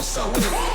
What's up with it?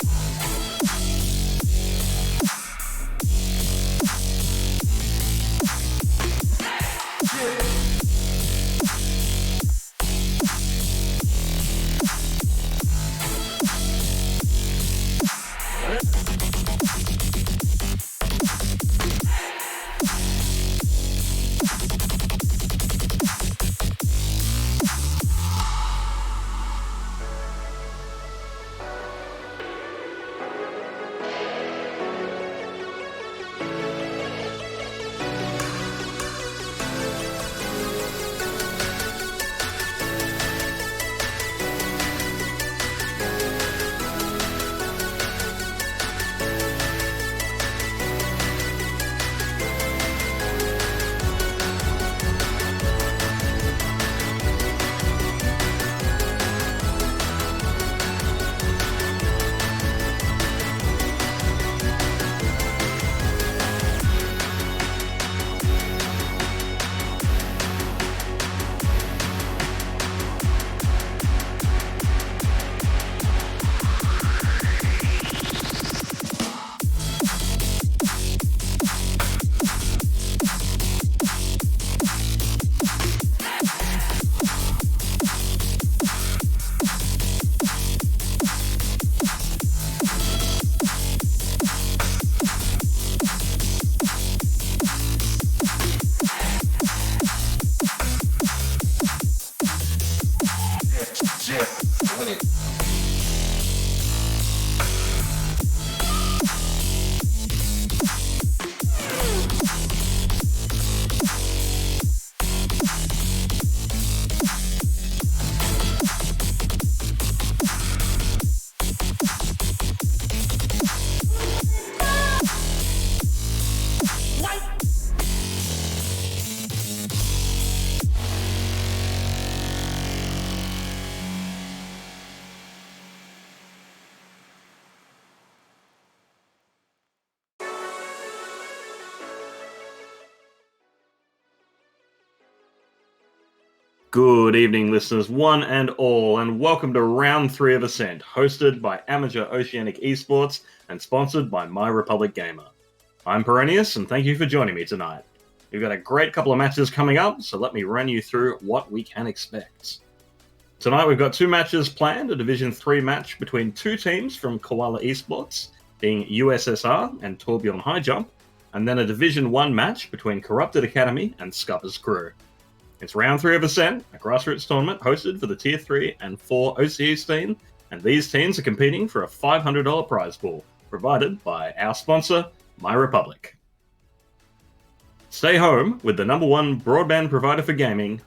Good evening, listeners, one and all, and welcome to Round 3 of Ascent, hosted by Amateur Oceanic Esports and sponsored by My Republic Gamer. I'm Perennius, and thank you for joining me tonight. We've got a great couple of matches coming up, so let me run you through what we can expect. Tonight we've got two matches planned, a Division 3 match between two teams from Koala Esports, being U.S.S.R and Torbjorn High Jump, and then a Division 1 match between Corrupted Academy and Scupper's crew. It's round 3 of Ascent, a grassroots tournament hosted for the Tier 3 and 4 OCE team, and these teams are competing for a $500 prize pool, provided by our sponsor, MyRepublic. Stay home with the #1 broadband provider for gaming.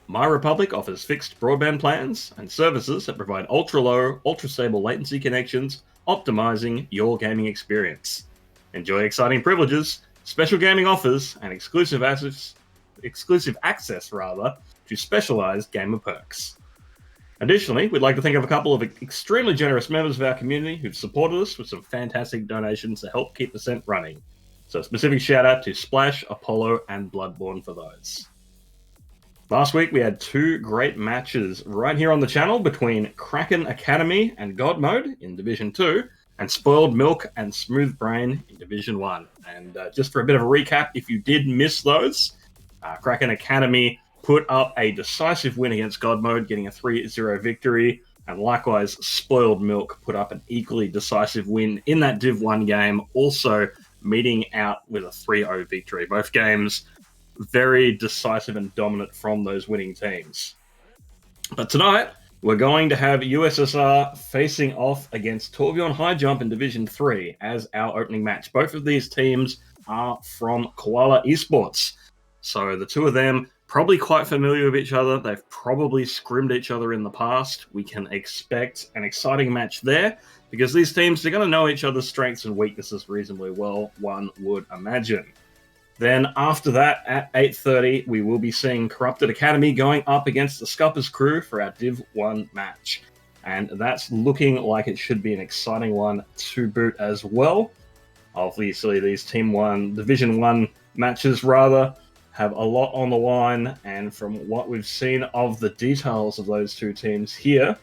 MyRepublic offers fixed broadband plans and services that provide ultra-low, ultra-stable latency connections, optimizing your gaming experience. Enjoy exciting privileges, special gaming offers, and exclusive access to specialized gamer perks. Additionally, we'd like to think of a couple of extremely generous members of our community who've supported us with some fantastic donations to help keep Ascent running. So a specific shout out to Splash, Apollo, and Bloodborne for those. Last week we had 2 great matches right here on the channel between Kraken Academy and God Mode in Division 2, and Spoiled Milk and Smooth Brain in Division 1. And just for a bit of a recap, if you did miss those, Kraken Academy put up a decisive win against God Mode, getting a 3-0 victory, and likewise Spoiled Milk put up an equally decisive win in that Div 1 game, also meeting out with a 3-0 victory. Both games very decisive and dominant from those winning teams. But tonight, we're going to have U.S.S.R facing off against Torbjorn High Jump in Division 3 as our opening match. Both of these teams are from AOEsports. So the two of them probably quite familiar with each other. They've probably scrimmed each other in the past. We can expect an exciting match there because these teams are going to know each other's strengths and weaknesses reasonably well, one would imagine. Then after that, at 8:30, we will be seeing Corrupted Academy going up against the Scupper's crew for our Div 1 match. And that's looking like it should be an exciting one to boot as well. Obviously, these Division 1 matches rather, have a lot on the line, and from what we've seen of the details of those two teams here,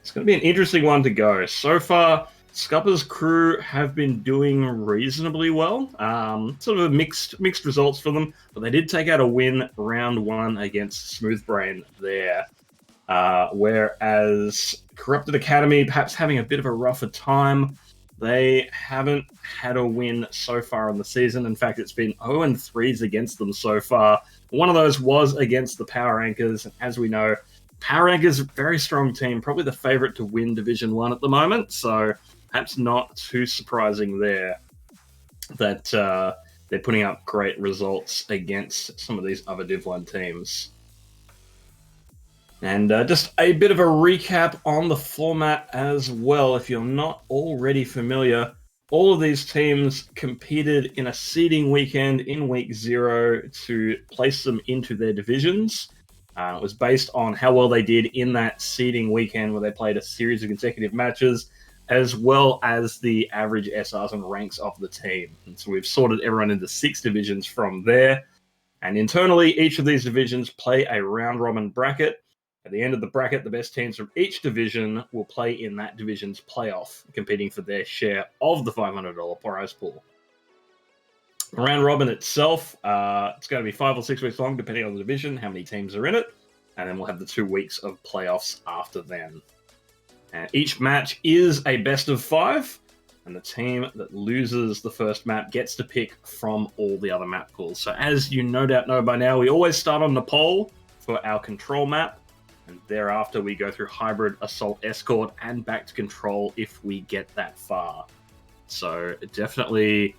it's going to be an interesting one to go. So far, Scupper's crew have been doing reasonably well. Sort of mixed results for them, but they did take out a win round 1 against Smooth Brain there. Whereas Corrupted Academy perhaps having a bit of a rougher time. They haven't had a win so far in the season. In fact, it's been 0-3s against them so far. One of those was against the Power Anchors. And as we know, Power Anchors, a very strong team, probably the favorite to win Division 1 at the moment. So perhaps not too surprising there that they're putting up great results against some of these other Div 1 teams. And just a bit of a recap on the format as well. If you're not already familiar, all of these teams competed in a seeding weekend in week 0 to place them into their divisions. It was based on how well they did in that seeding weekend where they played a series of consecutive matches, as well as the average SRs and ranks of the team. And so we've sorted everyone into 6 divisions from there. And internally, each of these divisions play a round-robin bracket. At the end of the bracket, the best teams from each division will play in that division's playoff, competing for their share of the $500 prize pool. The round robin itself, it's going to be 5 or 6 weeks long, depending on the division, how many teams are in it, and then we'll have the 2 weeks of playoffs after then. And each match is a best of 5, and the team that loses the first map gets to pick from all the other map pools. So as you no doubt know by now, we always start on the pole for our control map, and thereafter we go through hybrid, assault, escort, and back to control if we get that far. So definitely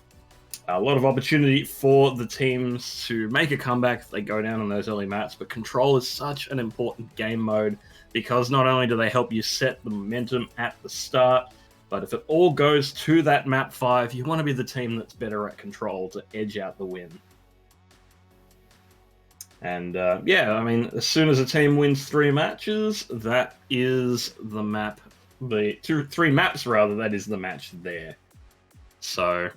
a lot of opportunity for the teams to make a comeback if they go down on those early maps, but control is such an important game mode because not only do they help you set the momentum at the start, but if it all goes to that map 5, you want to be the team that's better at control to edge out the win. And yeah, I mean, as soon as a team wins 3 matches, that is the map. The 3 maps, rather, that is the match there. So,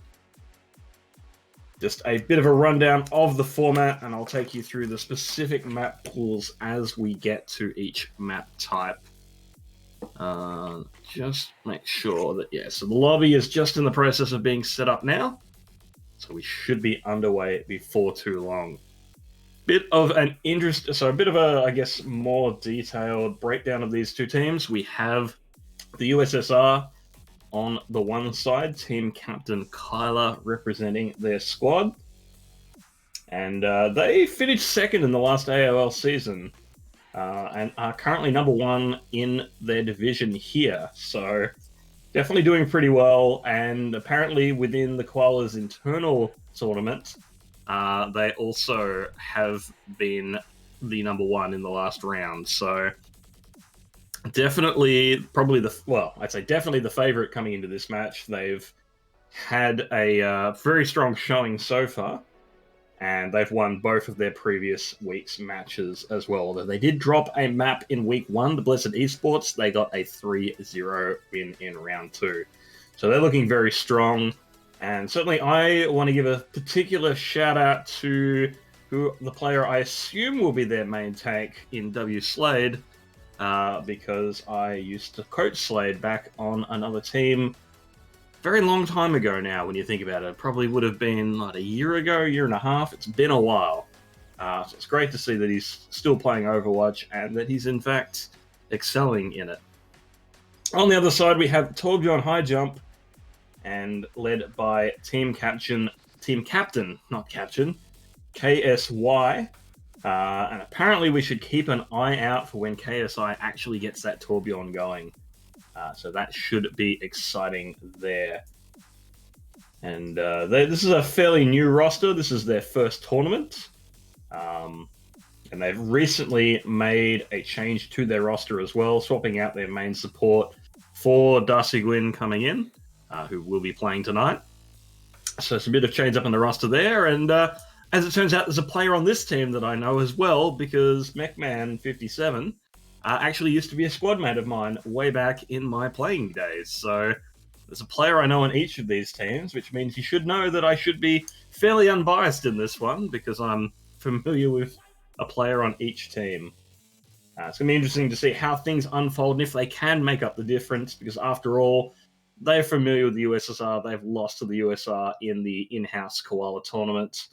just a bit of a rundown of the format, and I'll take you through the specific map pools as we get to each map type. Just make sure that, yeah, so the lobby is just in the process of being set up now. So we should be underway before too long. Bit of a, I guess, more detailed breakdown of these two teams. We have the U.S.S.R on the one side, team captain Kyler representing their squad. And they finished second in the last AOL season and are currently number one in their division here. So definitely doing pretty well. And apparently within the Koala's internal tournament, they also have been the number one in the last round. So definitely, I'd say definitely the favorite coming into this match. They've had a very strong showing so far, and they've won both of their previous week's matches as well. Although they did drop a map in week one, the U.S.S.R, they got a 3-0 win in round two. So they're looking very strong. And certainly I want to give a particular shout out to the player I assume will be their main tank in W. Slade, because I used to coach Slade back on another team very long time ago now, when you think about it. Probably would have been like a year ago, year and a half. It's been a while. So it's great to see that he's still playing Overwatch and that he's in fact excelling in it. On the other side, we have Torbjorn High Jump, and led by team captain, not captain, KSY. And apparently we should keep an eye out for when KSI actually gets that Torbjorn going. So that should be exciting there. And this is a fairly new roster. This is their first tournament. And they've recently made a change to their roster as well, swapping out their main support for Darcy Gwynn coming in, who will be playing tonight. So it's a bit of change up in the roster there. And as it turns out, there's a player on this team that I know as well, because MechMan57 actually used to be a squad mate of mine way back in my playing days. So there's a player I know on each of these teams, which means you should know that I should be fairly unbiased in this one, because I'm familiar with a player on each team. It's going to be interesting to see how things unfold and if they can make up the difference, because after all, they're familiar with the U.S.S.R. They've lost to the U.S.S.R. in the in-house Koala tournament.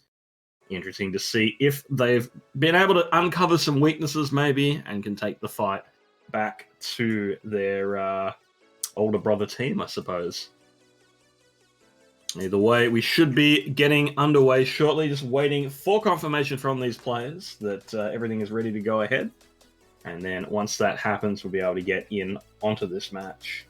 Interesting to see if they've been able to uncover some weaknesses maybe and can take the fight back to their older brother team, I suppose. Either way, we should be getting underway shortly, just waiting for confirmation from these players that everything is ready to go ahead. And then once that happens, we'll be able to get in onto this match.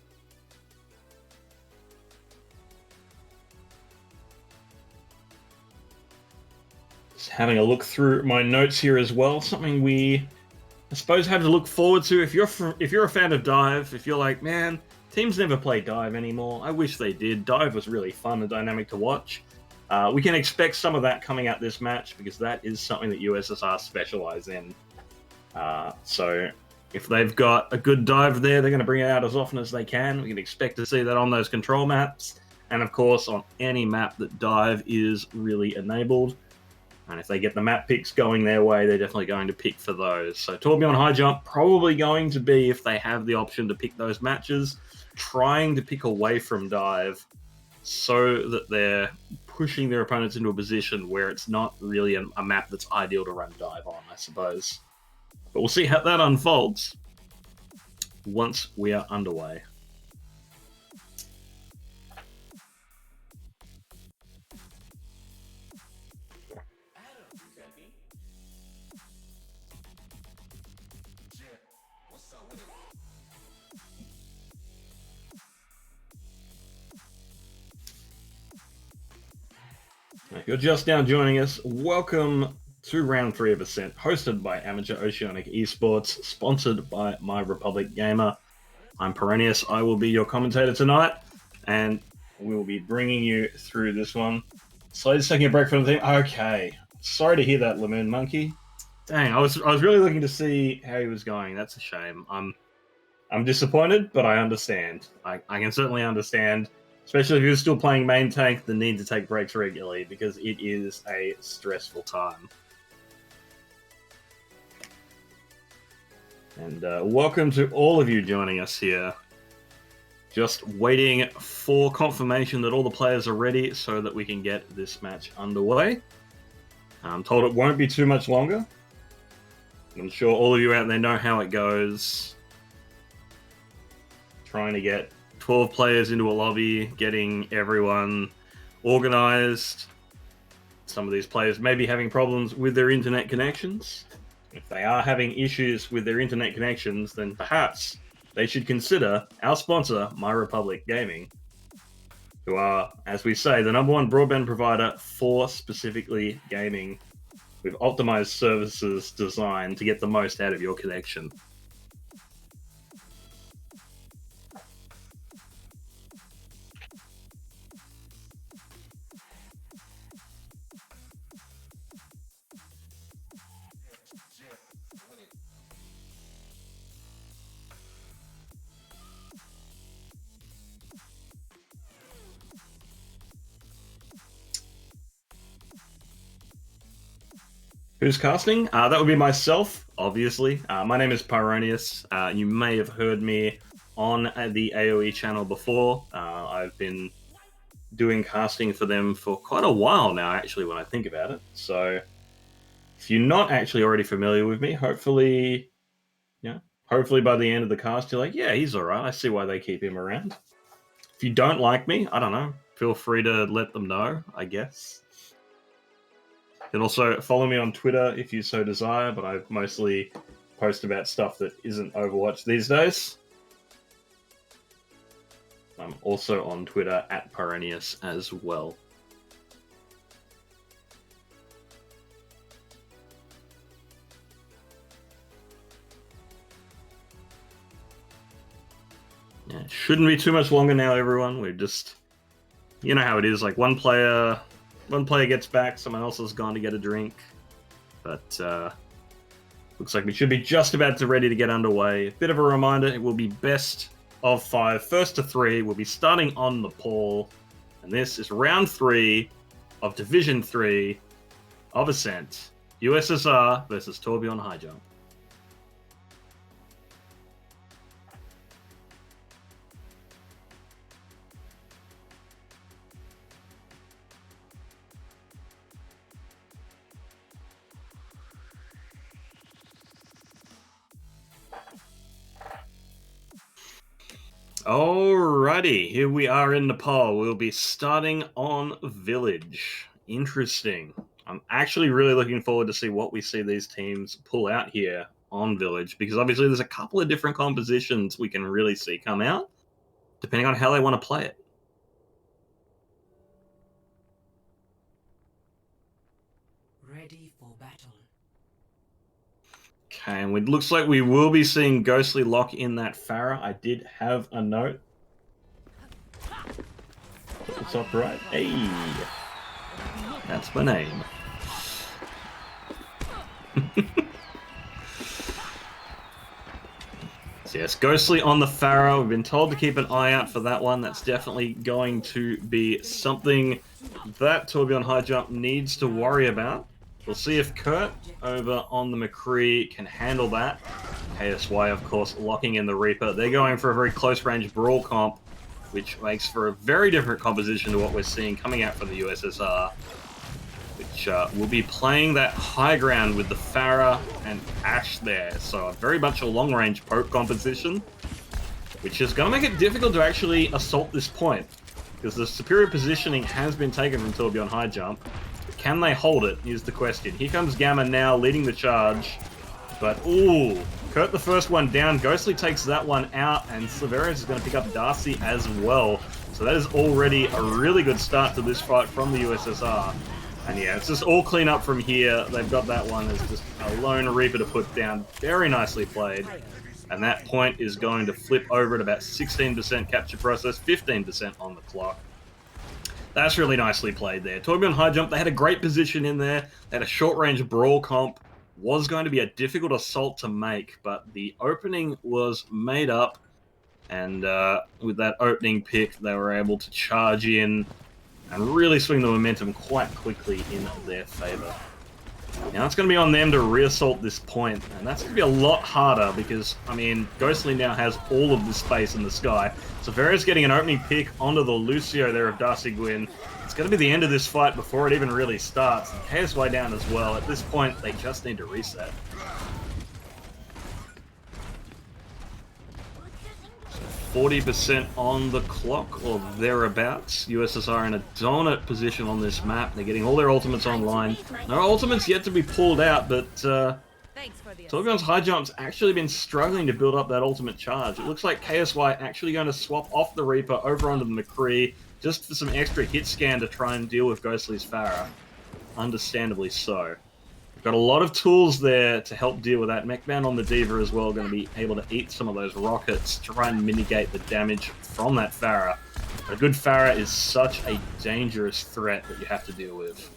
Having a look through my notes here as well, something we, I suppose, have to look forward to. If you're a fan of Dive, if you're like, man, teams never play Dive anymore, I wish they did. Dive was really fun and dynamic to watch. We can expect some of that coming out this match, because that is something that U.S.S.R. specialize in. So if they've got a good dive there, they're going to bring it out as often as they can. We can expect to see that on those control maps, and of course on any map that dive is really enabled. And if they get the map picks going their way, they're definitely going to pick for those. So Torbjorn High Jump probably going to be, if they have the option to pick those matches, trying to pick away from dive so that they're pushing their opponents into a position where it's not really a map that's ideal to run dive on, I suppose. But we'll see how that unfolds once we are underway. If you're just now joining us, welcome to round 3 of Ascent, hosted by Amateur Oceanic Esports, sponsored by My Republic Gamer. I'm Perennius. I will be your commentator tonight, and we will be bringing you through this one. So just taking a break from the theme. Okay, sorry to hear that, Lamoon Monkey. Dang, I was really looking to see how he was going. That's a shame. I'm disappointed, but I understand. I can certainly understand. Especially if you're still playing main tank, the need to take breaks regularly, because it is a stressful time. And welcome to all of you joining us here. Just waiting for confirmation that all the players are ready so that we can get this match underway. I'm told it won't be too much longer. I'm sure all of you out there know how it goes. Trying to get 12 players into a lobby, getting everyone organized. Some of these players may be having problems with their internet connections. If they are having issues with their internet connections, then perhaps they should consider our sponsor, My Republic Gaming, who are, as we say, the #1 broadband provider for specifically gaming, with optimized services designed to get the most out of your connection. Who's casting? That would be myself, obviously. My name is Pyronius. You may have heard me on the AOE channel before. I've been doing casting for them for quite a while now, actually, when I think about it. So if you're not actually already familiar with me, hopefully by the end of the cast, you're like, yeah, he's all right. I see why they keep him around. If you don't like me, I don't know. Feel free to let them know, I guess. You can also follow me on Twitter if you so desire, but I mostly post about stuff that isn't Overwatch these days. I'm also on Twitter at Pyronius as well. Yeah, it shouldn't be too much longer now, everyone. We're just, you know how it is. Like one player gets back, someone else has gone to get a drink. But looks like we should be just about ready to get underway. Bit of a reminder, it will be best of 5, first to 3. We'll be starting on Nepal. And this is round 3 of Division 3 of Ascent. U.S.S.R versus Torbjorn High Jump. Alrighty, here we are in Nepal. We'll be starting on Village. Interesting. I'm actually really looking forward to see what we see these teams pull out here on Village, because obviously there's a couple of different compositions we can really see come out, depending on how they want to play it. Ready for battle. Okay, and it looks like we will be seeing Ghostly lock in that Pharah. I did have a note. What's up, right? Hey, that's my name. So yes, Ghostly on the Pharah. We've been told to keep an eye out for that one. That's definitely going to be something that Torbjorn High Jump needs to worry about. We'll see if Kurt over on the McCree can handle that. KSY, of course, locking in the Reaper. They're going for a very close-range brawl comp, which makes for a very different composition to what we're seeing coming out from the U.S.S.R, which will be playing that high ground with the Pharah and Ashe there. So very much a long-range poke composition, which is going to make it difficult to actually assault this point, because the superior positioning has been taken from Torbjorn High Jump. Can they hold it, is the question. Here comes Gamma now, leading the charge. But, ooh, Kurt the first one down. Ghostly takes that one out, and Slaverius is going to pick up Darcy as well. So that is already a really good start to this fight from the U.S.S.R. And yeah, it's just all clean up from here. They've got that one as just a lone Reaper to put down. Very nicely played. And that point is going to flip over at about 16% capture process, 15% on the clock. That's really nicely played there. Torbjorn High Jump, they had a great position in there. They had a short-range brawl comp. Was going to be a difficult assault to make, but the opening was made up. And with that opening pick, they were able to charge in and really swing the momentum quite quickly in their favor. Now it's going to be on them to reassault this point, and that's going to be a lot harder because, I mean, Ghostly now has all of the space in the sky. So Vera's getting an opening pick onto the Lucio there of Darcy Gwyn. It's going to be the end of this fight before it even really starts. And KSY down as well. At this point, they just need to reset. 40% on the clock or thereabouts. U.S.S.R in a dominant position on this map. They're getting all their ultimates online. No ultimates yet to be pulled out, but Torbjorn's high jump's actually been struggling to build up that ultimate charge. It looks like KSY actually going to swap off the Reaper over onto the McCree just for some extra hit scan to try and deal with Ghostly's Pharah. Understandably so. Got a lot of tools there to help deal with that. Mechman on the Diva as well, going to be able to eat some of those rockets, try and mitigate the damage from that Pharah. But a good Pharah is such a dangerous threat that you have to deal with.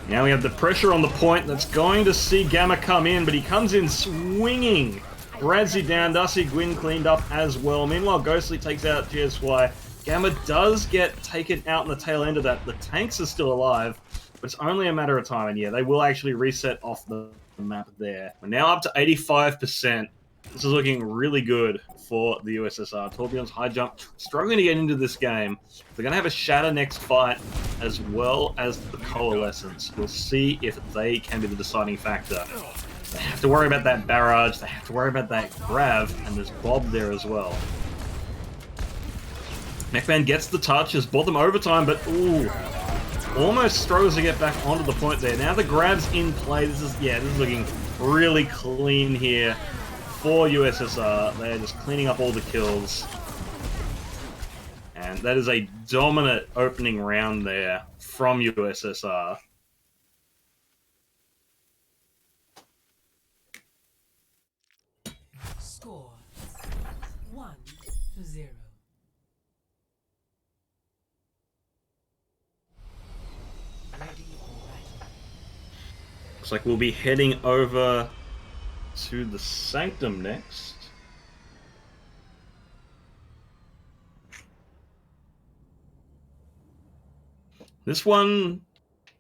Now we have the pressure on the point that's going to see Gamma come in, but he comes in swinging. Radzi down, Dusty Gwyn cleaned up as well. Meanwhile, Ghostly takes out GSY. Gamma does get taken out in the tail end of that. The tanks are still alive. But it's only a matter of time, and yeah, they will actually reset off the map there. We're now up to 85%. This is looking really good for the U.S.S.R. Torbjorn's high jump struggling to get into this game. They're going to have a Shatter next fight, as well as the Coalescence. We'll see if they can be the deciding factor. They have to worry about that barrage, they have to worry about that grab, and there's Bob there as well. Mechman gets the touch, has bought them overtime, but ooh. Almost struggles to get back onto the point there. Now the grab's in play. This is looking really clean here for U.S.S.R. They're just cleaning up all the kills. And that is a dominant opening round there from U.S.S.R. Score 1-0. Looks like we'll be heading over to the Sanctum next. This one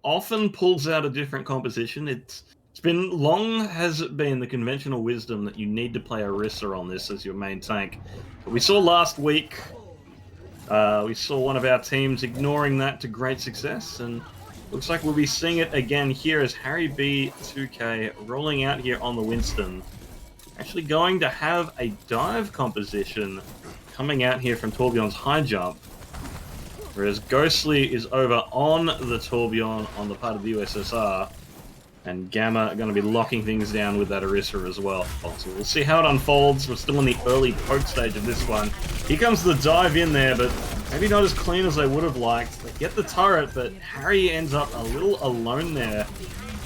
often pulls out a different composition. It's been long has it been the conventional wisdom that you need to play Orisa on this as your main tank. But we saw last week, we saw one of our teams ignoring that to great success, and looks like we'll be seeing it again here as Harry B2K rolling out here on the Winston. Actually going to have a dive composition coming out here from Torbjorn's high jump. Whereas Ghostly is over on the Torbjorn on the part of the U.S.S.R. And Gamma are going to be locking things down with that Orisa as well. So we'll see how it unfolds. We're still in the early poke stage of this one. Here comes the dive in there, but maybe not as clean as they would have liked. They get the turret, but Harry ends up a little alone there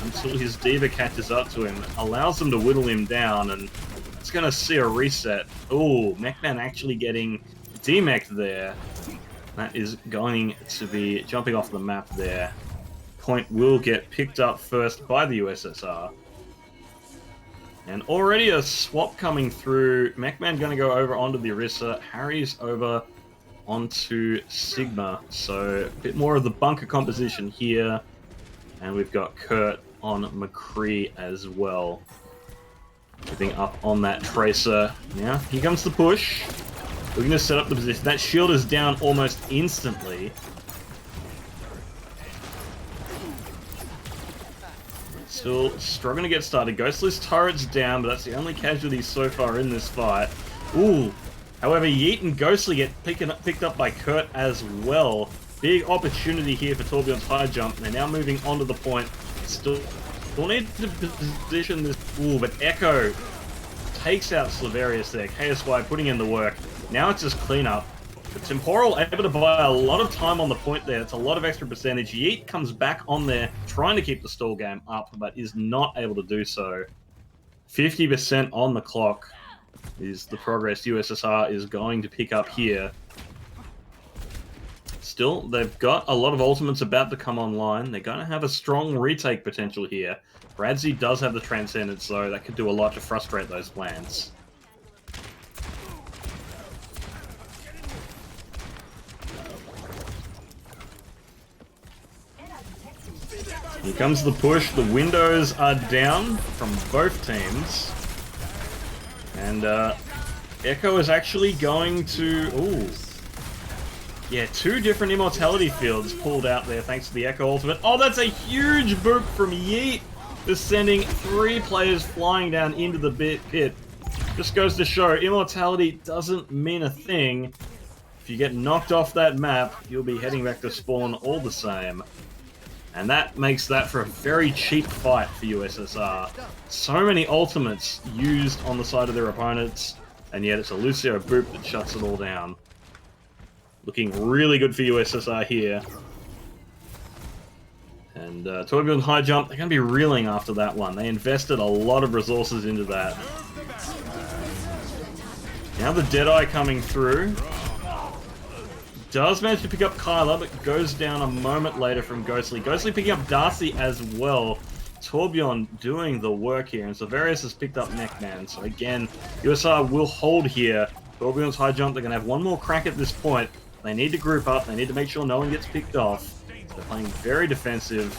until his Diva catches up to him. Allows them to whittle him down, and it's going to see a reset. Ooh, Mechman actually getting demeched there. That is going to be jumping off the map there. Point will get picked up first by the U.S.S.R. And already a swap coming through. Mechman going to go over onto the Orisa. Harry's over onto Sigma. So a bit more of the bunker composition here. And we've got Kurt on McCree as well. Keeping up on that Tracer. Now, here comes the push. We're going to set up the position. That shield is down almost instantly. Still struggling to get started. Ghostly's turret's down, but that's the only casualty so far in this fight. Ooh. However, Yeet and Ghostly get picked up by Kurt as well. Big opportunity here for Torbjorn's high jump. They're now moving onto the point. Still need to position this. Ooh, but Echo takes out Slavarius there. KSY putting in the work. Now it's just cleanup. But Temporal able to buy a lot of time on the point there. It's a lot of extra percentage. Yeet comes back on there, trying to keep the stall game up, but is not able to do so. 50% on the clock is the progress U.S.S.R is going to pick up here. Still, they've got a lot of ultimates about to come online. They're going to have a strong retake potential here. Radzi does have the Transcendence, so that could do a lot to frustrate those plans. Here comes the push. The windows are down from both teams. And Echo is actually going to... Ooh. Yeah, 2 different immortality fields pulled out there thanks to the Echo ultimate. Oh, that's a huge boop from Yeet. Just sending 3 players flying down into the pit. Just goes to show, immortality doesn't mean a thing. If you get knocked off that map, you'll be heading back to spawn all the same. And that makes that for a very cheap fight for U.S.S.R. So many ultimates used on the side of their opponents, and yet it's a Lucio boop that shuts it all down. Looking really good for U.S.S.R here. And Torbjorn's high jump, they're going to be reeling after that one. They invested a lot of resources into that. Now the Deadeye coming through. Does manage to pick up Kyla, but goes down a moment later from Ghostly. Ghostly picking up Darcy as well. Torbjorn doing the work here, and Severius has picked up Neckman. So again, U.S.S.R will hold here. Torbjorn's high jump, they're going to have one more crack at this point. They need to group up, they need to make sure no one gets picked off. So they're playing very defensive.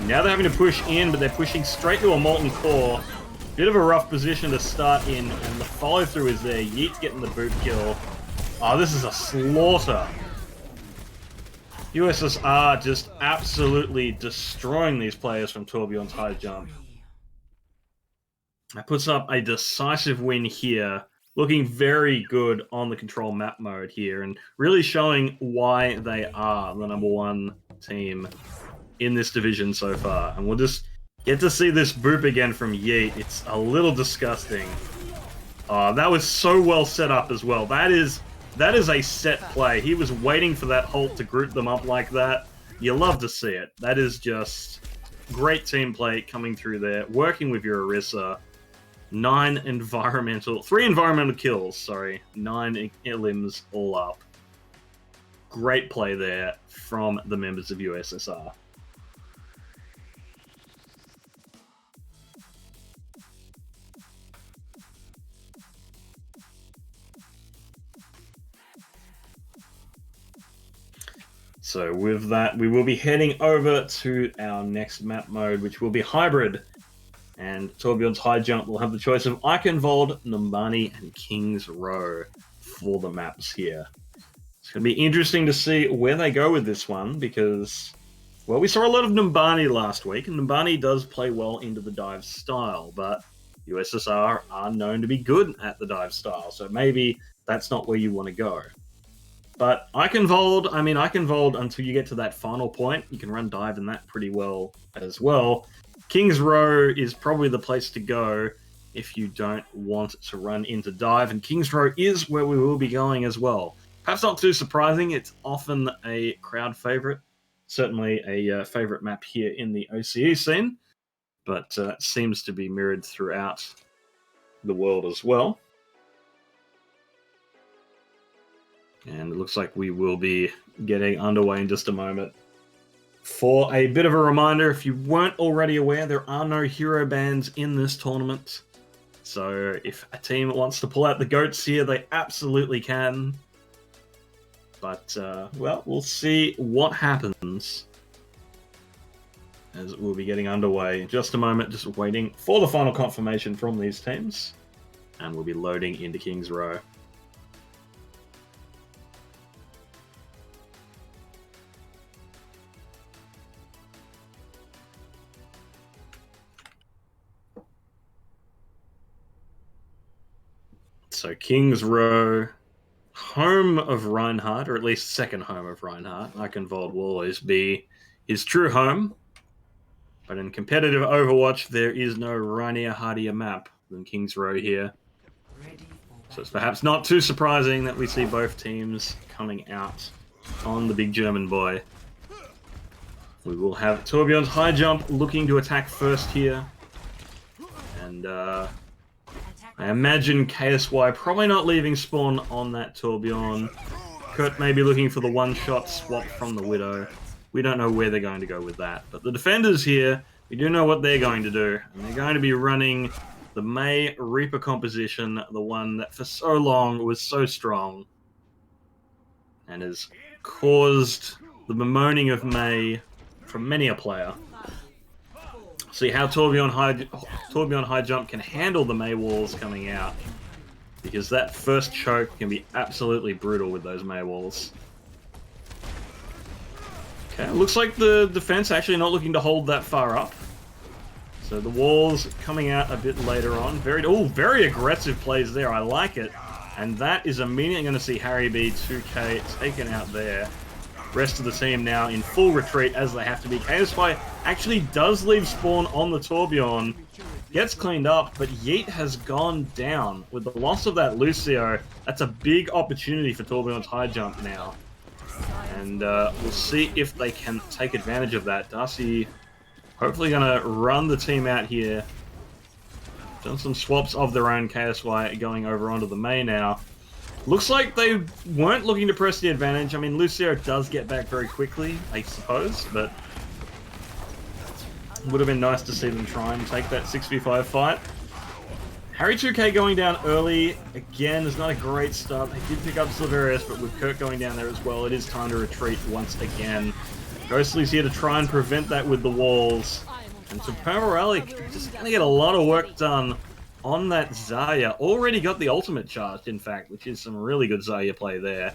Now they're having to push in, but they're pushing straight to a Molten Core. Bit of a rough position to start in, and the follow-through is there. Yeet's getting the boot kill. Oh, this is a slaughter. U.S.S.R just absolutely destroying these players from Torbjorn's high jump. That puts up a decisive win here. Looking very good on the control map mode here, and really showing why they are the #1 team in this division so far. And we'll just get to see this boop again from Yeet. It's a little disgusting. That was so well set up as well. That is a set play. He was waiting for that halt to group them up like that. You love to see it. That is just great team play coming through there. Working with your Orisa. 3 environmental kills, sorry. 9 limbs all up. Great play there from the members of U.S.S.R. So with that, we will be heading over to our next map mode, which will be hybrid. And Torbjorn's high jump will have the choice of Eichenwald, Numbani, and King's Row for the maps here. It's going to be interesting to see where they go with this one, because, well, we saw a lot of Numbani last week, and Numbani does play well into the dive style, but U.S.S.R are known to be good at the dive style, so maybe that's not where you want to go. But Eichenwald, until you get to that final point, you can run dive in that pretty well as well. King's Row is probably the place to go if you don't want to run into dive, and King's Row is where we will be going as well. Perhaps not too surprising, it's often a crowd favourite, certainly a favourite map here in the OCE scene, but seems to be mirrored throughout the world as well. And it looks like we will be getting underway in just a moment. For a bit of a reminder, if you weren't already aware, there are no hero bans in this tournament. So if a team wants to pull out the goats here, they absolutely can. But, well, we'll see what happens as we'll be getting underway in just a moment, just waiting for the final confirmation from these teams. And we'll be loading into King's Row. So King's Row, home of Reinhardt, or at least second home of Reinhardt. Eichenwald will always be his true home. But in competitive Overwatch, there is no rainier, hardier map than King's Row here. So it's perhaps not too surprising that we see both teams coming out on the big German boy. We will have Torbjorn's high jump looking to attack first here. And I imagine KSY probably not leaving spawn on that Torbjorn. Kurt may be looking for the one-shot swap from the Widow. We don't know where they're going to go with that. But the defenders here, we do know what they're going to do. And they're going to be running the Mei Reaper composition, the one that for so long was so strong and has caused the bemoaning of Mei from many a player. See how Torbjorn high jump can handle the Mei walls coming out, because that first choke can be absolutely brutal with those Mei walls. Okay, looks like the defense actually not looking to hold that far up. So the walls coming out a bit later on. Very aggressive plays there. I like it. And that is immediately going to see Harry B 2K taken out there. Rest of the team now in full retreat as they have to be. KSY actually does leave spawn on the Torbjorn. Gets cleaned up, but Yeet has gone down. With the loss of that Lucio, that's a big opportunity for Torbjorn's high jump now. And we'll see if they can take advantage of that. Darcy hopefully going to run the team out here. Done some swaps of their own. KSY going over onto the main now. Looks like they weren't looking to press the advantage. I mean, Lucio does get back very quickly, I suppose, but it would have been nice to see them try and take that 6v5 fight. Harry 2K going down early, again, is not a great start. They did pick up Silverius, but with Kurt going down there as well, it is time to retreat once again. Ghostly's here to try and prevent that with the walls. And Superpower Relic just going to get a lot of work done on that Zarya. Already got the ultimate charged, in fact, which is some really good Zarya play there.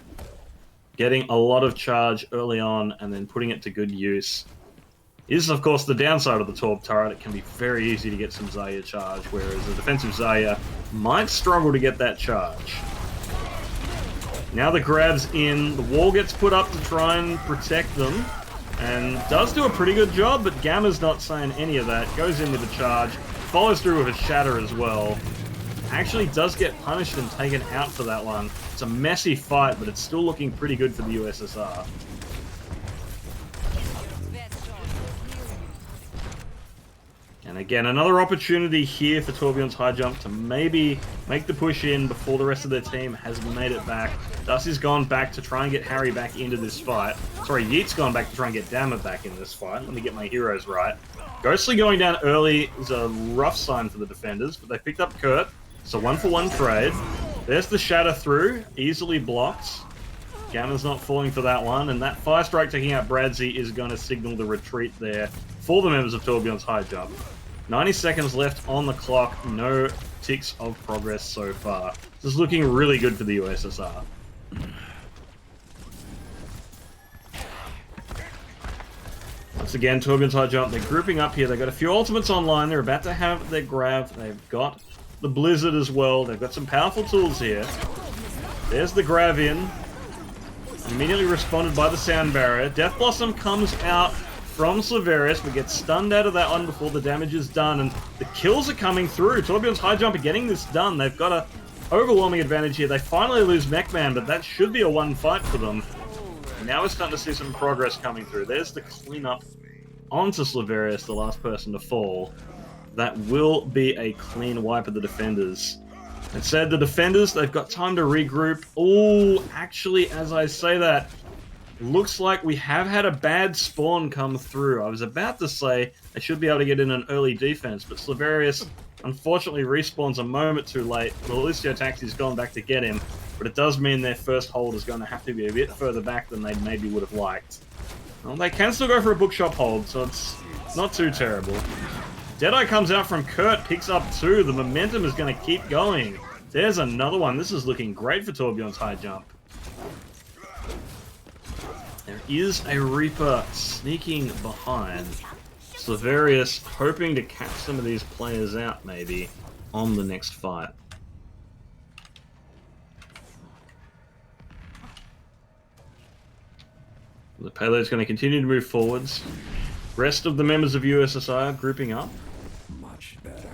Getting a lot of charge early on and then putting it to good use. Is, of course, the downside of the Torb turret. It can be very easy to get some Zarya charge, whereas a defensive Zarya might struggle to get that charge. Now the grab's in. The wall gets put up to try and protect them. And does do a pretty good job, but Gamma's not saying any of that. Goes in with a charge. Follows through with a shatter as well. Actually does get punished and taken out for that one. It's a messy fight, but it's still looking pretty good for the U.S.S.R. And again, another opportunity here for Torbjorn's high jump to maybe make the push in before the rest of their team has made it back. Darcy's gone back to try and get Harry back into this fight. Sorry, Yeet's gone back to try and get Dammer back in this fight. Let me get my heroes right. Ghostly going down early is a rough sign for the defenders, but they picked up Kurt. It's a 1-for-1 trade. There's the shatter through, easily blocked. Gamma's not falling for that one, and that fire strike taking out Bradzy is going to signal the retreat there for the members of Torbjorn's high jump. 90 seconds left on the clock, no ticks of progress so far. This is looking really good for the U.S.S.R. Once again, Torbjorn's high jump, they're grouping up here. They've got a few ultimates online. They're about to have their grab. They've got the Blizzard as well. They've got some powerful tools here. There's the grab in. Immediately responded by the sound barrier. Death Blossom comes out from Silverius, but gets stunned out of that one before the damage is done, and the kills are coming through. Torbjorn's high jump are getting this done. They've got an overwhelming advantage here. They finally lose Mechman, but that should be a one fight for them. Now we're starting to see some progress coming through. There's the cleanup onto Silverius, the last person to fall. That will be a clean wipe of the defenders. That said, the defenders, they've got time to regroup. Oh, actually, as I say that, looks like we have had a bad spawn come through. I was about to say they should be able to get in an early defense, but Silverius unfortunately respawns a moment too late. The Lucio Taxi's gone back to get him, but it does mean their first hold is going to have to be a bit further back than they maybe would have liked. Well, they can still go for a bookshop hold, so it's not too terrible. Deadeye comes out from Kurt, picks up two. The momentum is going to keep going. There's another one. This is looking great for Torbjorn's high jump. There is a Reaper sneaking behind. Silverius hoping to catch some of these players out, maybe, on the next fight. The payload's going to continue to move forwards. Rest of the members of U.S.S.R. grouping up. Much better.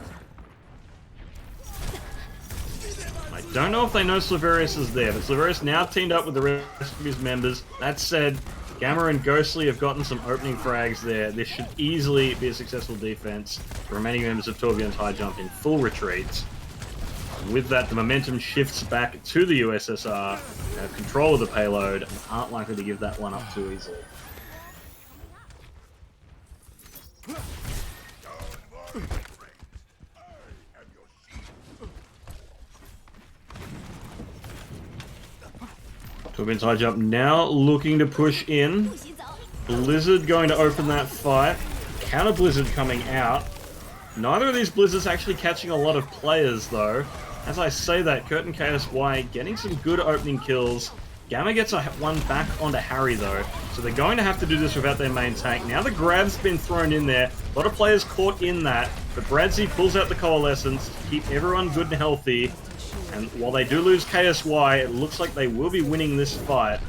I don't know if they know Silverius is there, but Silverius now teamed up with the rest of his members. That said, Gamma and Ghostly have gotten some opening frags there. This should easily be a successful defense. The remaining members of Torbjorn's high jump in full retreat. And with that, the momentum shifts back to the U.S.S.R. They have control of the payload and aren't likely to give that one up too easily. Torbjorn's high jump now looking to push in. Blizzard going to open that fight. Counter Blizzard coming out. Neither of these Blizzards actually catching a lot of players though. As I say that, Kurt and KSY getting some good opening kills. Gamma gets one back onto Harry though, so they're going to have to do this without their main tank. Now the grab's been thrown in there. A lot of players caught in that. But Bradsey pulls out the Coalescence to keep everyone good and healthy. And while they do lose KSY, it looks like they will be winning this fight.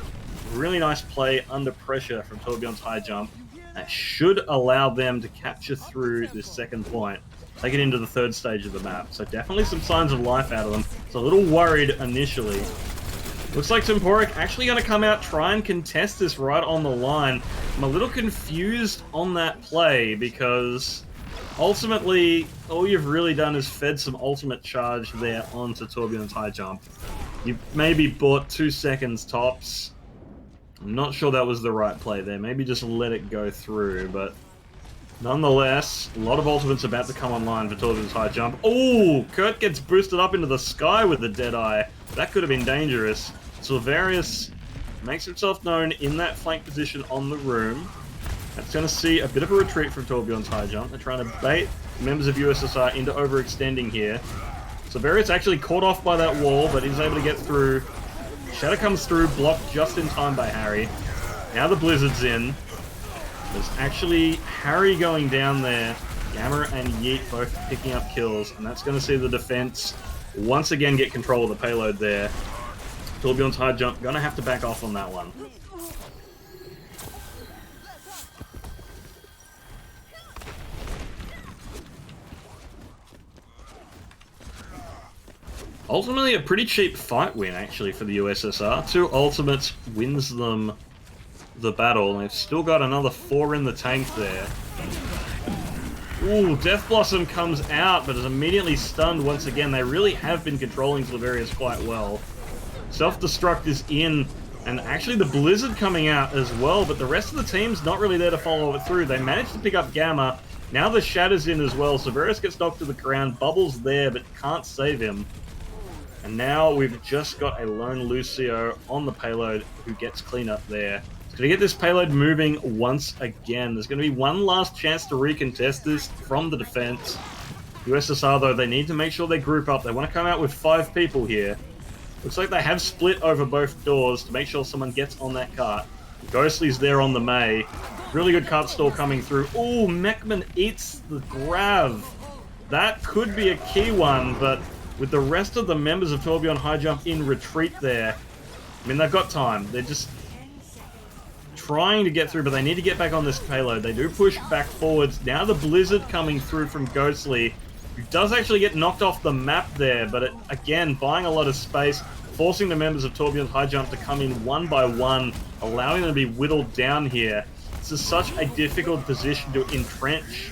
Really nice play under pressure from Torbjorn's high jump. That should allow them to capture through this second point, take it into the third stage of the map. So definitely some signs of life out of them. It's a little worried initially. Looks like Temporic actually going to come out, try and contest this right on the line. I'm a little confused on that play because ultimately all you've really done is fed some ultimate charge there onto Torbjorn's high jump. You've maybe bought 2 seconds tops. I'm not sure that was the right play there. Maybe just let it go through, but nonetheless, a lot of ultimates about to come online for Torbjorn's high jump. Oh, Kurt gets boosted up into the sky with the Deadeye. That could have been dangerous. Silverius makes himself known in that flank position on the room. That's going to see a bit of a retreat from Torbjorn's high jump. They're trying to bait members of U.S.S.R. into overextending here. Silverius actually caught off by that wall, but he's able to get through. Shadow comes through, blocked just in time by Harry. Now the Blizzard's in. There's actually Harry going down there. Gamma and Yeet both picking up kills, and that's going to see the defense once again get control of the payload there. Torbjorn's high jump going to have to back off on that one. Ultimately, a pretty cheap fight win, actually, for the U.S.S.R. 2 ultimates wins them the battle, and they've still got another 4 in the tank there. Ooh, Death Blossom comes out, but is immediately stunned once again. They really have been controlling Silverius quite well. Self-destruct is in, and actually the Blizzard coming out as well, but the rest of the team's not really there to follow it through. They managed to pick up Gamma. Now the Shadow's in as well. Silverius gets knocked to the ground. Bubble's there, but can't save him. And now we've just got a lone Lucio on the payload who gets cleanup there. It's going to get this payload moving once again. There's going to be one last chance to recontest this from the defense. U.S.S.R. though, they need to make sure they group up. They want to come out with 5 people here. Looks like they have split over both doors to make sure someone gets on that cart. Ghostly's there on the May. Really good cart stall coming through. Ooh, Mechman eats the Grav. That could be a key one, but with the rest of the members of Torbjorn high jump in retreat there, I mean, they've got time. They're just trying to get through, but they need to get back on this payload. They do push back forwards. Now the Blizzard coming through from Ghostly, who does actually get knocked off the map there, but again, buying a lot of space, forcing the members of Torbjorn's high jump to come in one by one, allowing them to be whittled down here. This is such a difficult position to entrench,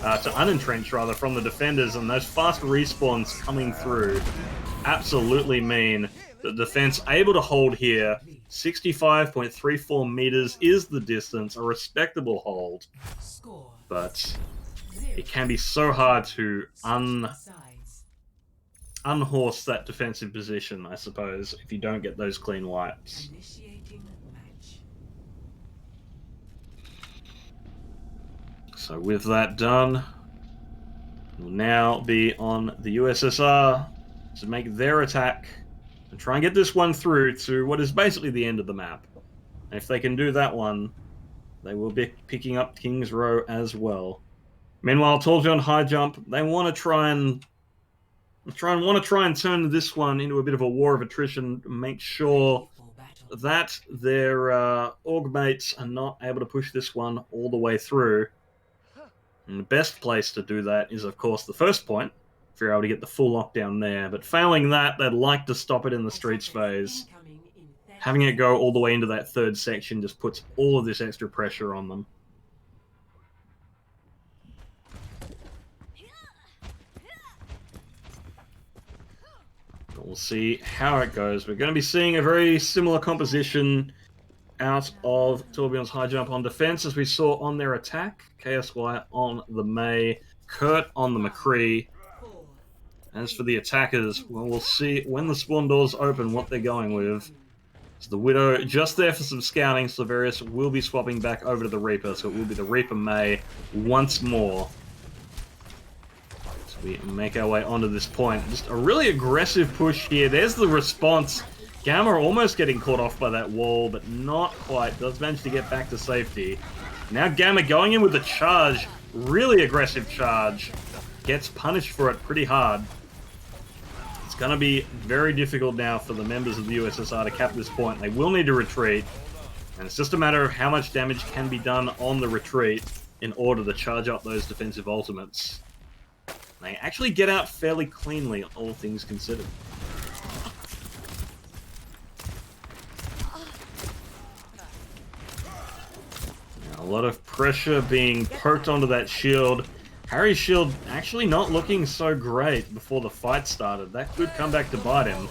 to unentrench rather, from the defenders, and those fast respawns coming through absolutely mean the defense able to hold here. 65.34 meters is the distance, a respectable hold, but it can be so hard to unhorse that defensive position, I suppose, if you don't get those clean wipes. So with that done, we'll now be on the U.S.S.R. to make their attack and try and get this one through to what is basically the end of the map. And if they can do that one, they will be picking up King's Row as well. Meanwhile, Torbjorn high jump, they want to try and turn this one into a bit of a war of attrition, make sure that their org mates are not able to push this one all the way through. And the best place to do that is, of course, the first point, if you're able to get the full lockdown there. But failing that, they'd like to stop it in the streets phase. Having it go all the way into that third section just puts all of this extra pressure on them. But we'll see how it goes. We're going to be seeing a very similar composition out of Torbjorn's high jump on defense as we saw on their attack. KSY on the May, Kurt on the McCree. As for the attackers, well, we'll see when the spawn doors open what they're going with. So the Widow just there for some scouting. Silverius will be swapping back over to the Reaper, so it will be the Reaper May once more. So we make our way onto this point. Just a really aggressive push here. There's the response. Gamma almost getting caught off by that wall, but not quite. Does manage to get back to safety. Now Gamma going in with a charge. Really aggressive charge. gets punished for it pretty hard. It's going to be very difficult now for the members of the U.S.S.R. to cap this point. They will need to retreat, and it's just a matter of how much damage can be done on the retreat in order to charge up those defensive ultimates. They actually get out fairly cleanly, all things considered. Now, a lot of pressure being poked onto that shield. Harry's shield actually not looking so great before the fight started. That could come back to bite him.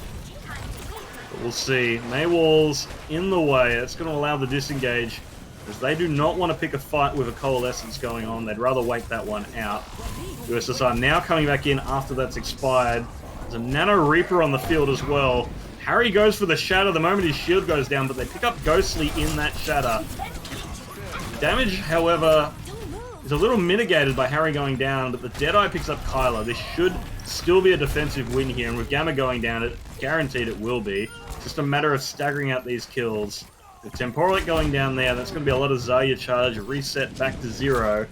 But we'll see. Maywall's in the way. It's going to allow the disengage, as they do not want to pick a fight with a coalescence going on. They'd rather wait that one out. U.S.S.R. now coming back in after that's expired. There's a Nano Reaper on the field as well. Harry goes for the Shatter the moment his shield goes down, but they pick up Ghostly in that Shatter. Damage, however, is a little mitigated by Harry going down, but the Deadeye picks up Kyler. This should still be a defensive win here, and with Gamma going down, it guaranteed it will be. It's just a matter of staggering out these kills. With Temporalic going down there, that's going to be a lot of Zarya charge, reset back to 0.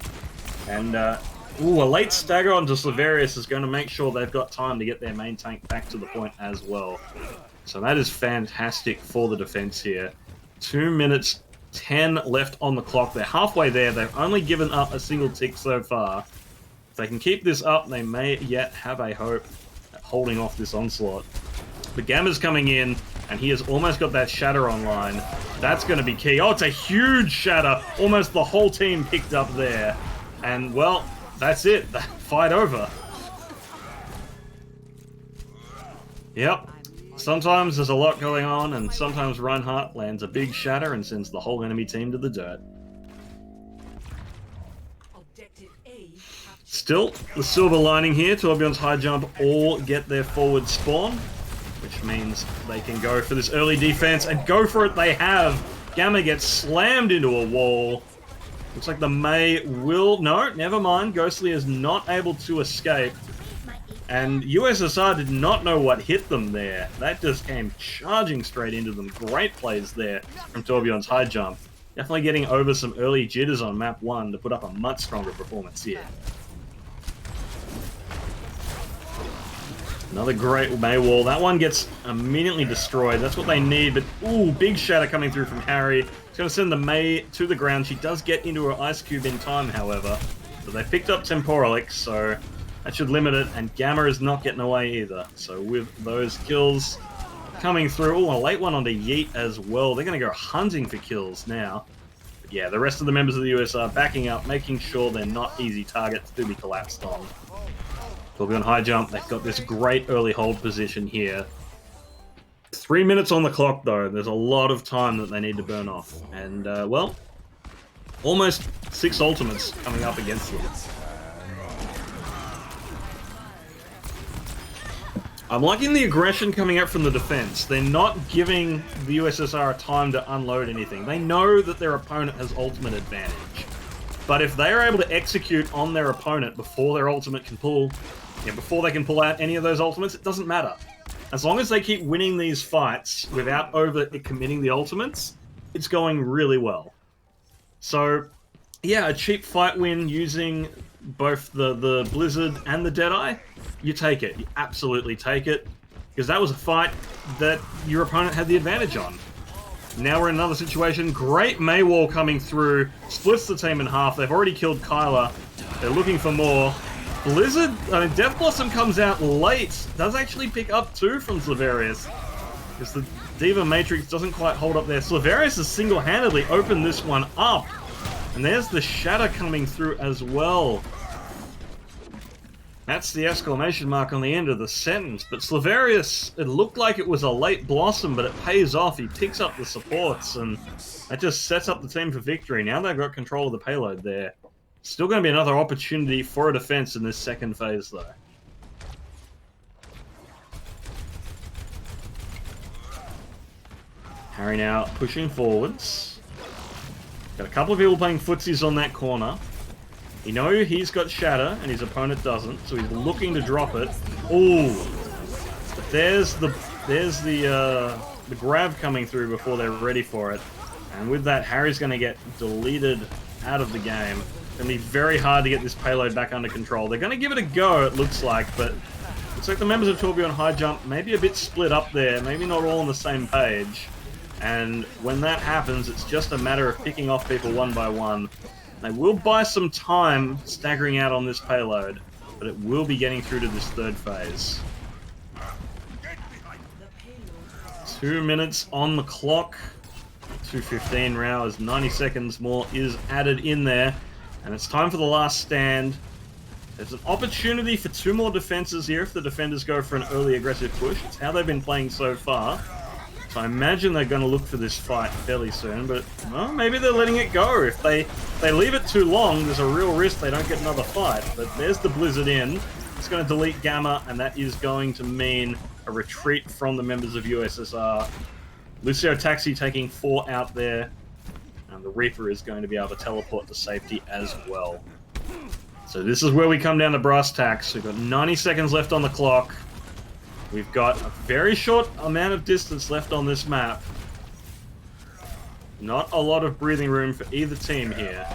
And, a late stagger onto Slavarius is going to make sure they've got time to get their main tank back to the point as well. So that is fantastic for the defense here. 2 minutes 10 left on the clock. They're halfway there. They've only given up a single tick so far. If they can keep this up, they may yet have a hope at holding off this onslaught. But Gamma's coming in, and he has almost got that Shatter online. That's going to be key. Oh, it's a huge Shatter. Almost the whole team picked up there. And, well, that's it. Fight over. Yep. Sometimes there's a lot going on, and sometimes Reinhardt lands a big Shatter and sends the whole enemy team to the dirt. Still, the silver lining here, Torbjorn's high jump all get their forward spawn, which means they can go for this early defense, and go for it they have. Gamma gets slammed into a wall. Looks like the Mei will... No, never mind. Ghostly is not able to escape. And U.S.S.R. did not know what hit them there. That just came charging straight into them. Great plays there from Torbjorn's high jump. Definitely getting over some early jitters on map 1 to put up a much stronger performance here. Another great Mei wall. That one gets immediately destroyed. That's what they need. But, ooh, big Shatter coming through from Harry. It's going to send the Mei to the ground. She does get into her Ice Cube in time, however. But they picked up Temporalic, so that should limit it. And Gamma is not getting away either. So with those kills coming through... Ooh, a late one onto Yeet as well. They're going to go hunting for kills now. But yeah, the rest of the members of the U.S.S.R. backing up, making sure they're not easy targets to be collapsed on. Torbjorn high jump. They've got this great early hold position here. 3 minutes on the clock, though. There's a lot of time that they need to burn off. And, well, almost 6 ultimates coming up against them. I'm liking the aggression coming out from the defense. They're not giving the U.S.S.R. time to unload anything. They know that their opponent has ultimate advantage. But if they are able to execute on their opponent before their ultimate can pull... before they can pull out any of those ultimates, it doesn't matter. As long as they keep winning these fights without over-committing the ultimates, it's going really well. So, yeah, a cheap fight win using both the Blizzard and the Deadeye, you take it. You absolutely take it. Because that was a fight that your opponent had the advantage on. Now we're in another situation. Great Mei wall coming through. Splits the team in half. They've already killed Kyler. They're looking for more. Blizzard, Death Blossom comes out late. Does actually pick up 2 from Slavarius. Because the Diva Matrix doesn't quite hold up there. Slavarius has single-handedly opened this one up. And there's the Shatter coming through as well. That's the exclamation mark on the end of the sentence. But Slavarius, it looked like it was a late Blossom, but it pays off. He picks up the supports, and that just sets up the team for victory. Now they've got control of the payload there. Still going to be another opportunity for a defense in this second phase, though. Harry now pushing forwards. Got a couple of people playing footsies on that corner. You know he's got Shatter, and his opponent doesn't, so he's looking to drop it. Ooh! But there's the grab coming through before they're ready for it. And with that, Harry's going to get deleted out of the game. It's going to be very hard to get this payload back under control. They're going to give it a go, it looks like, but looks like the members of Torbjorn High Jump maybe a bit split up there, maybe not all on the same page. And when that happens, it's just a matter of picking off people one by one. They will buy some time staggering out on this payload, but it will be getting through to this third phase. 2 minutes on the clock. 2:15 rounds, 90 seconds more is added in there. And it's time for the last stand. There's an opportunity for 2 more defenses here if the defenders go for an early aggressive push. It's how they've been playing so far. So I imagine they're going to look for this fight fairly soon, but well, maybe they're letting it go. If they leave it too long, there's a real risk they don't get another fight. But there's the Blizzard in. It's going to delete Gamma, and that is going to mean a retreat from the members of U.S.S.R. Lucio Taxi taking 4 out there, and the Reaper is going to be able to teleport to safety as well. So this is where we come down to brass tacks. We've got 90 seconds left on the clock. We've got a very short amount of distance left on this map. Not a lot of breathing room for either team here.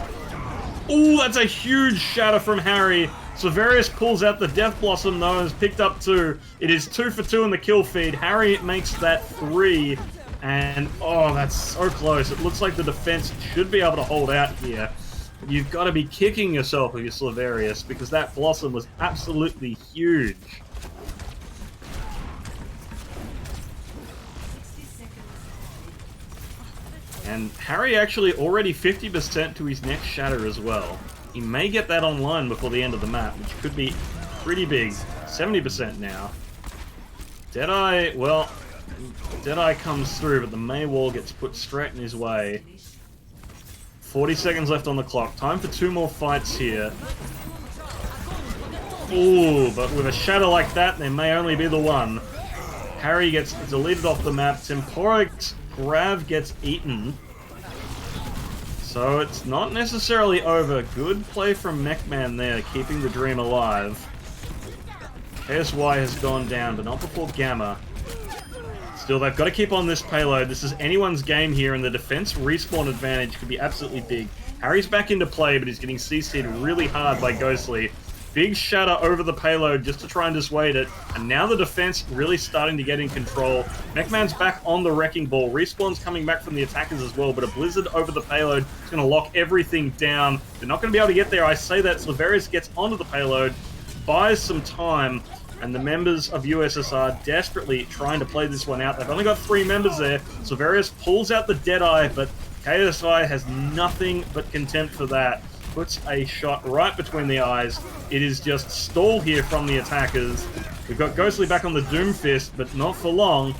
Ooh, that's a huge shatter from Harry. Severius pulls out the Death Blossom, though, and has picked up 2. It is 2 for 2 in the kill feed. Harry makes that 3. And, oh, that's so close. It looks like the defense should be able to hold out here. You've got to be kicking yourself if you're Severius, because that Blossom was absolutely huge. And Harry actually already 50% to his next shatter as well. He may get that online before the end of the map, which could be pretty big. 70% now. Deadeye, well, Deadeye comes through, but the May Wall gets put straight in his way. 40 seconds left on the clock. Time for 2 more fights here. Ooh, but with a shatter like that, there may only be the one. Harry gets deleted off the map. Temporic's Grav gets eaten. So it's not necessarily over. Good play from Mechman there, keeping the dream alive. KSY has gone down, but not before Gamma. Still, they've got to keep on this payload. This is anyone's game here, and the defense respawn advantage could be absolutely big. Harry's back into play, but he's getting CC'd really hard by Ghostly. Big shatter over the payload just to try and dissuade it. And now the defense really starting to get in control. Mechman's back on the Wrecking Ball. Respawn's coming back from the attackers as well, but a Blizzard over the payload is going to lock everything down. They're not going to be able to get there. I say that Silverius gets onto the payload, buys some time, and the members of U.S.S.R. desperately trying to play this one out. They've only got 3 members there. Silverius pulls out the Deadeye, but KSI has nothing but contempt for that. Puts a shot right between the eyes. It is just stall here from the attackers. We've got Ghostly back on the Doomfist, but not for long.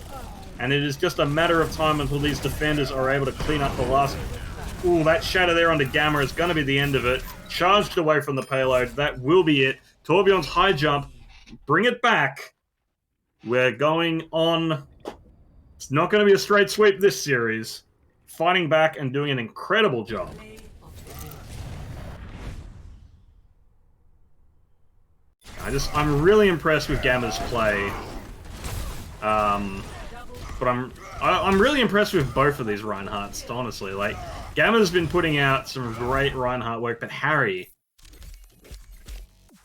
And it is just a matter of time until these defenders are able to clean up the last... Ooh, that shatter there onto Gamma is going to be the end of it. Charged away from the payload. That will be it. Torbjorn's high jump. Bring it back. We're going on... It's not going to be a straight sweep this series. Fighting back and doing an incredible job. I'm really impressed with Gamma's play. But I'm really impressed with both of these Reinhardts, honestly. Like, Gamma's been putting out some great Reinhardt work, but Harry,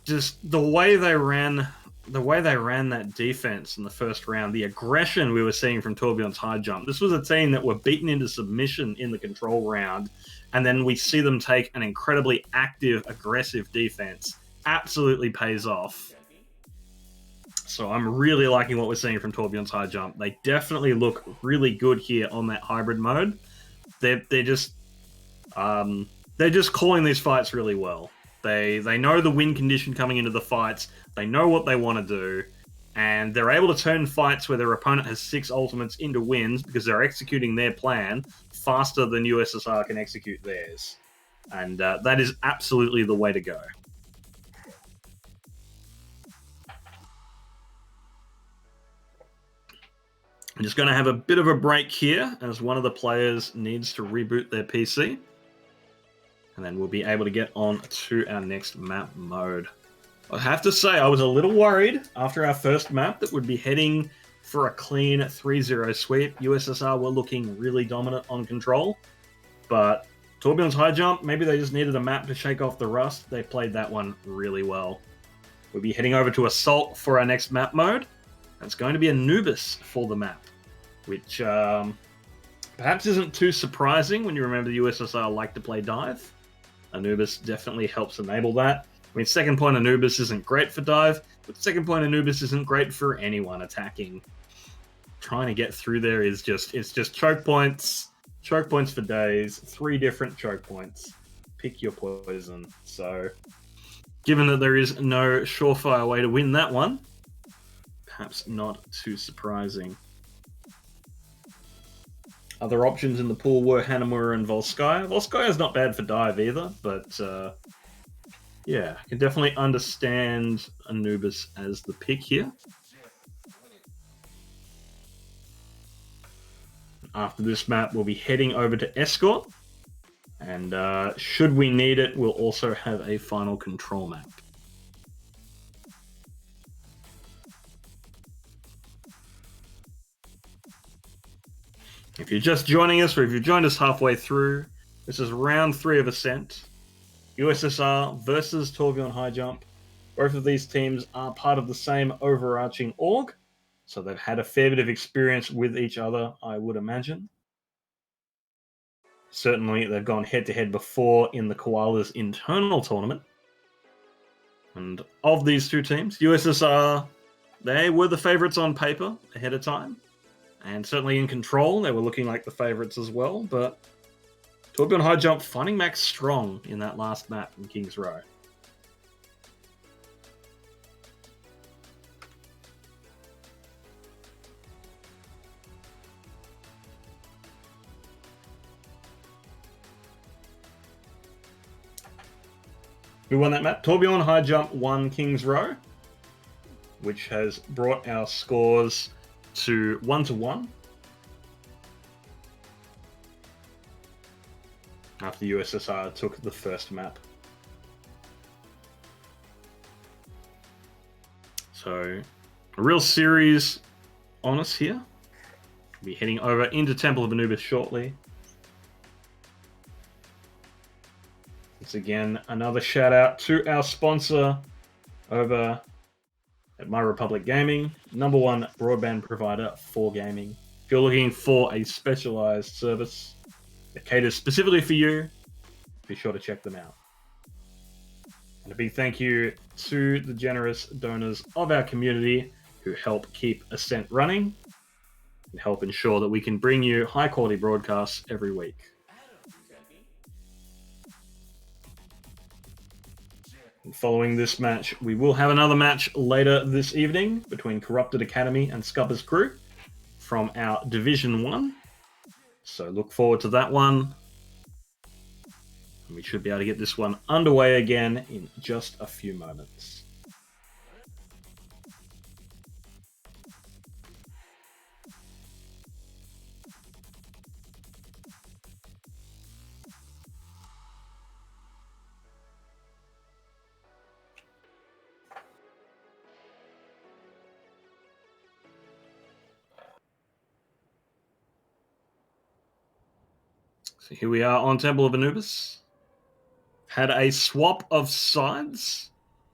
just the way they ran that defense in the first round, the aggression we were seeing from Torbjorn's high jump. This was a team that were beaten into submission in the control round, and then we see them take an incredibly active, aggressive defense. Absolutely pays off. So I'm really liking what we're seeing from Torbjorn's high jump. They definitely look really good here on that hybrid mode. They're just calling these fights really well. They know the win condition coming into the fights. They know what they want to do, and they're able to turn fights where their opponent has 6 ultimates into wins because they're executing their plan faster than U.S.S.R. can execute theirs. And that is absolutely the way to go. I'm just going to have a bit of a break here as one of the players needs to reboot their PC. And then we'll be able to get on to our next map mode. I have to say, I was a little worried after our first map that we'd be heading for a clean 3-0 sweep. U.S.S.R. were looking really dominant on control. But Torbjorn's high jump, maybe they just needed a map to shake off the rust. They played that one really well. We'll be heading over to Assault for our next map mode. It's going to be Anubis for the map, which perhaps isn't too surprising when you remember the U.S.S.R like to play dive. Anubis definitely helps enable that. I mean, second point Anubis isn't great for dive, but second point Anubis isn't great for anyone attacking. Trying to get through there is just choke points for days, 3 different choke points. Pick your poison. So, given that there is no surefire way to win that one, perhaps not too surprising. Other options in the pool were Hanamura and Volskaya. Volskaya is not bad for dive either, but yeah, I can definitely understand Anubis as the pick here. After this map, we'll be heading over to Escort, and should we need it, we'll also have a final control map. If you're just joining us, or if you've joined us halfway through, this is round 3 of Ascent. U.S.S.R versus Torbjorn High Jump. Both of these teams are part of the same overarching org, so they've had a fair bit of experience with each other, I would imagine. Certainly, they've gone head-to-head before in the Koala's internal tournament. And of these two teams, U.S.S.R, they were the favourites on paper ahead of time. And certainly in control, they were looking like the favourites as well, but Torbjorn High Jump finding Max strong in that last map in King's Row. Who won that map? Torbjorn High Jump won King's Row, which has brought our scores to 1-1. After U.S.S.R took the first map. So, a real series on us here. We'll be heading over into Temple of Anubis shortly. Once again, another shout out to our sponsor over at My Republic Gaming, #1 broadband provider for gaming. If you're looking for a specialized service that caters specifically for you, be sure to check them out. And a big thank you to the generous donors of our community who help keep Ascent running and help ensure that we can bring you high quality broadcasts every week. And following this match, we will have another match later this evening between Corrupted Academy and Scupper's crew from our Division 1. So look forward to that one. And we should be able to get this one underway again in just a few moments. So here we are on Temple of Anubis. Had a swap of sides.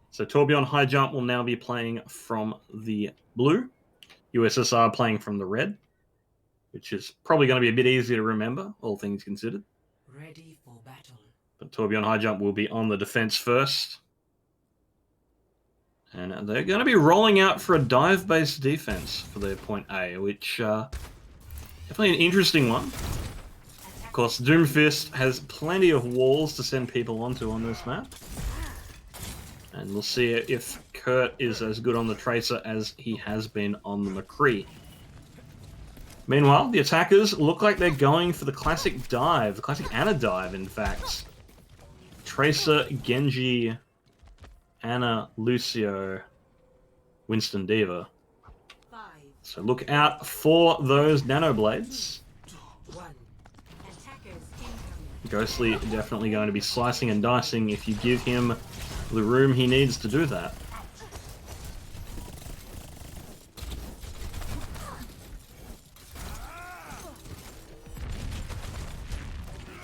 So Torbjorn High Jump will now be playing from the blue. U.S.S.R playing from the red, which is probably going to be a bit easier to remember, all things considered. Ready for battle. But Torbjorn High Jump will be on the defense first. And they're going to be rolling out for a dive-based defense for their point A, which definitely an interesting one. Of course, Doomfist has plenty of walls to send people onto on this map. And we'll see if Kurt is as good on the Tracer as he has been on the McCree. Meanwhile, the attackers look like they're going for the classic dive, the classic Ana dive, in fact. Tracer, Genji, Ana, Lucio, Winston Diva. So look out for those nano blades. Ghostly definitely going to be slicing and dicing if you give him the room he needs to do that.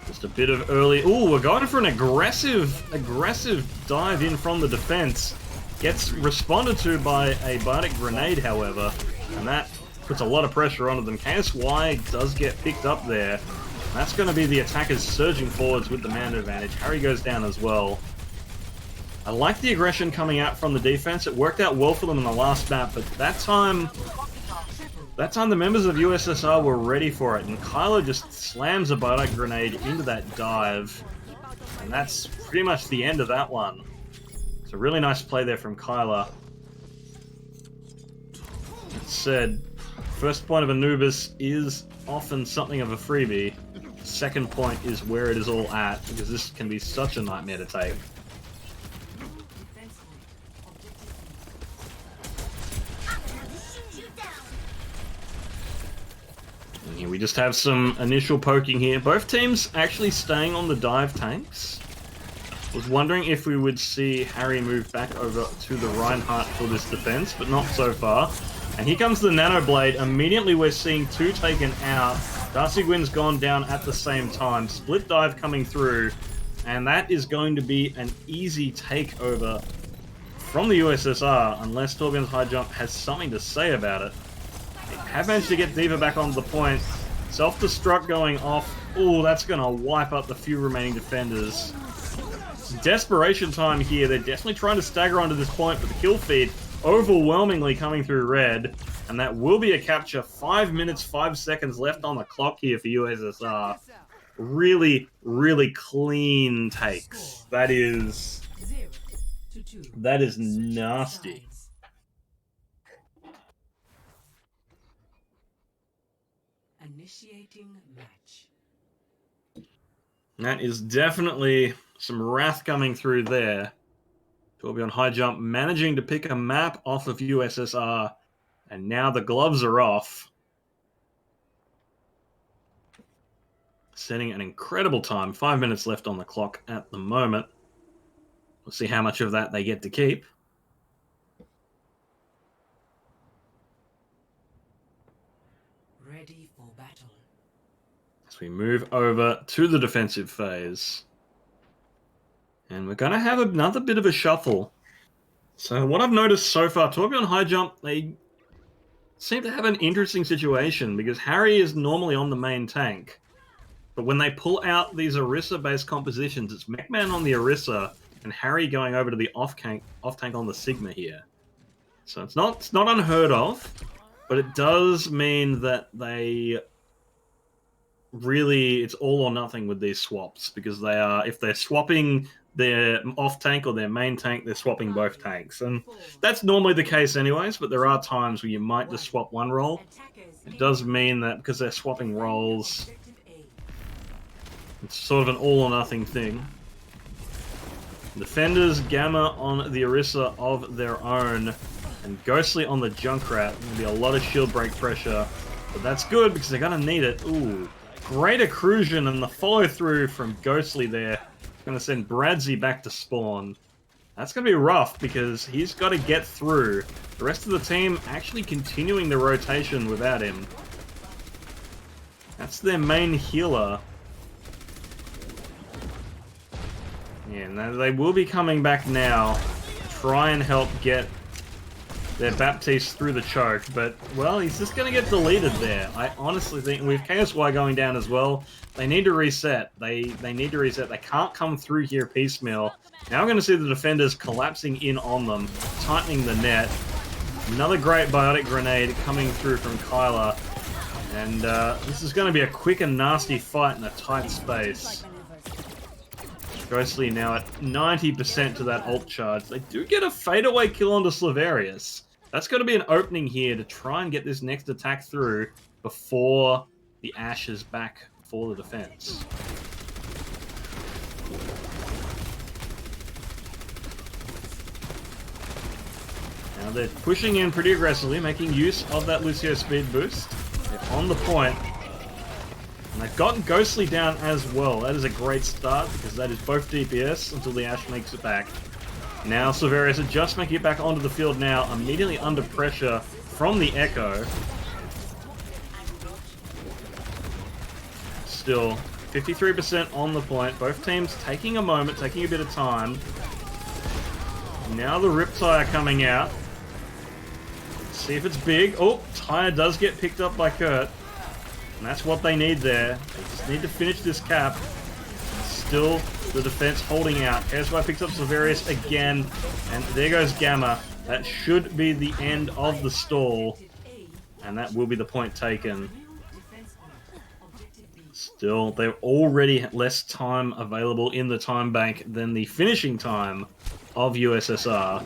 Just a bit of early... Ooh, we're going for an aggressive dive in from the defense. Gets responded to by a biotic grenade, however, and that puts a lot of pressure onto them. KSY does get picked up there. That's going to be the attackers surging forwards with the man advantage. Harry goes down as well. I like the aggression coming out from the defense. It worked out well for them in the last map, but that time the members of U.S.S.R were ready for it, and Kyler just slams a biotic grenade into that dive, and that's pretty much the end of that one. It's a really nice play there from Kyler. That said, first point of Anubis is often something of a freebie. Second point is where it is all at, because this can be such a nightmare to take. And here we just have some initial poking here. Both teams actually staying on the dive tanks. Was wondering if we would see Harry move back over to the Reinhardt for this defense, but not so far. And here comes the Nano Blade. Immediately we're seeing two taken out. Darcy Gwyn's gone down at the same time. Split dive coming through. And that is going to be an easy takeover from the U.S.S.R. unless Torbjorn's high jump has something to say about it. They have managed to get D.Va back onto the point. Self-destruct going off. Ooh, that's going to wipe up the few remaining defenders. Desperation time here. They're definitely trying to stagger onto this point, but the kill feed overwhelmingly coming through red, and that will be a capture. 5 minutes, 5 seconds left on the clock here for U.S.S.R. Really, really clean takes. That is nasty. Initiating match. That is definitely some wrath coming through there. Torbjorn high jump managing to pick a map off of U.S.S.R. And now the gloves are off. Setting an incredible time. 5 minutes left on the clock at the moment. We'll see how much of that they get to keep. Ready for battle. As we move over to the defensive phase. And we're going to have another bit of a shuffle. So what I've noticed so far, Torbjorn high jump, they seem to have an interesting situation because Harry is normally on the main tank. But when they pull out these Orisa-based compositions, it's Mechman on the Orisa and Harry going over to the off-tank on the Sigma here. So it's not unheard of, but it does mean that they really, it's all or nothing with these swaps because they are, if they're swapping their off-tank or their main tank, they're swapping both tanks. And that's normally the case anyways, but there are times where you might just swap one role. It does mean that because they're swapping roles, it's sort of an all-or-nothing thing. Defenders, Gamma on the Orisa of their own, and Ghostly on the Junkrat. There'll be a lot of shield break pressure, but that's good because they're going to need it. Ooh, great accrusion and the follow-through from Ghostly there. Going to send Bradzi back to spawn. That's going to be rough because he's got to get through. The rest of the team actually continuing the rotation without him. That's their main healer. Yeah, and they will be coming back now. Try and help get their Baptiste through the choke. But, well, he's just going to get deleted there. I honestly think with KSY going down as well, they need to reset. They need to reset. They can't come through here piecemeal. Now we're going to see the defenders collapsing in on them, tightening the net. Another great biotic grenade coming through from Kyler. And this is going to be a quick and nasty fight in a tight space. Ghostly now at 90% to that ult charge. They do get a fadeaway kill onto Slavarius. That's going to be an opening here to try and get this next attack through before the Ashe is back for the defense. Now they're pushing in pretty aggressively, making use of that Lucio speed boost. They're on the point. And they've gotten Ghostly down as well. That is a great start because that is both DPS until the Ashe makes it back. Now Slavarius are just making it back onto the field now, immediately under pressure from the Echo. Still 53% on the point. Both teams taking a moment, taking a bit of time. Now the rip tire coming out. Let's see if it's big. Oh, tire does get picked up by Kurt. And that's what they need there. They just need to finish this cap. Still the defense holding out. KSY picks up Severius again. And there goes Gamma. That should be the end of the stall. And that will be the point taken. Still, they've already less time available in the time bank than the finishing time of U.S.S.R.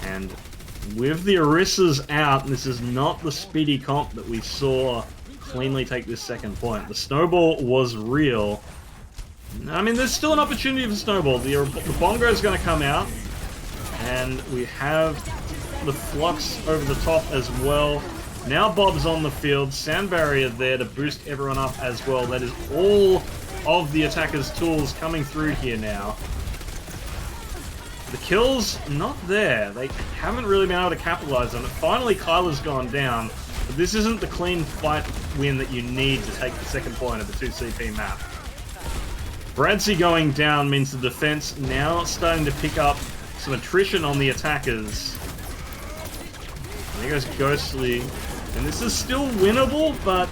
And with the Orissas out, this is not the speedy comp that we saw cleanly take this second point. The snowball was real. I mean, there's still an opportunity for snowball. The Bongo is going to come out, and we have the Flux over the top as well. Now Bob's on the field. Sound barrier there to boost everyone up as well. That is all of the attacker's tools coming through here now. The kills, not there. They haven't really been able to capitalize on it. Finally, Kyla's gone down, but this isn't the clean fight win that you need to take the second point of the 2CP map. Bradsey going down means the defense now starting to pick up some attrition on the attackers. And there goes Ghostly. And this is still winnable, but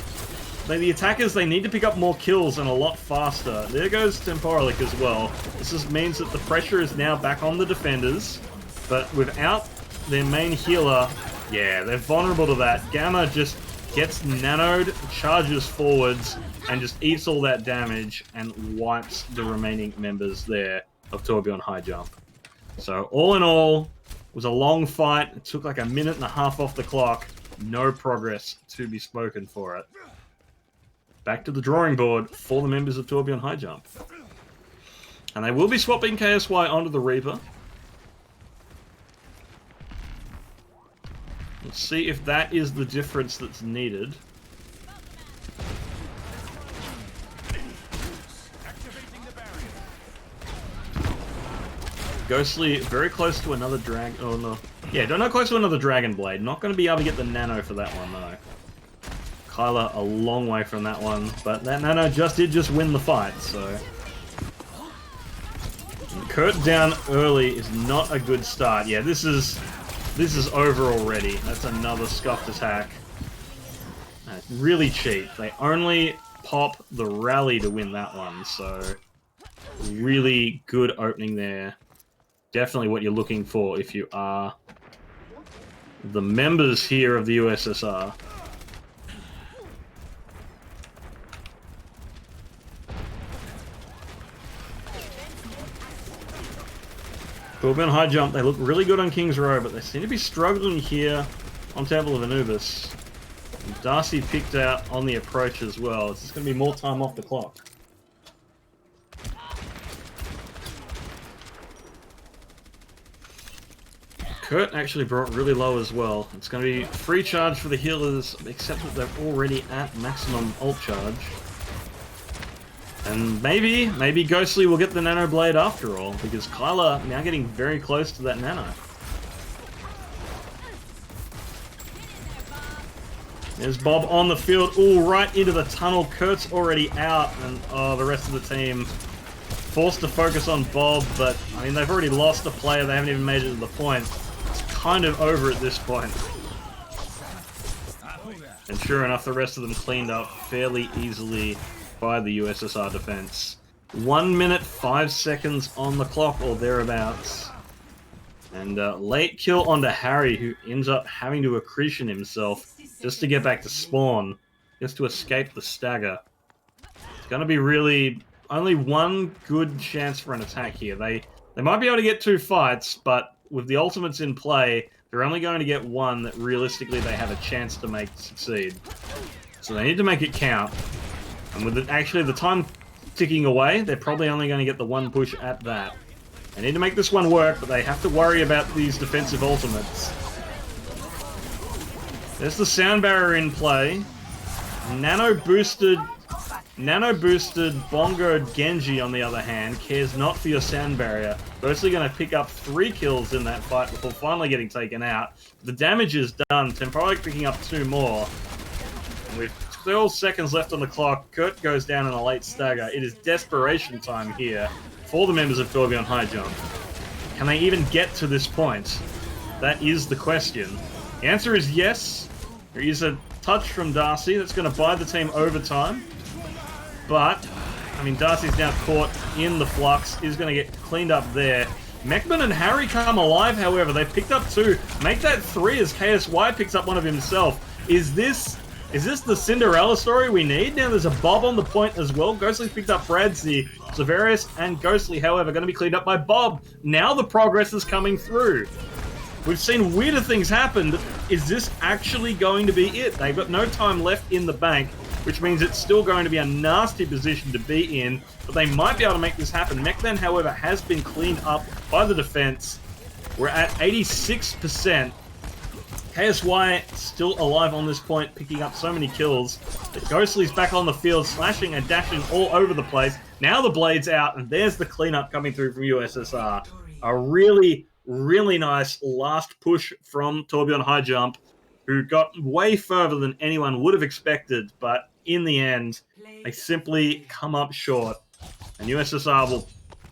the attackers, they need to pick up more kills and a lot faster. There goes Temporalic as well. This means that the pressure is now back on the defenders, but without their main healer, yeah, they're vulnerable to that. Gamma just gets nanoed, charges forwards, and just eats all that damage and wipes the remaining members there of Torbjorn High Jump. So all in all, it was a long fight. It took like a minute and a half off the clock. No progress to be spoken for it. Back to the drawing board for the members of Torbjorn High Jump. And they will be swapping KSY onto the Reaper. Let's see if that is the difference that's needed. Ghostly very close to another drag. Oh no. Yeah, not close to another Dragon Blade. Not going to be able to get the nano for that one though. Kyla a long way from that one, but that nano did win the fight, so. Kurt down early is not a good start. Yeah, this is over already. That's another scuffed attack. Really cheap. They only pop the rally to win that one, so really good opening there. Definitely what you're looking for if you are the members here of the U.S.S.R. Torbjorn High Jump, they look really good on King's Row, but they seem to be struggling here on Temple of Anubis. And Darcy picked out on the approach as well. It's just going to be more time off the clock. Kurt actually brought really low as well. It's going to be free charge for the healers, except that they're already at maximum ult charge. And maybe Ghostly will get the Nano Blade after all, because Kyla now getting very close to that Nano. There's Bob on the field. Ooh, right into the tunnel. Kurt's already out, and the rest of the team forced to focus on Bob, but I mean, they've already lost a player. They haven't even made it to the point. It's kind of over at this point. And sure enough, the rest of them cleaned up fairly easily by the U.S.S.R. defense. 1 minute 5 seconds on the clock or thereabouts. And late kill onto Harry, who ends up having to accretion himself just to get back to spawn, just to escape the stagger. It's going to be really only one good chance for an attack here. They might be able to get 2 fights, but with the ultimates in play, they're only going to get one that realistically they have a chance to make succeed. So they need to make it count. And with actually the time ticking away, they're probably only going to get the 1 push at that. They need to make this one work, but they have to worry about these defensive ultimates. There's the sound barrier in play. Nano boosted Bongo Genji, on the other hand, cares not for your sound barrier. Mostly going to pick up 3 kills in that fight before finally getting taken out. The damage is done. Temporalic picking up 2 more. And we've 12 seconds left on the clock. Kurt goes down in a late stagger. It is desperation time here for the members of Torbjorn High Jump. Can they even get to this point? That is the question. The answer is yes. There is a touch from Darcy that's going to buy the team overtime. But, I mean, Darcy's now caught in the flux, is going to get cleaned up there. Mechman and Harry come alive, however. They've picked up 2. Make that 3 as KSY picks up one of himself. Is this the Cinderella story we need? Now there's a Bob on the point as well. Ghostly's picked up Bradsy. Zavarius and Ghostly, however, going to be cleaned up by Bob. Now the progress is coming through. We've seen weirder things happen. Is this actually going to be it? They've got no time left in the bank, which means it's still going to be a nasty position to be in, but they might be able to make this happen. Mechman, however, has been cleaned up by the defense. We're at 86%. KSY still alive on this point, picking up so many kills. But Ghostly's back on the field, slashing and dashing all over the place. Now the blade's out, and there's the cleanup coming through from U.S.S.R. A really, really nice last push from Torbjorn High Jump, who got way further than anyone would have expected, but in the end, they simply come up short, and U.S.S.R. will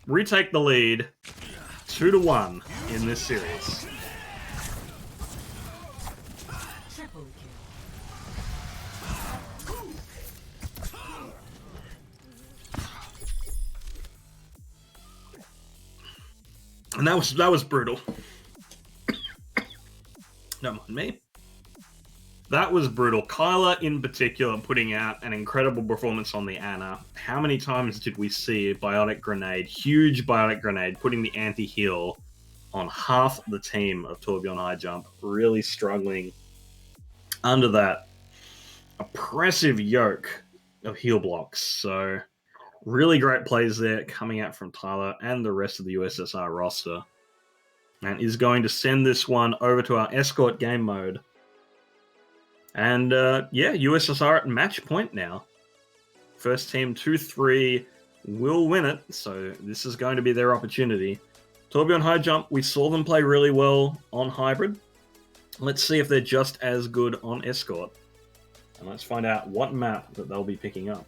retake the lead 2-1 in this series. And that was brutal. Don't mind me. That was brutal. Kyla, in particular, putting out an incredible performance on the Ana. How many times did we see Biotic Grenade, huge Biotic Grenade, putting the anti-heal on half the team of Torbjorn High Jump, really struggling under that oppressive yoke of heal blocks. So, really great plays there coming out from Tyler and the rest of the U.S.S.R. roster. And is going to send this one over to our escort game mode. And yeah, U.S.S.R. at match point now. First team 2-3 will win it, so this is going to be their opportunity. Torbjorn High Jump, we saw them play really well on Hybrid. Let's see if they're just as good on Escort. And let's find out what map that they'll be picking up.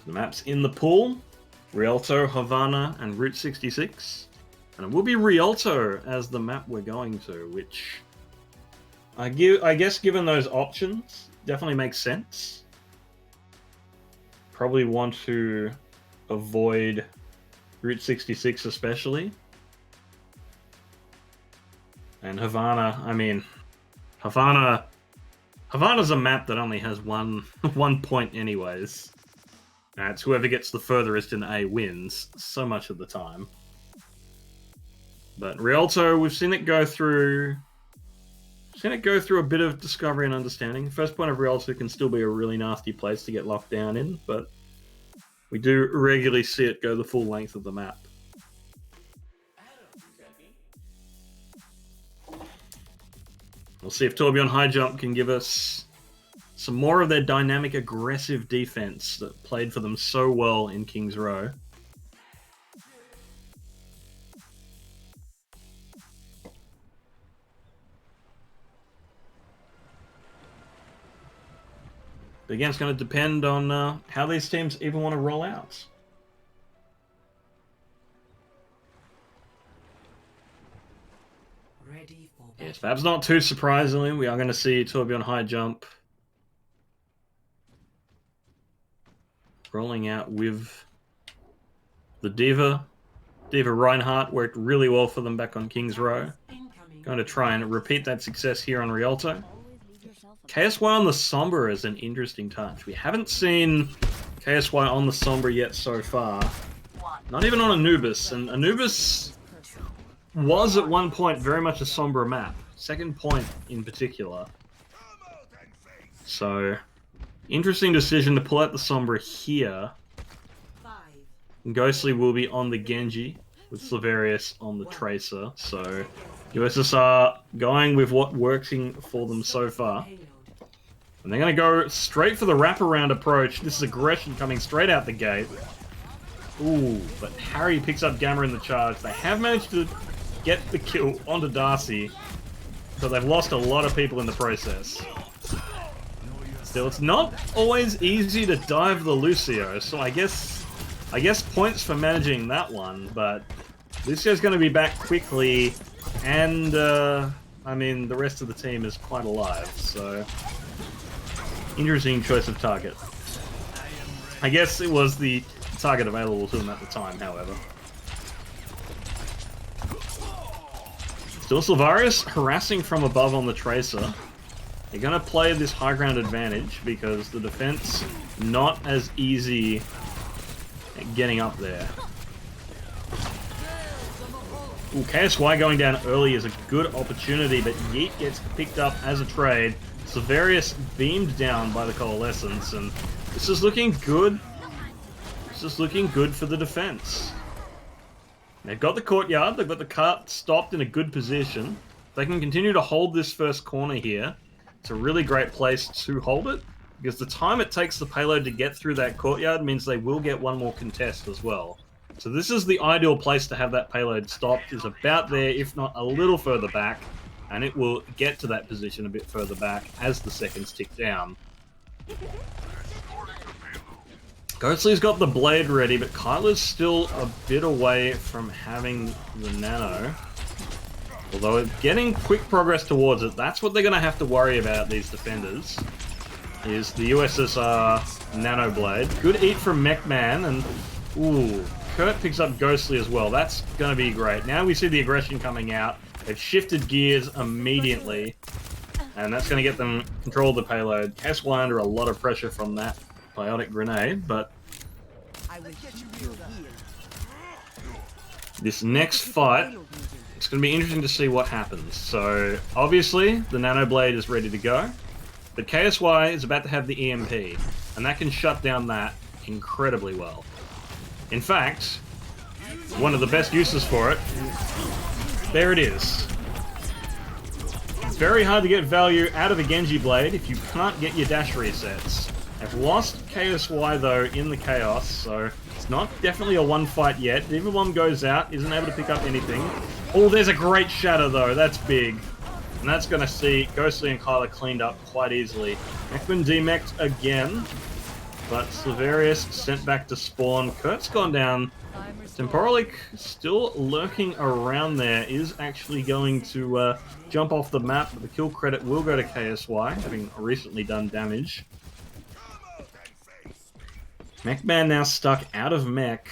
The maps in the pool, Rialto, Havana, and Route 66. And it will be Rialto as the map we're going to, which I guess given those options, definitely makes sense. Probably want to avoid Route 66 especially. And Havana, I mean, Havana's a map that only has one point anyways. It's whoever gets the furthest in A wins, so much of the time. But Rialto, we've seen it go through a bit of discovery and understanding. The first point of Rialto can still be a really nasty place to get locked down in, but we do regularly see it go the full length of the map. We'll see if Torbjorn High Jump can give us some more of their dynamic, aggressive defense that played for them so well in King's Row. But again, it's going to depend on how these teams even want to roll out. Ready for Yes, perhaps not too surprisingly, we are going to see Torbjorn High Jump rolling out with the Diva. Diva Reinhardt worked really well for them back on King's Row. Going to try and repeat that success here on Rialto. KSY on the Sombra is an interesting touch. We haven't seen KSY on the Sombra yet so far. Not even on Anubis. And Anubis was at one point very much a Sombra map. Second point in particular. So, interesting decision to pull out the Sombra here. Ghostly will be on the Genji, with Slavarius on the Tracer. So, U.S.S.R. going with what working for them so far. And they're going to go straight for the wraparound approach. This is aggression coming straight out the gate. Ooh, but Harry picks up Gamma in the charge. They have managed to get the kill onto Darcy, but they've lost a lot of people in the process. Still, it's not always easy to dive the Lucio, so I guess points for managing that one, but Lucio's going to be back quickly, and, I mean, the rest of the team is quite alive, so... Interesting choice of target. I guess it was the target available to them at the time, however. Still Silvarius harassing from above on the Tracer. They're going to play this high ground advantage because the defense not as easy at getting up there. Ooh, KSY going down early is a good opportunity, but Yeet gets picked up as a trade. Silvarius beamed down by the Coalescence, and this is looking good. This is looking good for the defense. They've got the courtyard, they've got the cart stopped in a good position. They can continue to hold this first corner here. It's a really great place to hold it, because the time it takes the payload to get through that courtyard means they will get one more contest as well. So this is the ideal place to have that payload stopped, is about there, if not a little further back. And it will get to that position a bit further back as the seconds tick down. Ghostly's got the blade ready, but Kyler's still a bit away from having the nano. Although getting quick progress towards it, that's what they're going to have to worry about, these defenders. Is the U.S.S.R. nano blade. Good eat from Mechman, and ooh, Kurt picks up Ghostly as well. That's going to be great. Now we see the aggression coming out. They've shifted gears immediately, and that's going to get them control of the payload. KSY under a lot of pressure from that biotic grenade, but this next fight, it's going to be interesting to see what happens. So, obviously, the Nano Blade is ready to go, but KSY is about to have the EMP, and that can shut down that incredibly well. In fact, one of the best uses for it, there it is. It's very hard to get value out of a Genji Blade if you can't get your dash resets. I've lost KSY though in the chaos, so it's not definitely a one fight yet. Diva Bomb goes out, isn't able to pick up anything. Oh, there's a great shatter though, that's big. And that's going to see Ghostly and Kyler cleaned up quite easily. Ekman demeched again, but Silvarius sent back to spawn. Kurt's gone down. Temporalic still lurking around there, is actually going to jump off the map, but the kill credit will go to KSY, having recently done damage. Mechman now stuck out of mech,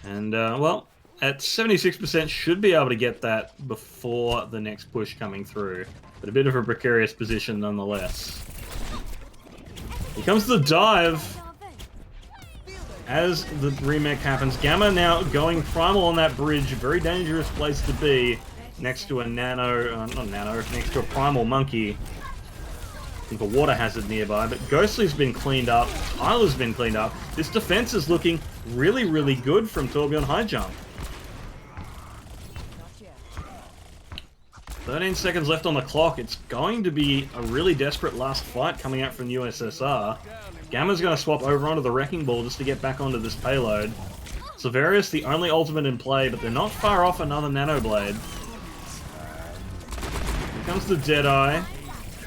and well, at 76% should be able to get that before the next push coming through, but a bit of a precarious position nonetheless. Here comes the dive. As the remake happens, Gamma now going primal on that bridge, very dangerous place to be, next to a next to a primal monkey. I think a water hazard nearby, but Ghostly's been cleaned up, Tyler's been cleaned up. This defense is looking really, really good from Torbjorn High Jump. 13 seconds left on the clock. It's going to be a really desperate last fight coming out from U.S.S.R. Gamma's going to swap over onto the Wrecking Ball just to get back onto this payload. Silvarius, the only ultimate in play, but they're not far off another Nano Blade. Here comes the Deadeye.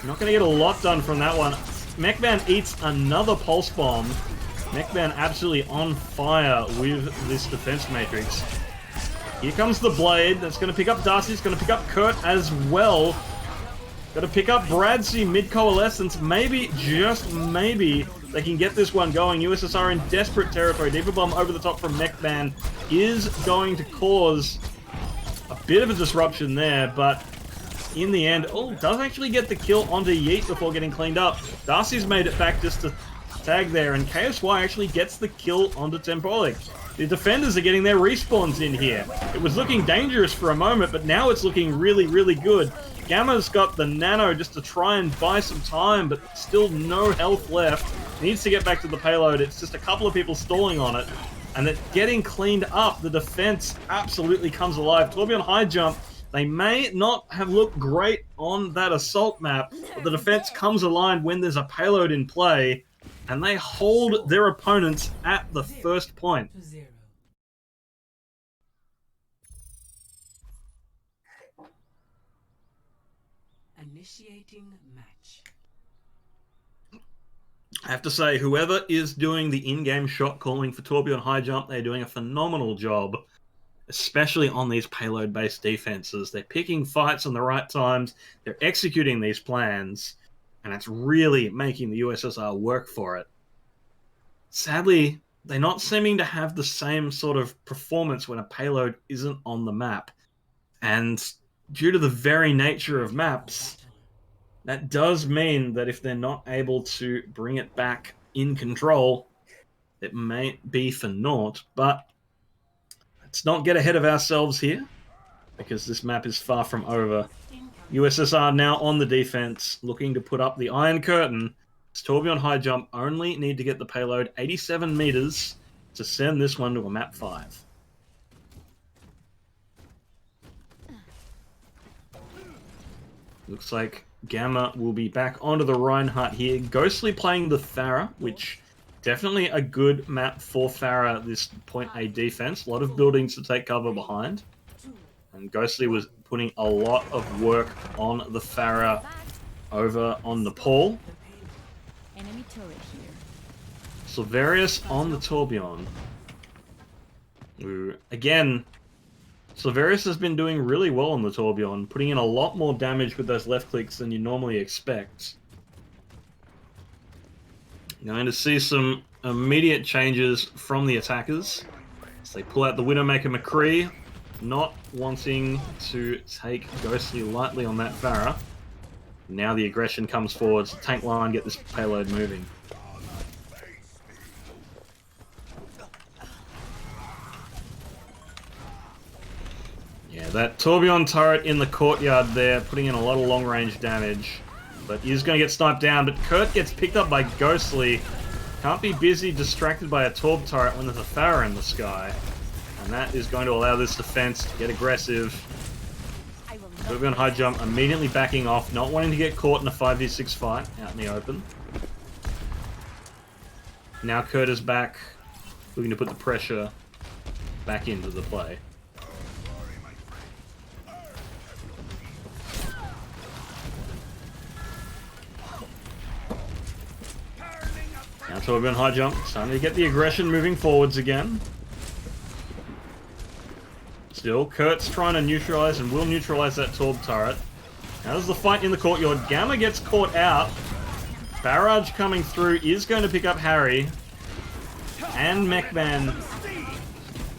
Not going to get a lot done from that one. Mechman eats another Pulse Bomb. Mechman absolutely on fire with this defense matrix. Here comes the Blade. That's going to pick up Darcy. It's going to pick up Kurt as well. Got to pick up Bradsey mid-coalescence. Maybe, just maybe, they can get this one going. U.S.S.R. in desperate territory. Diva Bomb over the top from Mechman is going to cause a bit of a disruption there, but in the end, oh, does actually get the kill onto Yeet before getting cleaned up. Darcy's made it back just to tag there, and KSY actually gets the kill onto Temporalic. The defenders are getting their respawns in here. It was looking dangerous for a moment, but now it's looking really, really good. Gamma's got the nano just to try and buy some time, but still no health left. Needs to get back to the payload. It's just a couple of people stalling on it. And it getting cleaned up, the defense absolutely comes alive. Torbjorn High Jump They may not have looked great on that assault map, but the defense comes aligned when there's a payload in play, and they hold their opponents at the first point. To 0. Initiating match. I have to say, whoever is doing the in-game shot calling for Torbjorn High Jump, they're doing a phenomenal job, especially on these payload-based defenses. They're picking fights on the right times, they're executing these plans, and it's really making the U.S.S.R work for it. Sadly, they're not seeming to have the same sort of performance when a payload isn't on the map. And due to the very nature of maps, that does mean that if they're not able to bring it back in control, it may be for naught. But let's not get ahead of ourselves here, because this map is far from over. U.S.S.R now on the defense, looking to put up the Iron Curtain. Torbjorn High Jump only need to get the payload 87 meters to send this one to a map 5. Looks like Gamma will be back onto the Reinhardt here. Ghostly playing the Pharah, which definitely a good map for Pharah, this point A defense. A lot of buildings to take cover behind. And Ghostly was putting a lot of work on the Pharah over on Nepal. Enemy turret here. Silverius on the Torbjorn. Ooh. Again, Silverius has been doing really well on the Torbjorn, putting in a lot more damage with those left clicks than you normally expect. Going to see some immediate changes from the attackers as they pull out the Widowmaker McCree, not wanting to take Ghostly lightly on that Pharah. Now the aggression comes forwards, tank line, get this payload moving. Yeah, that Torbjorn turret in the courtyard there, putting in a lot of long-range damage. But he's going to get sniped down, but Kurt gets picked up by Ghostly. Can't be busy distracted by a Torb turret when there's a Pharah in the sky. And that is going to allow this defense to get aggressive. Torbjorn High Jump immediately backing off, not wanting to get caught in a 5v6 fight out in the open. Now Kurt is back, looking to put the pressure back into the play. Now Torbjorn High Jump, starting to get the aggression moving forwards again. Still, Kurt's trying to neutralize and will neutralize that Torb turret. Now there's the fight in the courtyard. Gamma gets caught out. Barrage coming through is going to pick up Harry. And Mechman.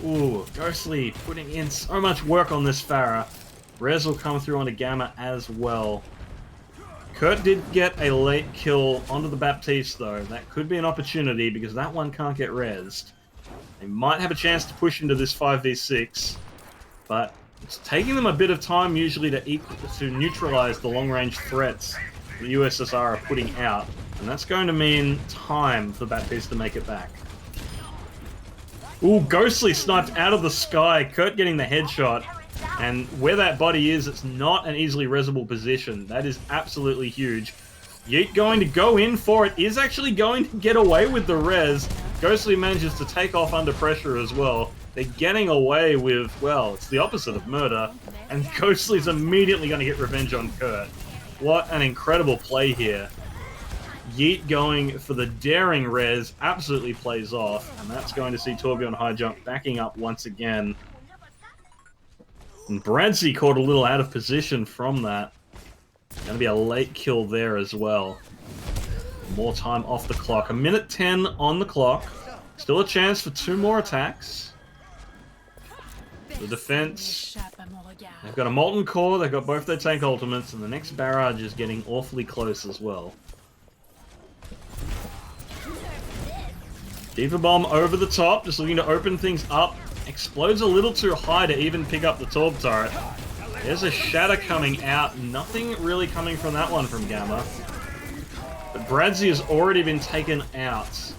Ooh, Ghostly putting in so much work on this Pharah. Rez will come through onto Gamma as well. Kurt did get a late kill onto the Baptiste though. That could be an opportunity because that one can't get rezzed. They might have a chance to push into this 5v6. But it's taking them a bit of time usually to neutralize the long-range threats the U.S.S.R are putting out. And that's going to mean time for Baptiste to make it back. Ooh, Ghostly sniped out of the sky. Kurt getting the headshot. And where that body is, it's not an easily rezzable position. That is absolutely huge. Yeet going to go in for it. Is actually going to get away with the res. Ghostly manages to take off under pressure as well. They're getting away with, well, it's the opposite of murder. And Ghostly's immediately going to get revenge on Kurt. What an incredible play here. Yeet going for the daring res absolutely plays off. And that's going to see Torbjorn High Jump backing up once again. And Bradsey caught a little out of position from that. Going to be a late kill there as well. More time off the clock. 1:10 on the clock. Still a chance for 2 more attacks. The defense, they've got a Molten Core, they've got both their tank ultimates, and the next barrage is getting awfully close as well. Diva Bomb over the top, just looking to open things up. Explodes a little too high to even pick up the Torb turret. There's a Shatter coming out, nothing really coming from that one from Gamma. But Bradsey has already been taken out.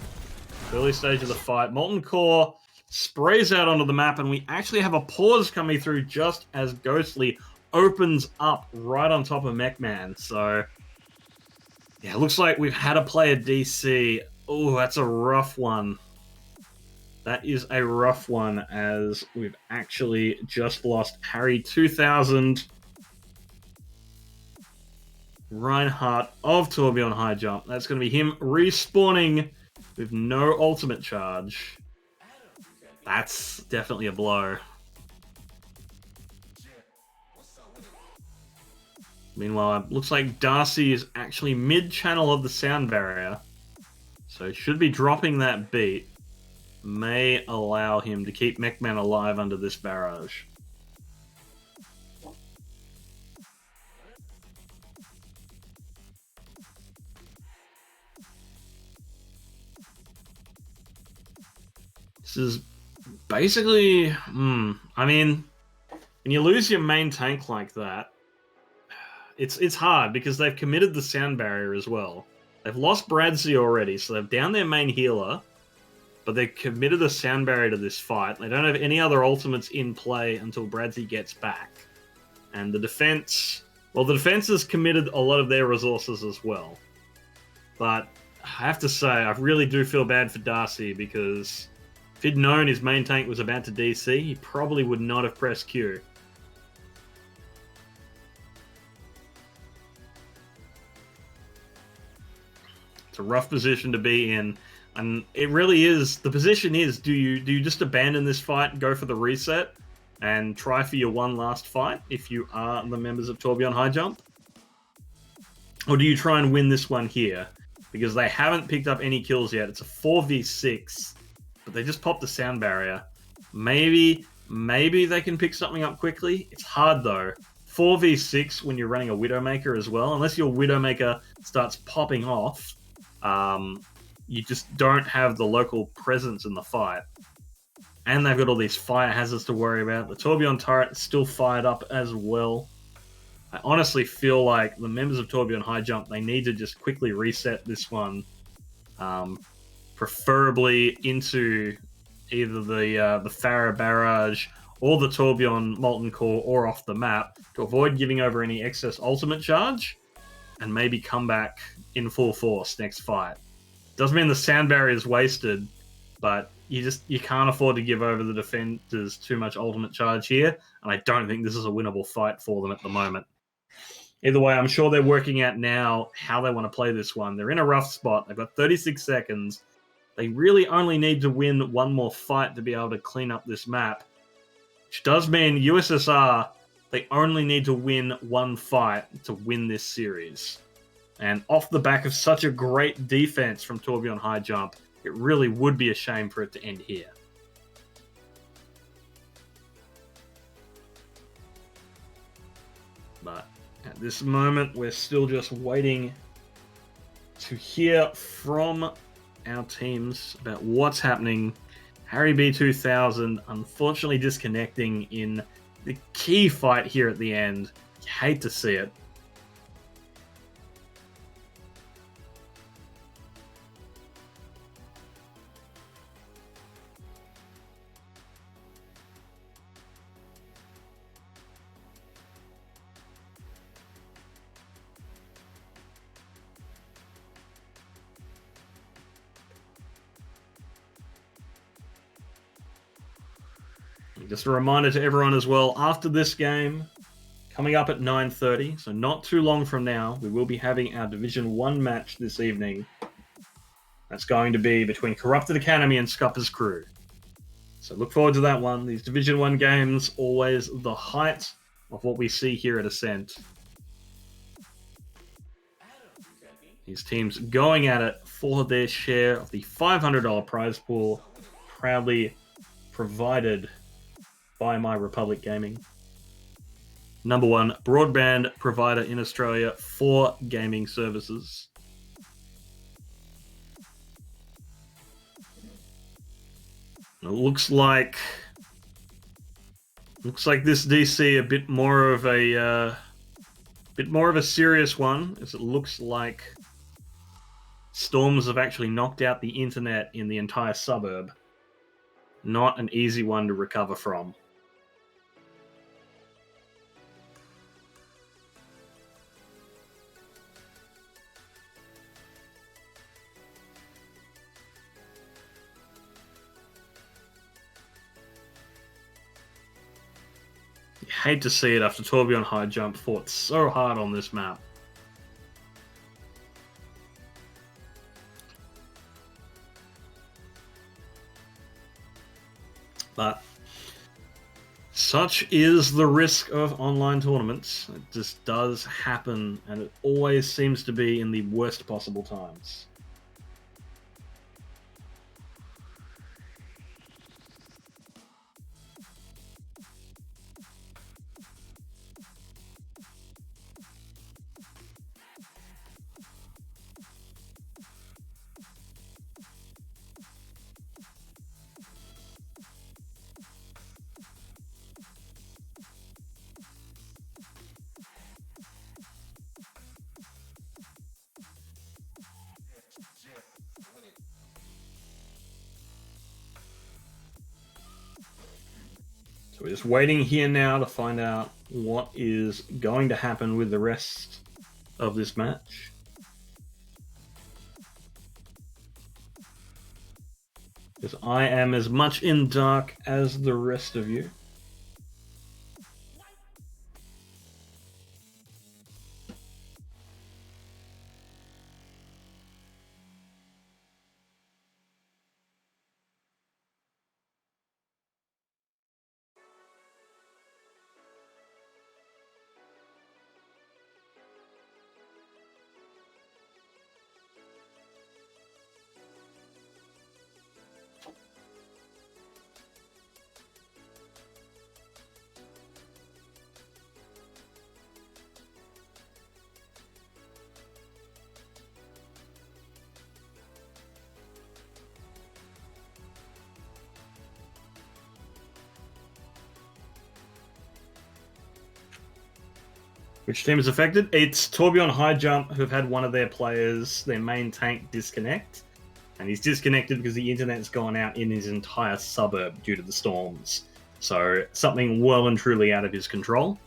Early stage of the fight. Molten Core sprays out onto the map, and we actually have a pause coming through just as Ghostly opens up right on top of Mechman. So, yeah, it looks like we've had to play a DC. Oh, that's a rough one. That is a rough one, as we've actually just lost Harry 2000, Reinhardt of Torbjorn High Jump. That's going to be him respawning with no ultimate charge. That's definitely a blow. Meanwhile, it looks like Darcy is actually mid-channel of the sound barrier, so should be dropping that beat. May allow him to keep Mechman alive under this barrage. This is basically... I mean, when you lose your main tank like that, it's hard because they've committed the sound barrier as well. They've lost Bradsey already, so they've down their main healer, but they've committed the sound barrier to this fight. They don't have any other ultimates in play until Bradsey gets back. And the defense... Well, the defense has committed a lot of their resources as well. But I have to say, I really do feel bad for Darcy, because if he'd known his main tank was about to DC, he probably would not have pressed Q. It's a rough position to be in. And it really is, the position is, do you just abandon this fight and go for the reset and try for your one last fight if you are the members of Torbjorn High Jump? Or do you try and win this one here? Because they haven't picked up any kills yet. It's a 4v6, but they just popped the sound barrier. Maybe they can pick something up quickly. It's hard though. 4v6 when you're running a Widowmaker as well, unless your Widowmaker starts popping off, you just don't have the local presence in the fight. And they've got all these fire hazards to worry about. The Torbjorn turret is still fired up as well. I honestly feel like the members of Torbjorn High Jump, they need to just quickly reset this one. Preferably into either the Farah Barrage or the Torbjorn Molten Core or off the map to avoid giving over any excess ultimate charge, and maybe come back in full force next fight. Doesn't mean the sound barrier is wasted, but you can't afford to give over the defenders too much ultimate charge here, and I don't think this is a winnable fight for them at the moment. Either way, I'm sure they're working out now how they want to play this one. They're in a rough spot. They've got 36 seconds. They really only need to win one more fight to be able to clean up this map, which does mean U.S.S.R, they only need to win one fight to win this series. And off the back of such a great defense from Torbjorn High Jump, it really would be a shame for it to end here. But at this moment, we're still just waiting to hear from our teams about what's happening. Harry B2000 unfortunately disconnecting in the key fight here at the end. You hate to see it. Just a reminder to everyone as well, after this game, coming up at 9:30, so not too long from now, we will be having our Division 1 match this evening. That's going to be between Corrupted Academy and Scupper's crew. So look forward to that one. These Division 1 games, always the height of what we see here at Ascent. These teams going at it for their share of the $500 prize pool, proudly provided by My Republic Gaming. #1 broadband provider in Australia for gaming services. It looks like this DC a bit more of a serious one, as it looks like storms have actually knocked out the internet in the entire suburb. Not an easy one to recover from. hate to see it after Torbjorn high jump fought so hard on this map. But such is the risk of online tournaments. It just does happen, and it always seems to be in the worst possible times. So we're just waiting here now to find out what is going to happen with the rest of this match. Because I am as much in dark as the rest of you. Which team is affected? It's Torbjorn High Jump, who've had one of their players, their main tank, disconnect. And he's disconnected because the internet's gone out in his entire suburb due to the storms. So something well and truly out of his control.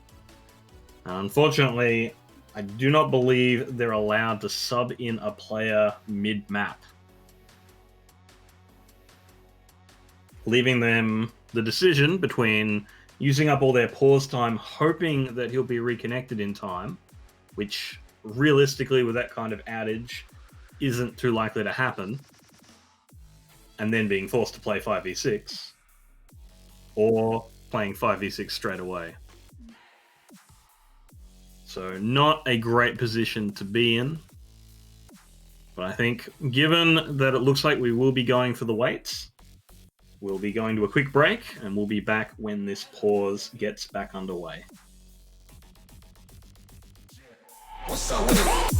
Unfortunately, I do not believe they're allowed to sub in a player mid-map, leaving them the decision between using up all their pause time, hoping that he'll be reconnected in time, which realistically, with that kind of outage, isn't too likely to happen, and then being forced to play 5v6, or playing 5v6 straight away. So not a great position to be in. But I think, given that it looks like we will be going for the weights, we'll be going to a quick break, and we'll be back when this pause gets back underway. What's up with it?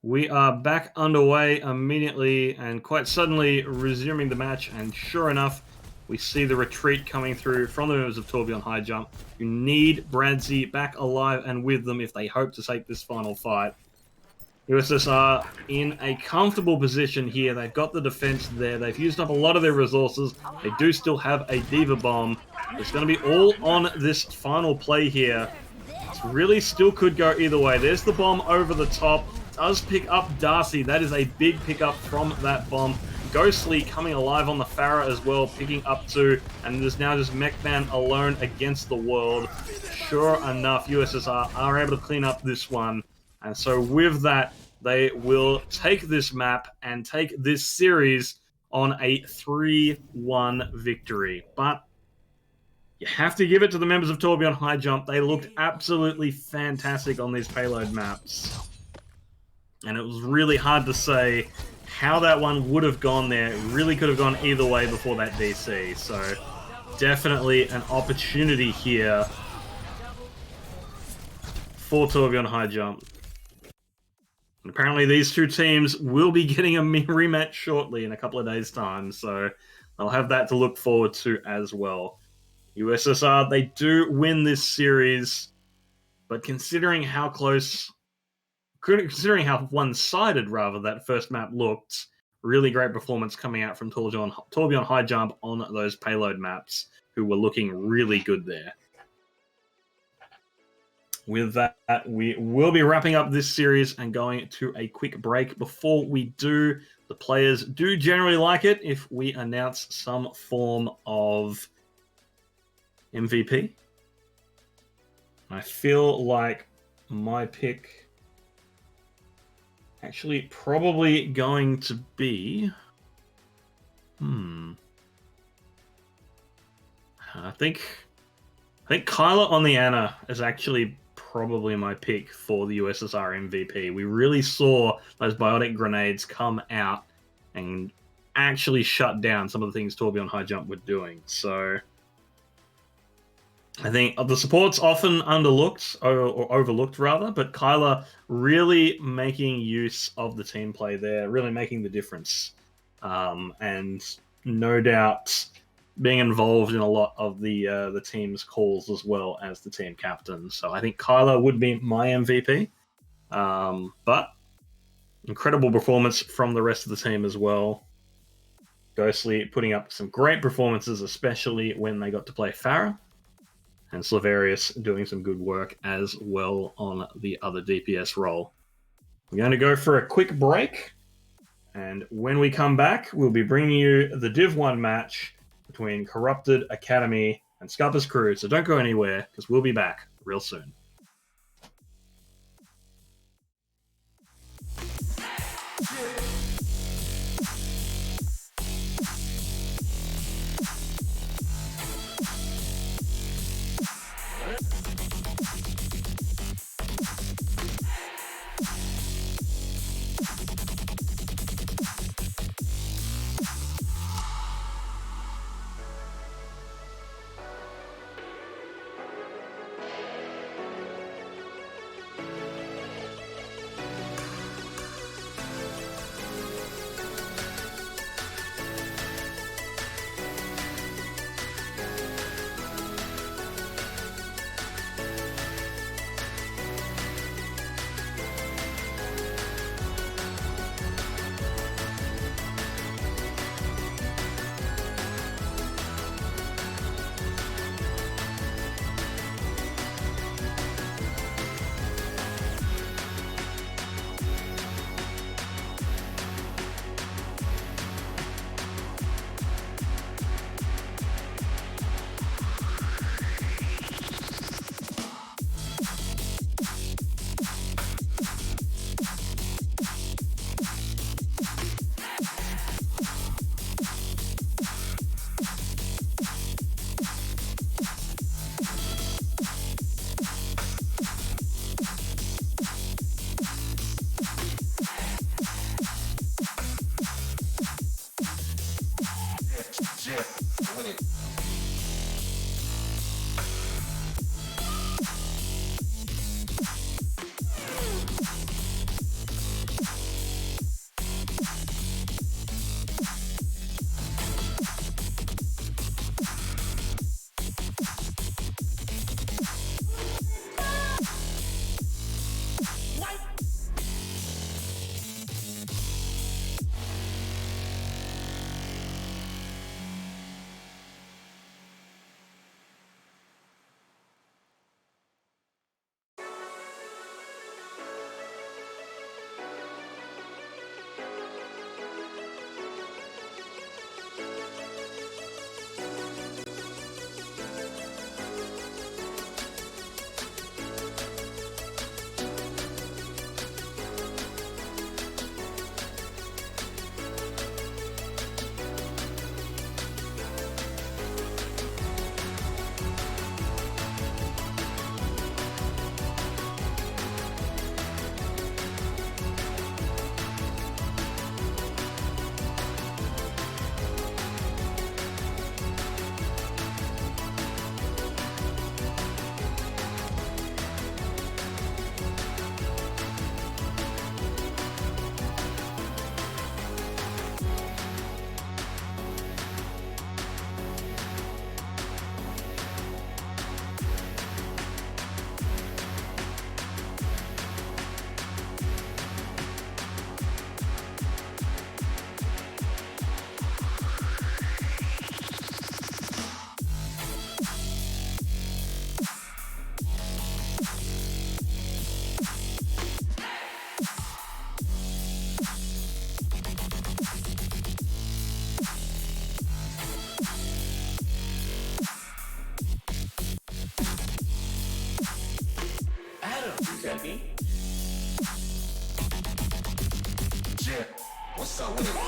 We are back underway immediately and quite suddenly resuming the match, and sure enough, we see the retreat coming through from the members of Torbjorn High Jump, who need Bradsey back alive and with them if they hope to take this final fight. U.S.S.R in a comfortable position here. They've got the defense there. They've used up a lot of their resources. They do still have a Diva Bomb. It's going to be all on this final play here. It really still could go either way. There's the bomb over the top. Does pick up Darcy. That is a big pickup from that bomb. Ghostly coming alive on the Farah as well, picking up two, and there's now just Mechman alone against the world. Sure enough, U.S.S.R are able to clean up this one, and so with that, they will take this map and take this series on a 3-1 victory. But you have to give it to the members of Torbjorn High Jump. They looked absolutely fantastic on these payload maps. And it was really hard to say how that one would have gone there. It really could have gone either way before that DC. So definitely an opportunity here for Torbjorn High Jump. And apparently these two teams will be getting a rematch shortly in a couple of days' time, so I'll have that to look forward to as well. U.S.S.R, they do win this series, but considering how one-sided rather that first map looked, really great performance coming out from Torbjorn High Jump on those payload maps, who were looking really good there. With that, we will be wrapping up this series and going to a quick break. Before we do, the players do generally like it if we announce some form of MVP. I feel like my pick actually probably going to be... I think Kyla on the Ana is actually probably my pick for the U.S.S.R MVP. We really saw those biotic grenades come out and actually shut down some of the things Torbjorn High Jump were doing. So I think the support's often underlooked, or overlooked rather, but Kyla really making use of the team play there, really making the difference. And no doubt being involved in a lot of the team's calls as well as the team captain. So I think Kyla would be my MVP. But incredible performance from the rest of the team as well. Ghostly putting up some great performances, especially when they got to play Farah. And Slavarius doing some good work as well on the other DPS role. We're going to go for a quick break. And when we come back, we'll be bringing you the Div 1 match between Corrupted Academy and Scupper's crew. So don't go anywhere, because we'll be back real soon. champion. Yeah, what's up with it?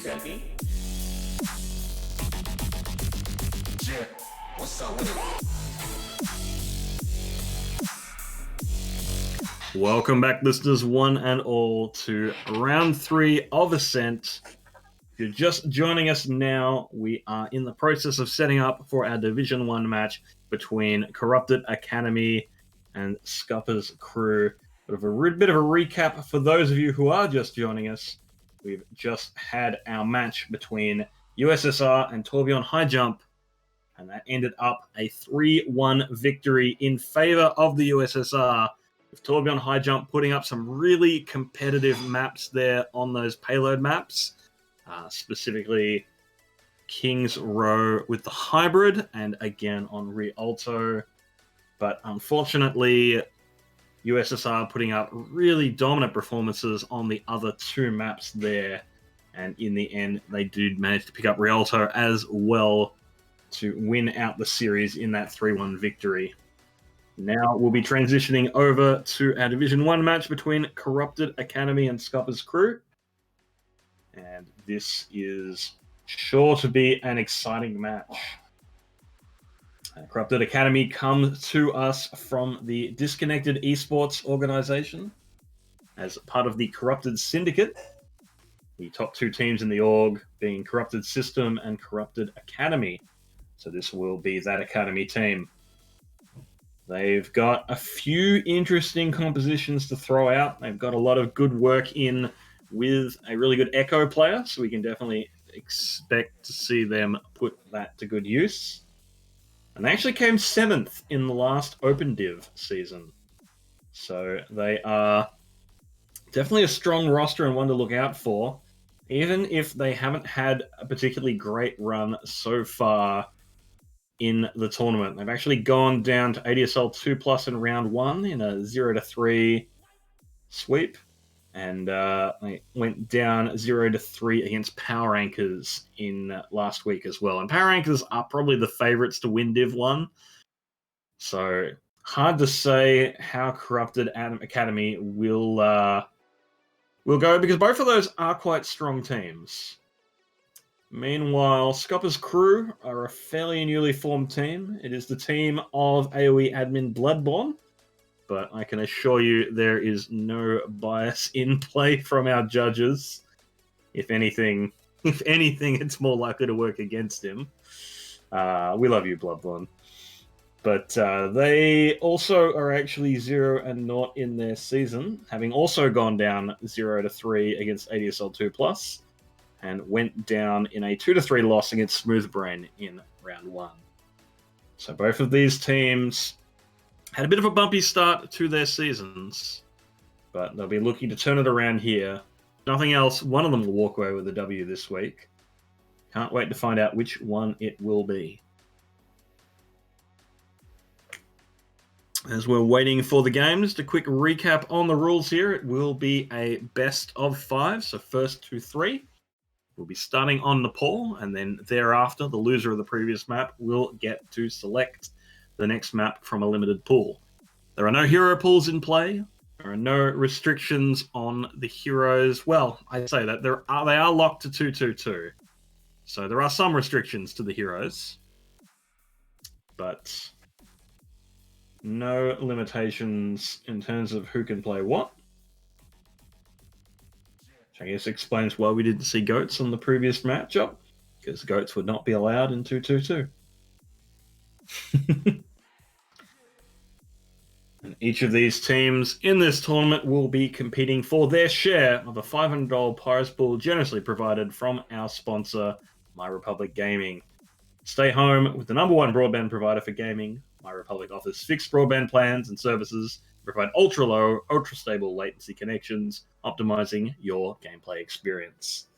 Champion. Yeah, what's up with it? Welcome back, listeners, one and all, to round 3 of Ascent. If you're just joining us now, we are in the process of setting up for our Division 1 match between Corrupted Academy and Scupper's crew. Bit of a recap for those of you who are just joining us. We've just had our match between U.S.S.R and Torbjorn High Jump, and that ended up a 3-1 victory in favor of the U.S.S.R, with Torbjorn High Jump putting up some really competitive maps there on those payload maps, specifically King's Row with the hybrid, and again on Rialto. But unfortunately, U.S.S.R putting up really dominant performances on the other 2 maps there, and in the end, they did manage to pick up Rialto as well to win out the series in that 3-1 victory. Now we'll be transitioning over to our Division 1 match between Corrupted Academy and Scupper's crew. And this is sure to be an exciting match. Corrupted Academy comes to us from the Disconnected Esports organization as part of the Corrupted Syndicate. The top two teams in the org being Corrupted System and Corrupted Academy. So this will be that Academy team. They've got a few interesting compositions to throw out. They've got a lot of good work in with a really good Echo player, so we can definitely expect to see them put that to good use. And they actually came 7th in the last Open Div season. So they are definitely a strong roster and one to look out for, even if they haven't had a particularly great run so far in the tournament. They've actually gone down to ADSL 2+ in round 1 in a 0-3 sweep. And they went down 0-3 against Power Anchors in last week as well. And Power Anchors are probably the favorites to win Div 1. So hard to say how Corrupted Academy will go, because both of those are quite strong teams. Meanwhile, Scupper's crew are a fairly newly formed team. It is the team of AOE admin Bloodborne, but I can assure you there is no bias in play from our judges. If anything, it's more likely to work against him. We love you, Bloodborne. But they also are actually 0-0 in their season, having also gone down 0-3 against ADSL 2+, and went down in a 2-3 loss against Smoothbrain in round 1. So both of these teams had a bit of a bumpy start to their seasons, but they'll be looking to turn it around here. Nothing else, one of them will walk away with a W this week. Can't wait to find out which one it will be. As we're waiting for the game, just a quick recap on the rules here. It will be a best of 5, so first to 3. We'll be starting on Nepal, and then thereafter, the loser of the previous map will get to select the next map from a limited pool. There are no hero pools in play. There are no restrictions on the heroes. Well, I say that they are locked to 2-2-2. So there are some restrictions to the heroes, but no limitations in terms of who can play what. Which I guess explains why we didn't see goats on the previous matchup, because goats would not be allowed in 2-2-2. And each of these teams in this tournament will be competing for their share of a $500 prize pool generously provided from our sponsor, My Republic Gaming. Stay home with the #1 broadband provider for gaming. My Republic offers fixed broadband plans and services that provide ultra-low, ultra-stable latency connections, optimizing your gameplay experience.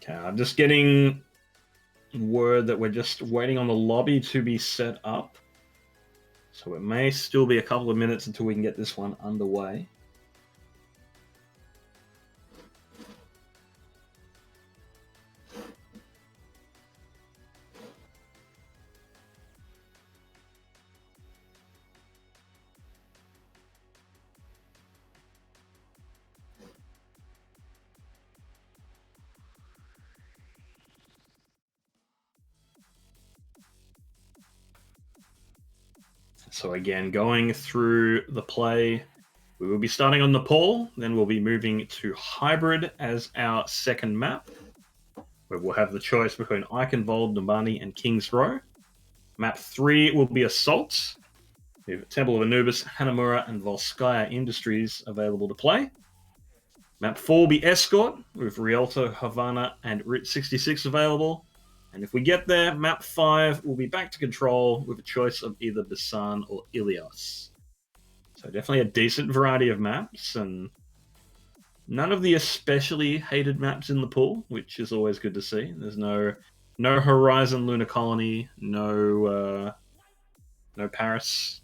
Okay, I'm just getting word that we're just waiting on the lobby to be set up. So it may still be a couple of minutes until we can get this one underway. So again, going through the play, we will be starting on Nepal, then we'll be moving to Hybrid as our second map, where we'll have the choice between Eichenwald, Numbani, and King's Row. Map 3 will be Assault. We have Temple of Anubis, Hanamura, and Volskaya Industries available to play. Map 4 will be Escort, with Rialto, Havana, and Route 66 available. And if we get there, map 5 will be back to Control with a choice of either Basan or Ilios. So definitely a decent variety of maps, and none of the especially hated maps in the pool, which is always good to see. There's no Horizon Lunar Colony, no Paris.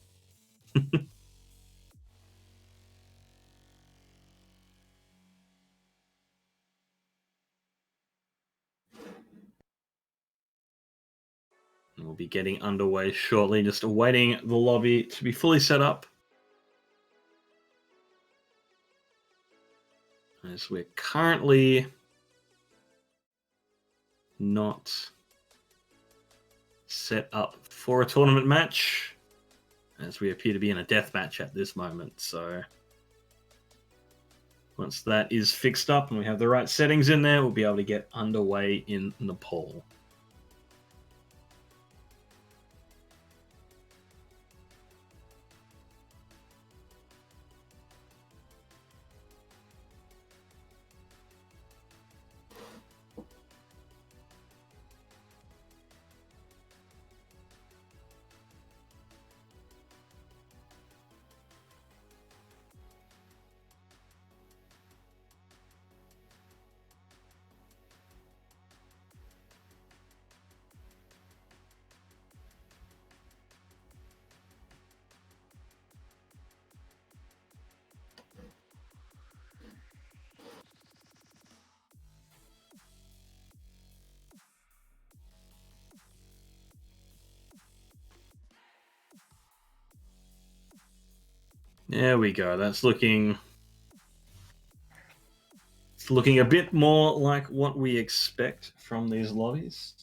And we'll be getting underway shortly, just awaiting the lobby to be fully set up. As we're currently not set up for a tournament match, as we appear to be in a death match at this moment. So once that is fixed up and we have the right settings in there, we'll be able to get underway in Nepal. There we go. That's looking... It's looking a bit more like what we expect from these lobbies.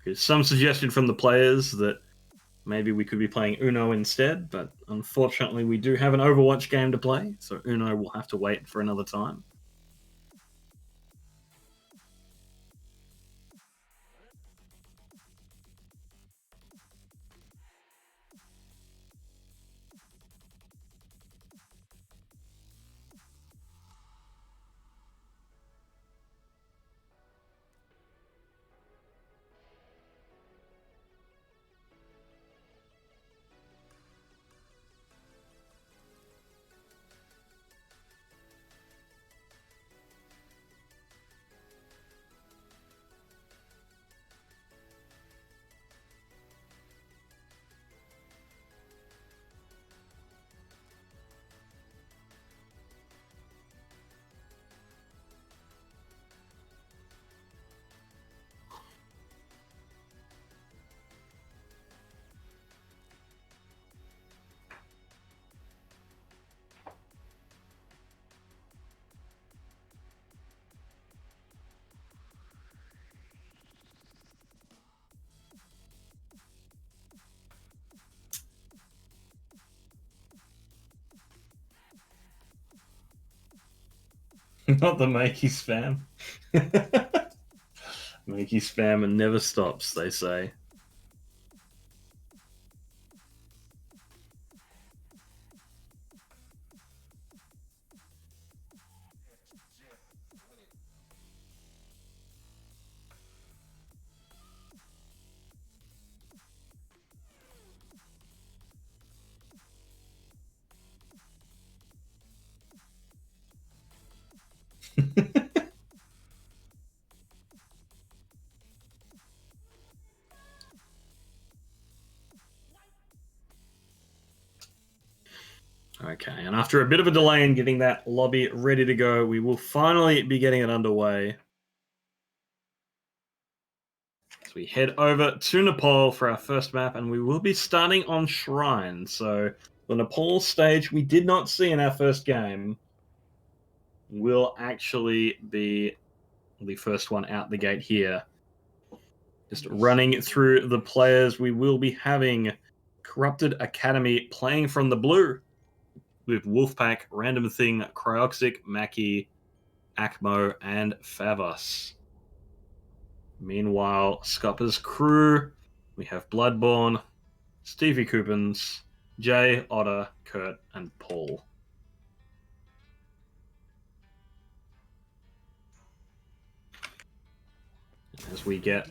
There's some suggestion from the players that maybe we could be playing Uno instead, but unfortunately we do have an Overwatch game to play, so Uno will have to wait for another time. Not the Makey spam. Makey spam and never stops, they say. Okay, and after a bit of a delay in getting that lobby ready to go, we will finally be getting it underway. So we head over to Nepal for our first map, and we will be starting on Shrine. So the Nepal stage we did not see in our first game will actually be the first one out the gate here. Just running through the players, we will be having Corrupted Academy playing from the blue with Wolfpack, Random Thing, Cryoxic, Mackie, Acmo, and Favos. Meanwhile, Scupper's crew, we have Bloodborne, Stevie Coopens, Jay, Otter, Kurt, and Paul. As we get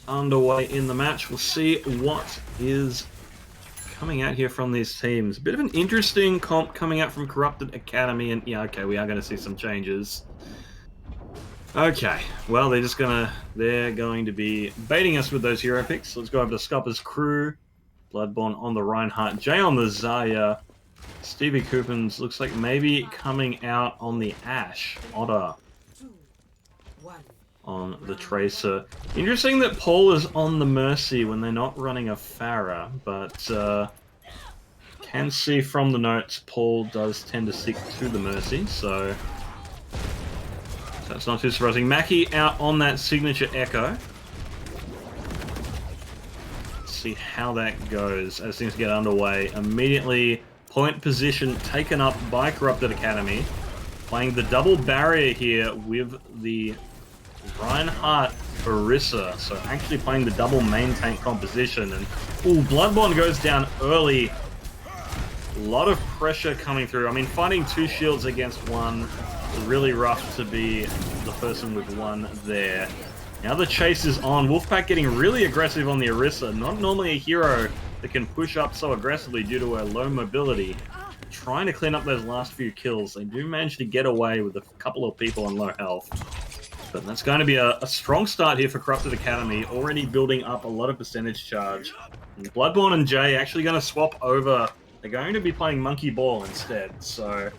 underway in the match, we'll see what is coming out here from these teams. A bit of an interesting comp coming out from Corrupted Academy, and yeah, okay, we are going to see some changes. Okay, well, they're going to be baiting us with those hero picks. Let's go over to Scupper's crew. Bloodborne on the Reinhardt, Jay on the Zarya, Stevie Coopens looks like maybe coming out on the Ash. Otter 2, 1. on the Tracer. Interesting that Paul is on the Mercy when they're not running a Pharah, but can see from the notes Paul does tend to stick to the Mercy, so that's not too surprising. Mackie out on that signature Echo. Let's see how that goes as things get underway. Immediately, point position taken up by Corrupted Academy. Playing the double barrier here with the Reinhardt Orisa. So actually playing the double main tank composition. And ooh, Bloodborne goes down early. A lot of pressure coming through. I mean, fighting 2 shields against 1, really rough to be the person with 1 there. Now the chase is on. Wolfpack getting really aggressive on the Orisa. Not normally a hero that can push up so aggressively due to her low mobility. Trying to clean up those last few kills. They do manage to get away with a couple of people on low health. But that's going to be a strong start here for Corrupted Academy. Already building up a lot of percentage charge. And Bloodborne and Jay actually going to swap over. They're going to be playing Monkey Ball instead, so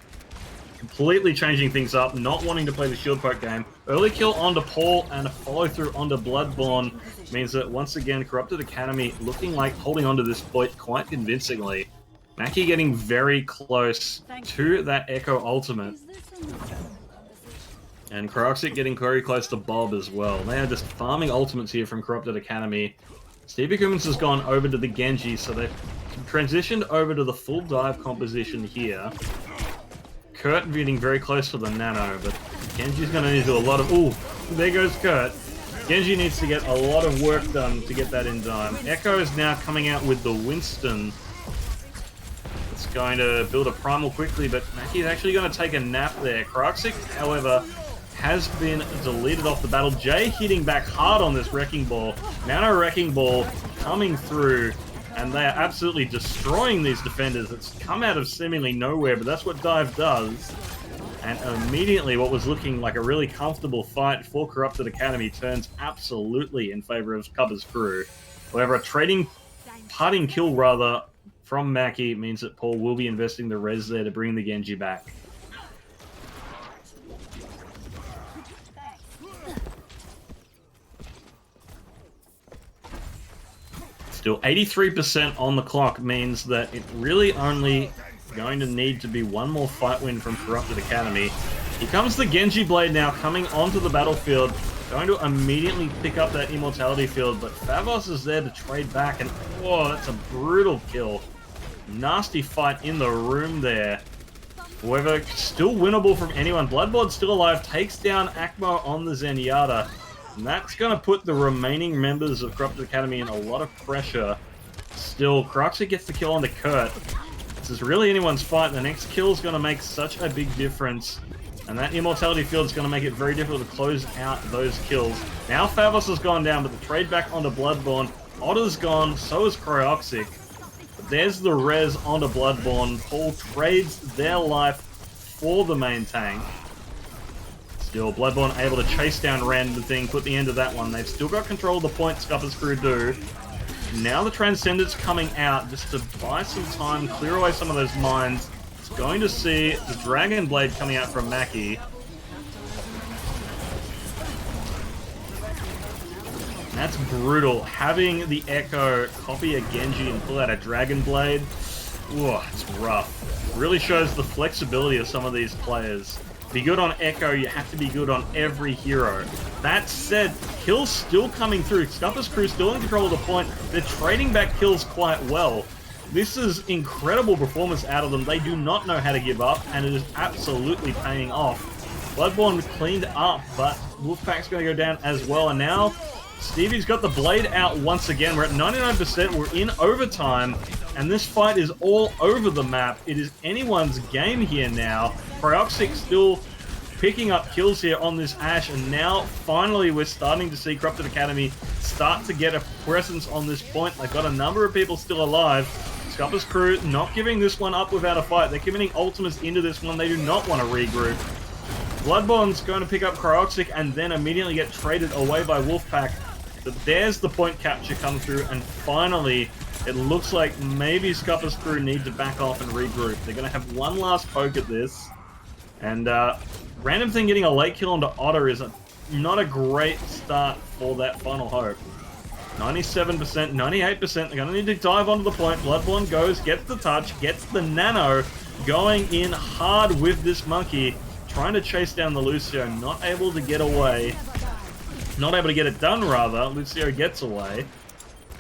completely changing things up, not wanting to play the shield poke game. Early kill onto Paul and a follow through onto Bloodborne means that once again Corrupted Academy looking like holding onto this point quite convincingly. Mackie getting very close to that Echo ultimate. And Cryoxic getting very close to Bob as well. They are just farming ultimates here from Corrupted Academy. Stevie Cummins has gone over to the Genji, so they've transitioned over to the full dive composition here. Kurt getting very close to the Nano, but Genji's going to need to do a lot of... Ooh, there goes Kurt. Genji needs to get a lot of work done to get that in time. Echo is now coming out with the Winston. It's going to build a primal quickly, but Mackie's actually going to take a nap there. Cryoxic, however, has been deleted off the battle. Jay hitting back hard on this Wrecking Ball. Nano Wrecking Ball coming through, and they are absolutely destroying these defenders. It's come out of seemingly nowhere, but that's what Dive does. And immediately what was looking like a really comfortable fight for Corrupted Academy turns absolutely in favor of Scupper's crew. However, a parting kill rather from Mackie means that Paul will be investing the res there to bring the Genji back. Still 83% on the clock means that it really only going to need to be one more fight win from Corrupted Academy. Here comes the Genji Blade now coming onto the battlefield, going to immediately pick up that Immortality Field, but Favos is there to trade back, and whoa, that's a brutal kill. Nasty fight in the room there. However, still winnable from anyone. Bloodborne still alive, takes down Akmo on the Zenyatta. And that's going to put the remaining members of Corrupted Academy in a lot of pressure. Still, Cryoxic gets the kill onto Kurt. This is really anyone's fight. The next kill is going to make such a big difference. And that Immortality Field is going to make it very difficult to close out those kills. Now Favos has gone down, but the trade back onto Bloodborne. Otter's gone, so is Cryoxic. But there's the res onto Bloodborne. Paul trades their life for the main tank. Still, Bloodborne able to chase down Random Thing, put the end of that one. They've still got control of the point, Scupper's crew do. Now the Transcendent's coming out just to buy some time, clear away some of those mines. It's going to see the Dragon Blade coming out from Mackie. That's brutal. Having the Echo copy a Genji and pull out a Dragon Blade, ooh, it's rough. Really shows the flexibility of some of these players. To be good on Echo, you have to be good on every hero. That said, kills still coming through. Scupper's crew still in control of the point. They're trading back kills quite well. This is incredible performance out of them. They do not know how to give up, and it is absolutely paying off. Bloodborne cleaned up, but Wolfpack's going to go down as well. And now Stevie's got the blade out once again. We're at 99%. We're in overtime, and this fight is all over the map. It is anyone's game here now. Cryoxic still picking up kills here on this Ashe, and now finally we're starting to see Corrupted Academy start to get a presence on this point. They've got a number of people still alive. Scupper's crew not giving this one up without a fight. They're committing ultimates into this one. They do not want to regroup. Bloodborne's going to pick up Cryoxic and then immediately get traded away by Wolfpack. But there's the point capture come through, and finally, it looks like maybe Scupper's crew need to back off and regroup. They're going to have one last poke at this. And Random Thing getting a late kill onto Otter is not a great start for that final hope. 97%, 98%, they're going to need to dive onto the point. Bloodborne goes, gets the touch, gets the nano, going in hard with this monkey, trying to chase down the Lucio, not able to get away. Not able to get it done, rather. Lucio gets away.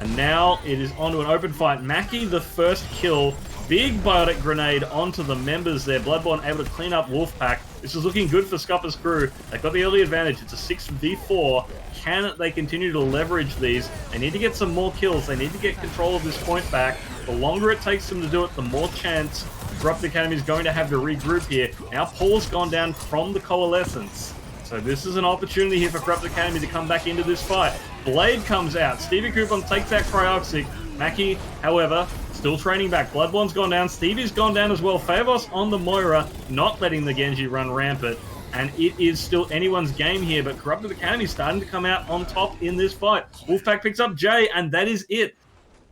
And now it is onto an open fight. Mackie, the first kill. Big biotic grenade onto the members there. Bloodborne able to clean up Wolfpack. This is looking good for Scupper's crew. They've got the early advantage. It's a 6v4. Can they continue to leverage these? They need to get some more kills. They need to get control of this point back. The longer it takes them to do it, the more chance Corrupted Academy is going to have to regroup here. Now Paul's gone down from the Coalescence. So this is an opportunity here for Corrupted Academy to come back into this fight. Blade comes out. Stevie Coupon takes out Cryoxic. Mackie, however, still training back. Bloodborne's gone down. Stevie's gone down as well. Favos on the Moira, not letting the Genji run rampant. And it is still anyone's game here, but Corrupted Academy starting to come out on top in this fight. Wolfpack picks up Jay, and that is it.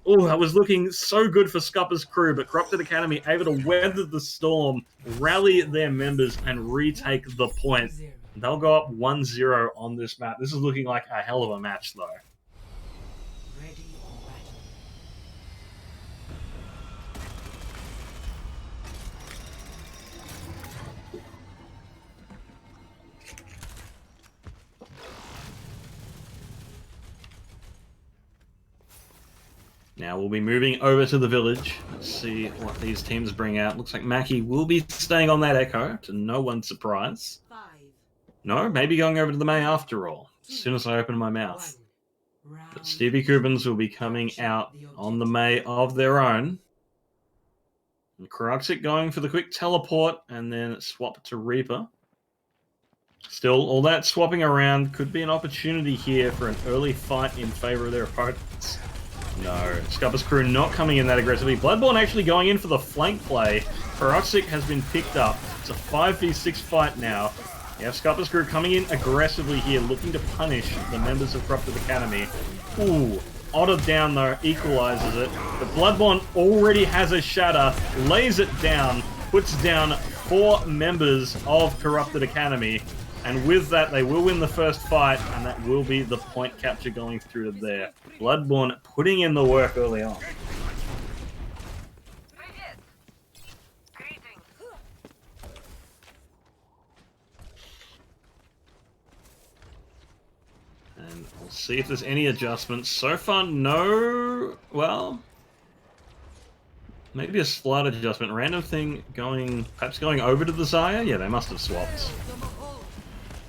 Oh, that was looking so good for Scupper's crew, but Corrupted Academy able to weather the storm, rally their members, and retake the point. They'll go up 1-0 on this map. This is looking like a hell of a match, though. Ready for battle. Now we'll be moving over to the village. Let's see what these teams bring out. Looks like Mackie will be staying on that Echo, to no one's surprise. 5, No, maybe going over to the May after all, as soon as I open my mouth. 1. But Round Stevie Coupons will be coming out on the May of their own. And Cryoxic going for the quick teleport and then swap to Reaper. Still, all that swapping around could be an opportunity here for an early fight in favor of their opponents. No, Scupper's crew not coming in that aggressively. Bloodborne actually going in for the flank play. Cryoxic has been picked up. It's a 5v6 fight now. You have Scupper's crew coming in aggressively here, looking to punish the members of Corrupted Academy. Ooh, Otter down though, equalizes it. But Bloodborne already has a shatter, lays it down, puts down 4 members of Corrupted Academy. And with that, they will win the first fight, and that will be the point capture going through to there. Bloodborne putting in the work early on. And we'll see if there's any adjustments. So far, no. Well, maybe a slight adjustment. Random Thing going, perhaps going over to the Xayah? Yeah, they must have swapped.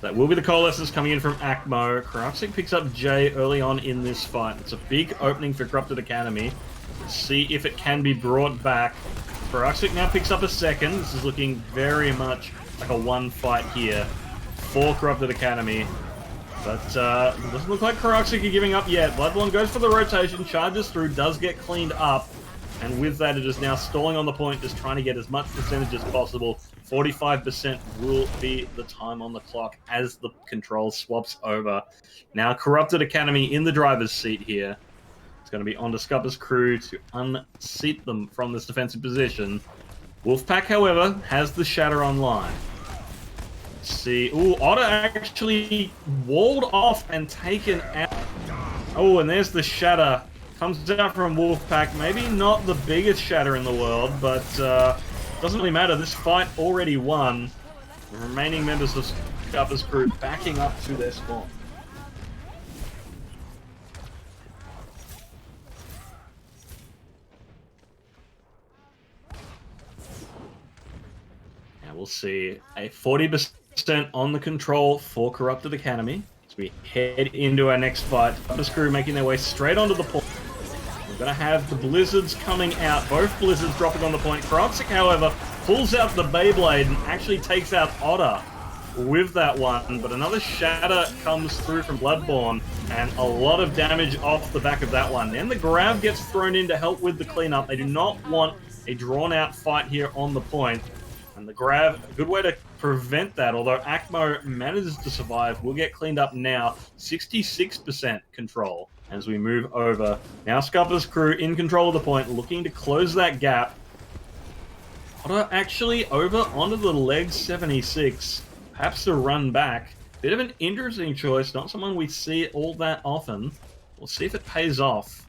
That will be the Coalescence coming in from Akmo. Cryoxic picks up Jay early on in this fight. It's a big opening for Corrupted Academy. Let's see if it can be brought back. Cryoxic now picks up a second. This is looking very much like a one fight here for Corrupted Academy. But it doesn't look like Cryoxic are giving up yet. Bloodborne goes for the rotation, charges through, does get cleaned up. And with that, it is now stalling on the point, just trying to get as much percentage as possible. 45% will be the time on the clock as the control swaps over. Now, Corrupted Academy in the driver's seat here. It's going to be onto Scupper's crew to unseat them from this defensive position. Wolfpack, however, has the Shatter online. Let's see. Ooh, Otter actually walled off and taken out. Oh, and there's the Shatter. Comes out from Wolfpack. Maybe not the biggest Shatter in the world, but doesn't really matter. This fight already won. The remaining members of Scupper's crew backing up to their spawn. Now we'll see a 40% on the control for Corrupted Academy as we head into our next fight. Scupper's crew making their way straight onto the point. We're going to have the Blizzards coming out, both Blizzards dropping on the point. Cryoxic, however, pulls out the Beyblade and actually takes out Otter with that one. But another Shatter comes through from Bloodborne, and a lot of damage off the back of that one. Then the Grab gets thrown in to help with the cleanup. They do not want a drawn-out fight here on the point. And the grab, a good way to prevent that, although Akmo manages to survive, will get cleaned up now. 66% control as we move over. Now Scupper's crew in control of the point, looking to close that gap. Otter actually over onto the leg 76, perhaps to run back. Bit of an interesting choice, not someone we see all that often. We'll see if it pays off.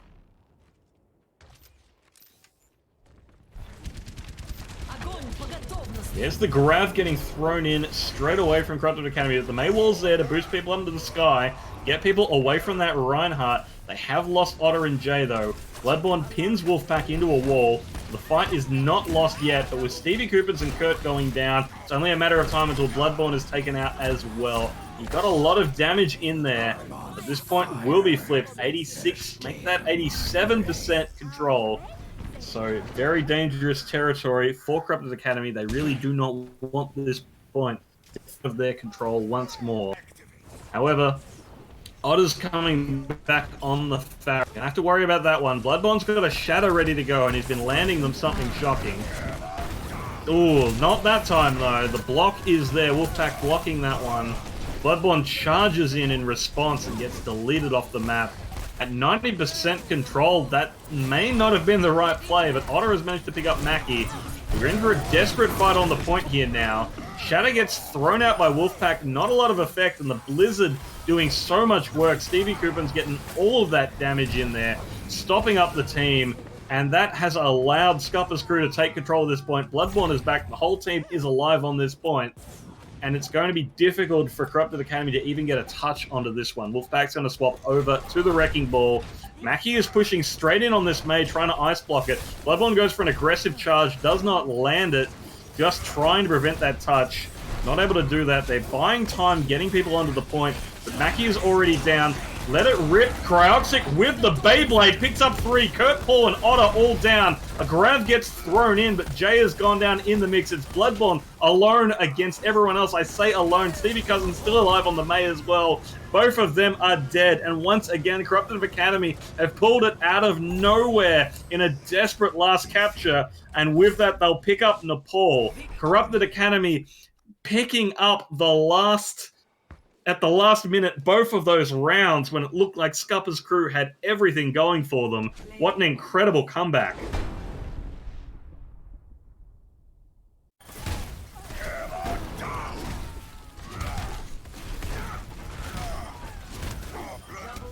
There's the grab getting thrown in straight away from Corrupted Academy. The Maywall's there to boost people up into the sky, get people away from that Reinhardt. They have lost Otter and Jay, though. Bloodborne pins Wolfpack into a wall. The fight is not lost yet, but with Stevie Coopers and Kurt going down, it's only a matter of time until Bloodborne is taken out as well. He got a lot of damage in there. At this point, will be flipped. 86, make that 87% control. So, very dangerous territory for Corrupted Academy. They really do not want this point of their control once more. However, Otter's coming back on the Pharah. Gonna have to worry about that one. Bloodborne's got a Shadow ready to go, and he's been landing them something shocking. Ooh, not that time, though. The block is there. Wolfpack blocking that one. Bloodborne charges in response and gets deleted off the map. At 90% control, that may not have been the right play, but Otter has managed to pick up Mackie. We're in for a desperate fight on the point here now. Shadow gets thrown out by Wolfpack, not a lot of effect, and the Blizzard doing so much work. Stevie Cooper's getting all of that damage in there, stopping up the team, and that has allowed Scupper's crew to take control of this point. Bloodborne is back, the whole team is alive on this point. And it's going to be difficult for Corrupted Academy to even get a touch onto this one. Wolfpack's going to swap over to the Wrecking Ball. Mackie is pushing straight in on this Mage, trying to ice block it. Bloodborne goes for an aggressive charge, does not land it, just trying to prevent that touch. Not able to do that. They're buying time, getting people onto the point, but Mackie is already down. Let it rip. Cryoxic with the Beyblade, picks up 3. Kurt, Paul, and Otter all down. A grab gets thrown in, but Jay has gone down in the mix. It's Bloodborne alone against everyone else. I say alone. Stevie Cousins still alive on the May as well. Both of them are dead. And once again, Corrupted Academy have pulled it out of nowhere in a desperate last capture. And with that, they'll pick up Nepal. Corrupted Academy picking up the last... At the last minute, both of those rounds when it looked like Scupper's crew had everything going for them. What an incredible comeback.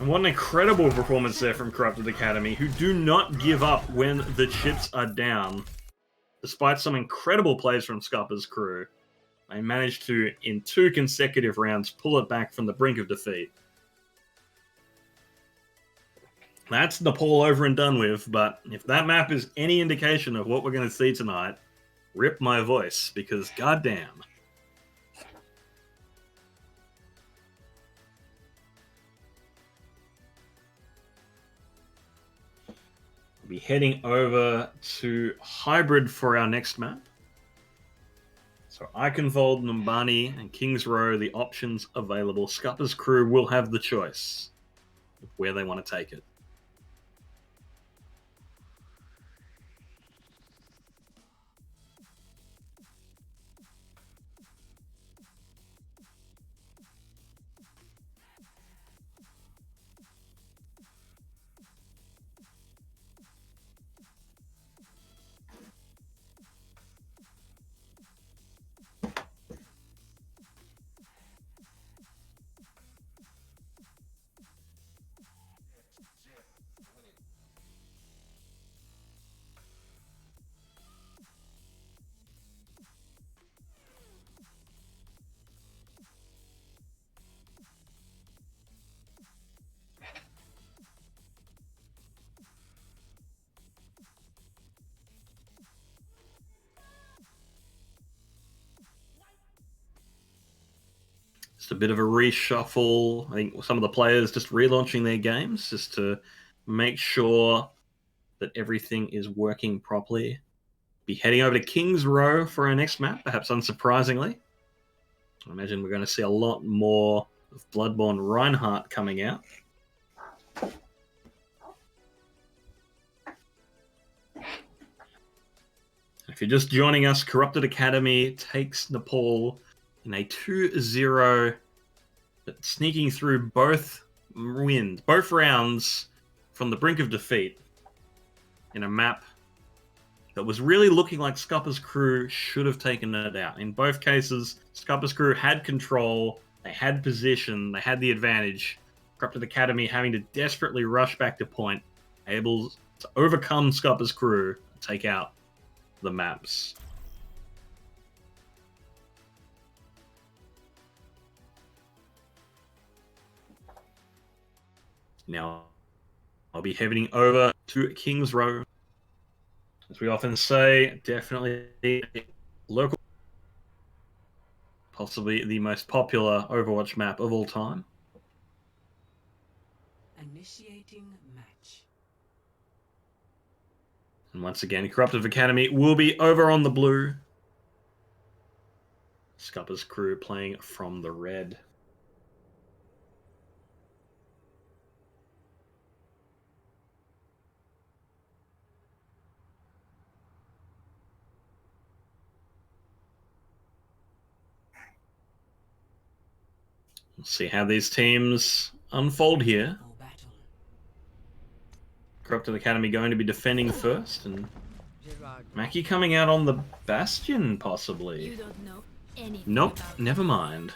And what an incredible performance there from Corrupted Academy, who do not give up when the chips are down. Despite some incredible plays from Scupper's crew, they managed to, in 2 consecutive rounds, pull it back from the brink of defeat. That's Nepal over and done with, but if that map is any indication of what we're going to see tonight, rip my voice, because goddamn. We'll be heading over to Hybrid for our next map. So Eichenwald, Numbani, and Kings Row, the options available. Scupper's crew will have the choice of where they want to take it. Just a bit of a reshuffle. I think some of the players just relaunching their games just to make sure that everything is working properly. Be heading over to Kings Row for our next map, perhaps unsurprisingly. I imagine we're going to see a lot more of Bloodborne Reinhardt coming out. If you're just joining us, Corrupted Academy takes Nepal in a 2-0, but sneaking through both rounds from the brink of defeat in a map that was really looking like Scupper's crew should have taken it out. In both cases, Scupper's crew had control, they had position, they had the advantage. Corrupted Academy having to desperately rush back to point, able to overcome Scupper's crew and take out the maps. Now, I'll be heading over to King's Row. As we often say, definitely local, possibly the most popular Overwatch map of all time. Initiating match. And once again, Corrupted Academy will be over on the blue. Scupper's crew playing from the red. We'll see how these teams unfold here. For battle. Corrupted Academy going to be defending first, and Mackie coming out on the Bastion, possibly. You don't know anything. Nope, about never mind.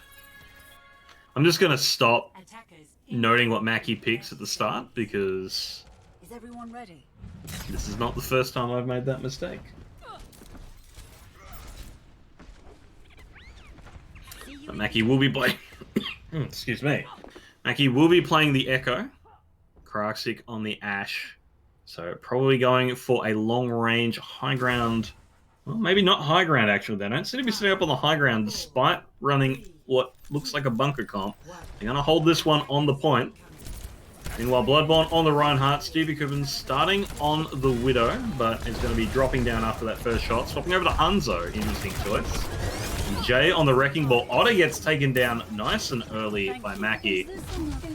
I'm just going to stop Attackers noting what Mackie picks at the start, because Is everyone ready? this is not the first time I've made that mistake. But Mackie will be playing... Excuse me. Mackie will be playing the Echo. Kraxik on the Ash. So probably going for a long-range high ground. Well, maybe not high ground, actually. They don't seem to be setting up on the high ground, despite running what looks like a bunker comp. They're going to hold this one on the point. Meanwhile, Bloodborne on the Reinhardt. Stevie Cubbins starting on the Widow, but is going to be dropping down after that first shot. Swapping over to Hanzo. Interesting choice. Jay on the Wrecking Ball. Otter gets taken down nice and early by Mackie.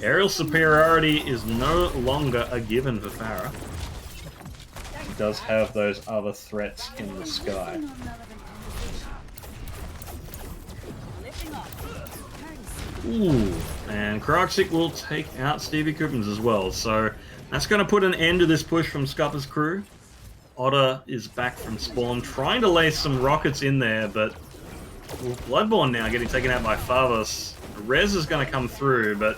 Aerial superiority is no longer a given for Farah. He does have those other threats in the sky. Ooh, and Kraxik will take out Stevie Cubbins as well. So that's going to put an end to this push from Scupper's crew. Otter is back from spawn, trying to lay some rockets in there, but Bloodborne now getting taken out by Favos. Rez is going to come through, but,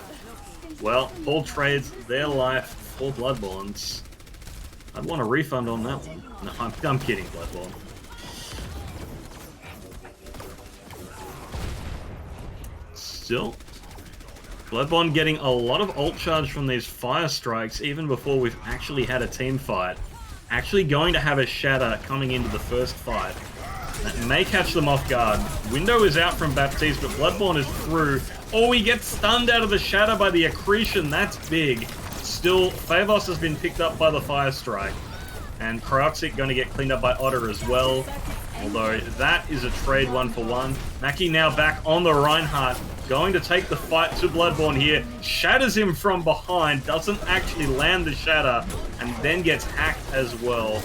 well, Paul trades their life for Bloodborne's. I'd want a refund on that one. No, I'm kidding, Bloodborne. Still, Bloodborne getting a lot of ult charge from these fire strikes even before we've actually had a team fight. Actually going to have a shatter coming into the first fight. That may catch them off guard. Window is out from Baptiste, but Bloodborne is through. Oh, he gets stunned out of the shatter by the accretion. That's big. Still, Favos has been picked up by the fire strike. And Kraxik going to get cleaned up by Otter as well. Although that is a trade 1-for-1. Mackie now back on the Reinhardt. Going to take the fight to Bloodborne here. Shatters him from behind. Doesn't actually land the shatter. And then gets hacked as well.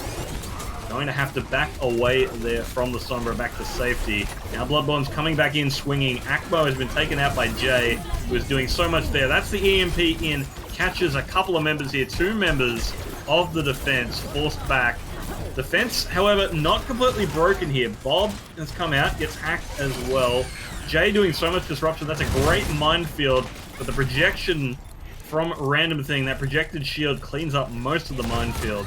Going to have to back away there from the Sombra back to safety. Now Bloodborne's coming back in swinging. Akbo has been taken out by Jay, who is doing so much there. That's the EMP in. Catches a couple of members here. 2 members of the defense forced back. Defense, however, not completely broken here. Bob has come out, gets hacked as well. Jay doing so much disruption. That's a great minefield, but the projection from Random Thing, that projected shield cleans up most of the minefield.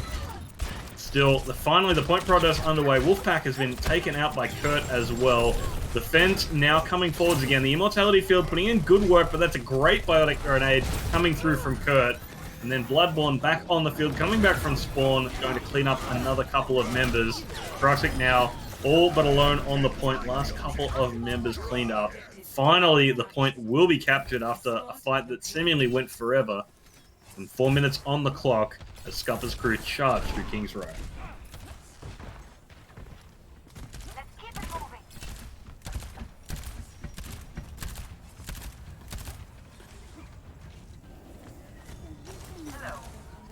Still, finally the point protest underway. Wolfpack has been taken out by Kurt as well. Defense now coming forwards again. The Immortality field putting in good work, but that's a great biotic grenade coming through from Kurt. And then Bloodborne back on the field, coming back from spawn, going to clean up another couple of members. Kraxik now all but alone on the point. Last couple of members cleaned up. Finally, the point will be captured after a fight that seemingly went forever. And 4 minutes on the clock as Scupper's crew charge through King's Row.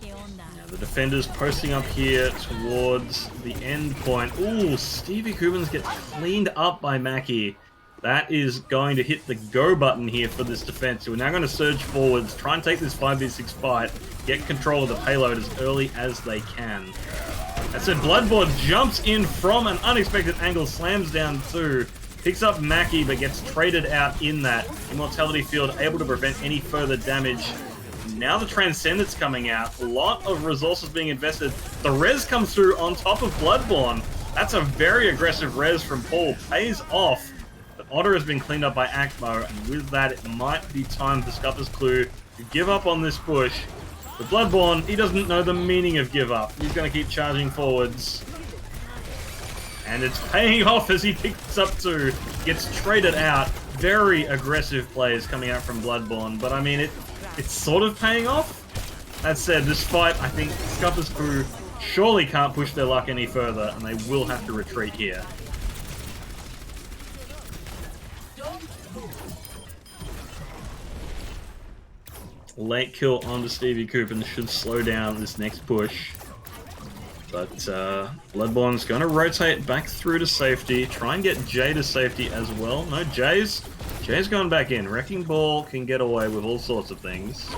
¿Qué onda? The defenders posting up here towards the end point. Ooh, Stevie Cubans gets cleaned up by Mackie. That is going to hit the go button here for this defense. We're now going to surge forwards, try and take this 5v6 fight, get control of the payload as early as they can. That said, Bloodborne jumps in from an unexpected angle, slams down 2, picks up Mackie, but gets traded out in that. Immortality Field able to prevent any further damage. Now the Transcendence coming out. A lot of resources being invested. The res comes through on top of Bloodborne. That's a very aggressive res from Paul. Pays off. But Otter has been cleaned up by Akmo, and with that, it might be time for Scupper's Clue to give up on this push. But Bloodborne, he doesn't know the meaning of give up. He's going to keep charging forwards. And it's paying off as he picks up 2. Gets traded out. Very aggressive plays coming out from Bloodborne. But I mean, it's sort of paying off. That said, this fight, I think Scupper's Crew surely can't push their luck any further, and they will have to retreat here. Late kill onto Stevie Cooper and should slow down this next push. But Bloodborne's going to rotate back through to safety, try and get Jay to safety as well. No, Jay's going back in. Wrecking Ball can get away with all sorts of things.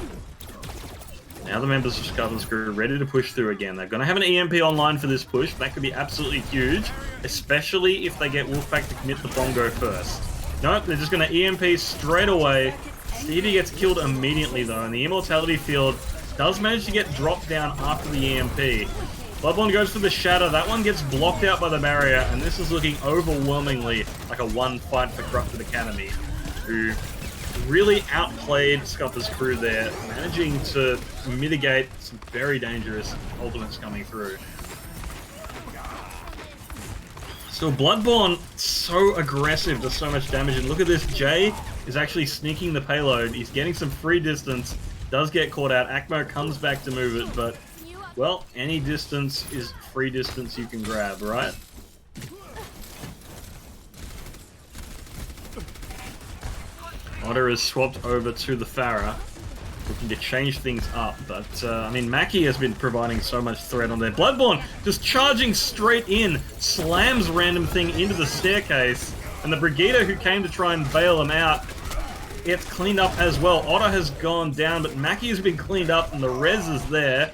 Now the members of Scupper's Crew are ready to push through again. They're going to have an EMP online for this push. That could be absolutely huge, especially if they get Wolfpack to commit the bongo first. Nope, they're just going to EMP straight away. Stevie gets killed immediately though, and the Immortality Field does manage to get dropped down after the EMP. Bloodborne goes for the Shatter. That one gets blocked out by the barrier, and this is looking overwhelmingly like a one fight for Corrupted Academy, who really outplayed Scupper's Crew there, managing to mitigate some very dangerous ultimates coming through. So Bloodborne, so aggressive, does so much damage, and look at this, Jay is actually sneaking the payload. He's getting some free distance, does get caught out. Akmo comes back to move it, but, well, any distance is free distance you can grab, right? Otter is swapped over to the Pharah, looking to change things up, but, I mean, Mackie has been providing so much threat on there. Bloodborne just charging straight in, slams random thing into the staircase, and the Brigitte who came to try and bail him out gets cleaned up as well. Otter has gone down, but Mackie has been cleaned up, and the res is there.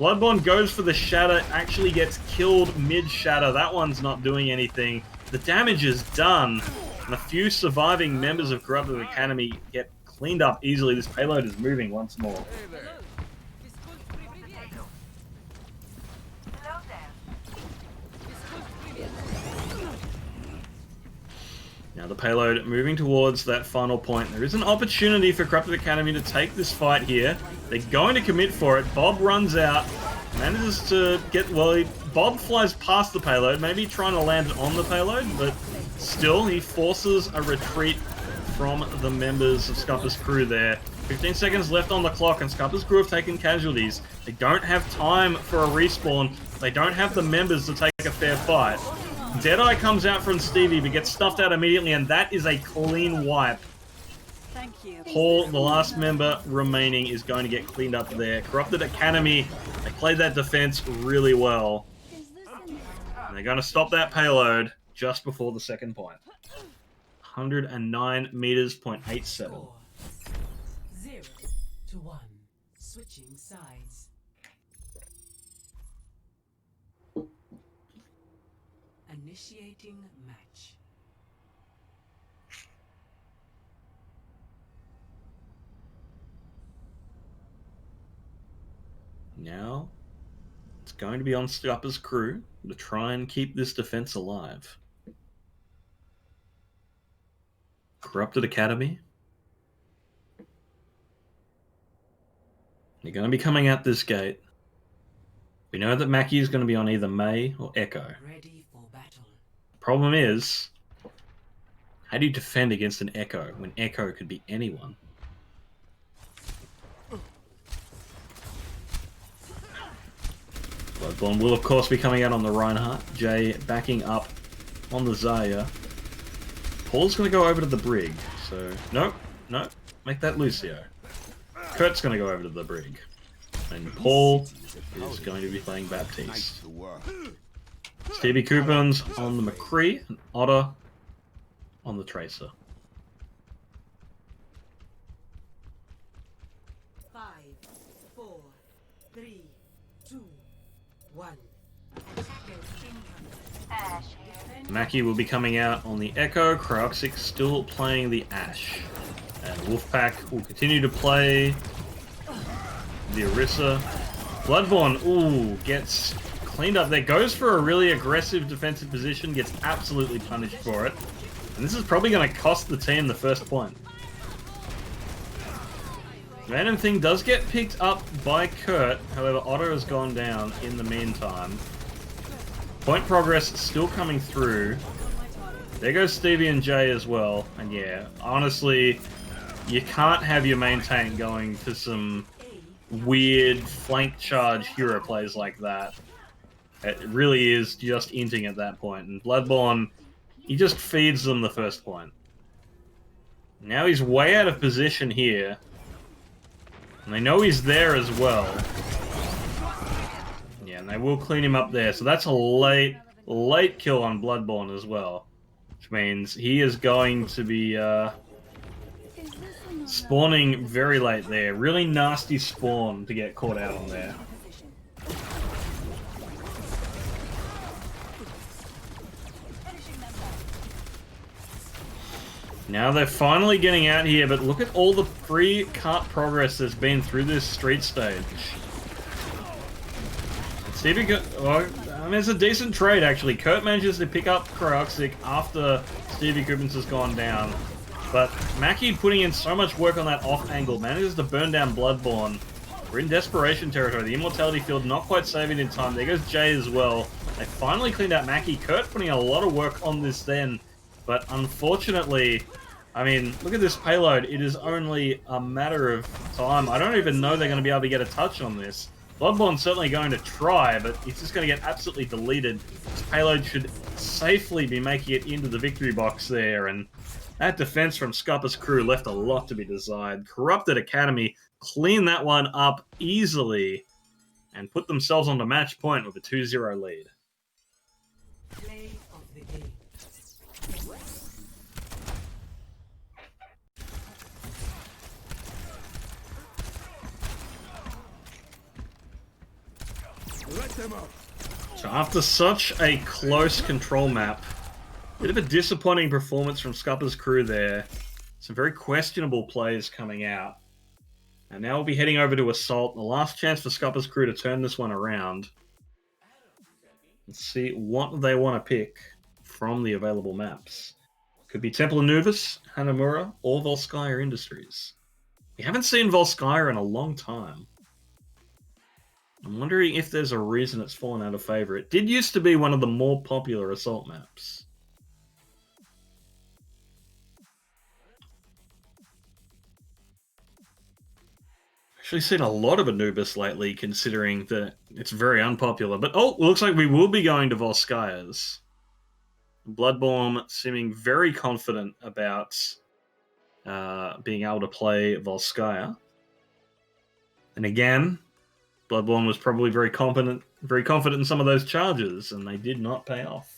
Bloodborne goes for the Shatter, actually gets killed mid-Shatter. That one's not doing anything. The damage is done, and a few surviving members of Corrupted Academy get cleaned up easily. This payload is moving once more. Now the payload moving towards that final point. There is an opportunity for Corrupted Academy to take this fight here. They're going to commit for it. Bob runs out, manages to get, well, Bob flies past the payload, maybe trying to land it on the payload, but still he forces a retreat from the members of Scupper's Crew there. 15 seconds left on the clock, and Scupper's Crew have taken casualties. They don't have time for a respawn. They don't have the members to take a fair fight. Deadeye comes out from Stevie, but gets stuffed out immediately, and that is a clean wipe. Thank you. Paul, the last member remaining, is going to get cleaned up there. Corrupted Academy, they played that defense really well. And they're going to stop that payload just before the second point. 109 meters, 0.87. 0 to 1. Switching sides. Initiating match. Now, it's going to be on Scupper's Crew to try and keep this defense alive. Corrupted Academy. They're going to be coming out this gate. We know that Mackie is going to be on either May or Echo. Ready for battle. Problem is, how do you defend against an Echo when Echo could be anyone? Bloodborne will of course be coming out on the Reinhardt. Jay backing up on the Zarya. Paul's going to go over to the Brig. So, no, make that Lucio. Kurt's going to go over to the Brig. And Paul is going to be playing Baptiste. Nice to work. Stevie Coupons on the McCree, and Otter on the Tracer. 5, 4, 3, 2, 1. Mackie will be coming out on the Echo, Cryoxic still playing the Ash. And Wolfpack will continue to play the Orisa. Bloodborne, ooh, gets cleaned up there. Goes for a really aggressive defensive position, gets absolutely punished for it. And this is probably going to cost the team the first point. Random Thing does get picked up by Kurt, however Otter has gone down in the meantime. Point progress still coming through. There goes Stevie and Jay as well. And yeah, honestly, you can't have your main tank going for some weird flank charge hero plays like that. It really is just inting at that point. And Bloodborne, he just feeds them the first point. Now he's way out of position here. And they know he's there as well. Yeah, and they will clean him up there. So that's a late kill on Bloodborne as well. Which means he is going to be spawning very late there. Really nasty spawn to get caught out on there. Now they're finally getting out here, but look at all the pre-cut progress that's been through this street stage. Stevie, well, I mean, it's a decent trade actually. Kurt manages to pick up Cryoxic after Stevie Coupons has gone down. But Mackie putting in so much work on that off angle, manages to burn down Bloodborne. We're in desperation territory. The Immortality Field not quite saving in time. There goes Jay as well. They finally cleaned out Mackie. Kurt putting a lot of work on this then. But unfortunately, I mean, look at this payload. It is only a matter of time. I don't even know they're going to be able to get a touch on this. Bloodborne's certainly going to try, but it's just going to get absolutely deleted. This payload should safely be making it into the victory box there, and that defense from Scupper's crew left a lot to be desired. Corrupted Academy clean that one up easily and put themselves on the match point with a 2-0 lead. Play of the game. Let them up. So after such a close control map, bit of a disappointing performance from Scupper's crew there. Some very questionable plays coming out. And now we'll be heading over to Assault. The last chance for Scupper's crew to turn this one around. Let's see what they want to pick from the available maps. Could be Temple Anubis, Hanamura, or Volskaya Industries. We haven't seen Volskaya in a long time. I'm wondering if there's a reason it's fallen out of favor. It did used to be one of the more popular Assault maps. Actually seen a lot of Anubis lately, considering that it's very unpopular. But oh, looks like we will be going to Volskaya's. Bloodborne seeming very confident about being able to play Volskaya. And again, Bloodborne was probably very confident in some of those charges, and they did not pay off.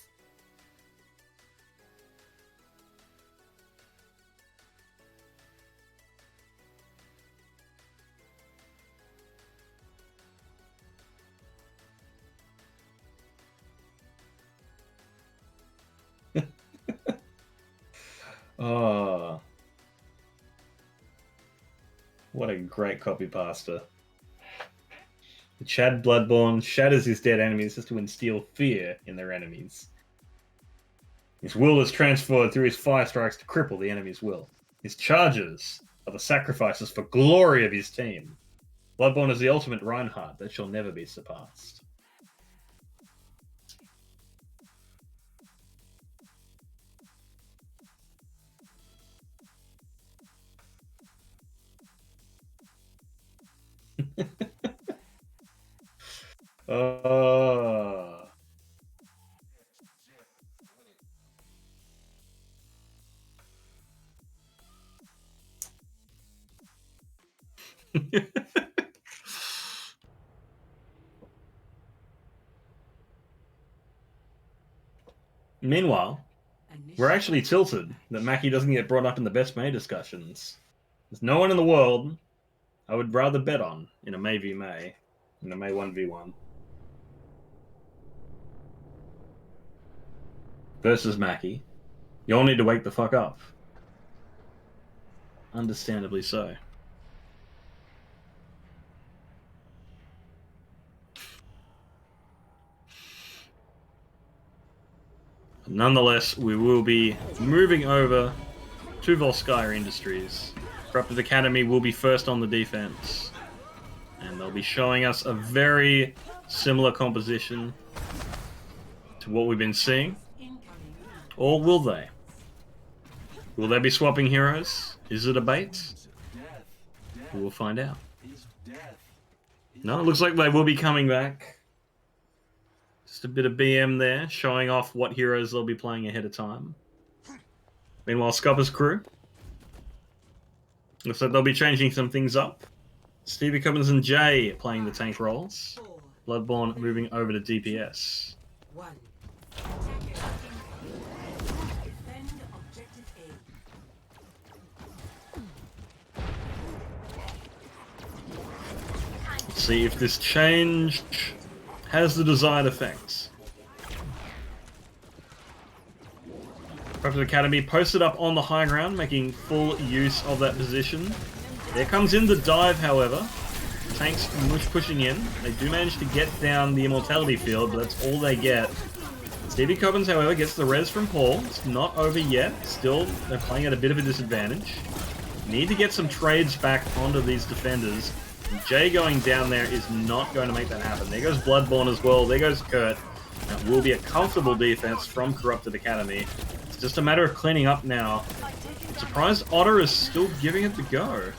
Oh, what a great copy pasta. Chad Bloodborne shatters his dead enemies just to instill fear in their enemies. His will is transferred through his fire strikes to cripple the enemy's will. His charges are the sacrifices for glory of his team. Bloodborne is the ultimate Reinhardt that shall never be surpassed. Oh. Meanwhile, we're actually tilted that Mackie doesn't get brought up in the best May discussions. There's no one in the world I would rather bet on in a May v May, in a May 1v1. Versus Mackie. You all need to wake the fuck up. Understandably so. Nonetheless, we will be moving over to Volskaya Industries. Corrupted Academy will be first on the defense. And they'll be showing us a very similar composition to what we've been seeing. Or will they? Will they be swapping heroes? Is it a bait? We'll find out. No, it looks like they will be coming back. Just a bit of BM there, showing off what heroes they'll be playing ahead of time. Meanwhile, Scupper's crew. Looks like they'll be changing some things up. Stevie Cummins and Jay playing the tank roles. Bloodborne moving over to DPS. Let's see if this change has the desired effects. Corrupted Academy posted up on the high ground, making full use of that position. There comes in the dive, however. Tanks pushing in. They do manage to get down the immortality field, but that's all they get. Stevie Cobbins, however, gets the res from Paul. It's not over yet. Still, they're playing at a bit of a disadvantage. Need to get some trades back onto these defenders. Jay going down there is not going to make that happen. There goes Bloodborne as well. There goes Kurt. That will be a comfortable defense from Corrupted Academy. It's just a matter of cleaning up now. I'm surprised Otter is still giving it the go.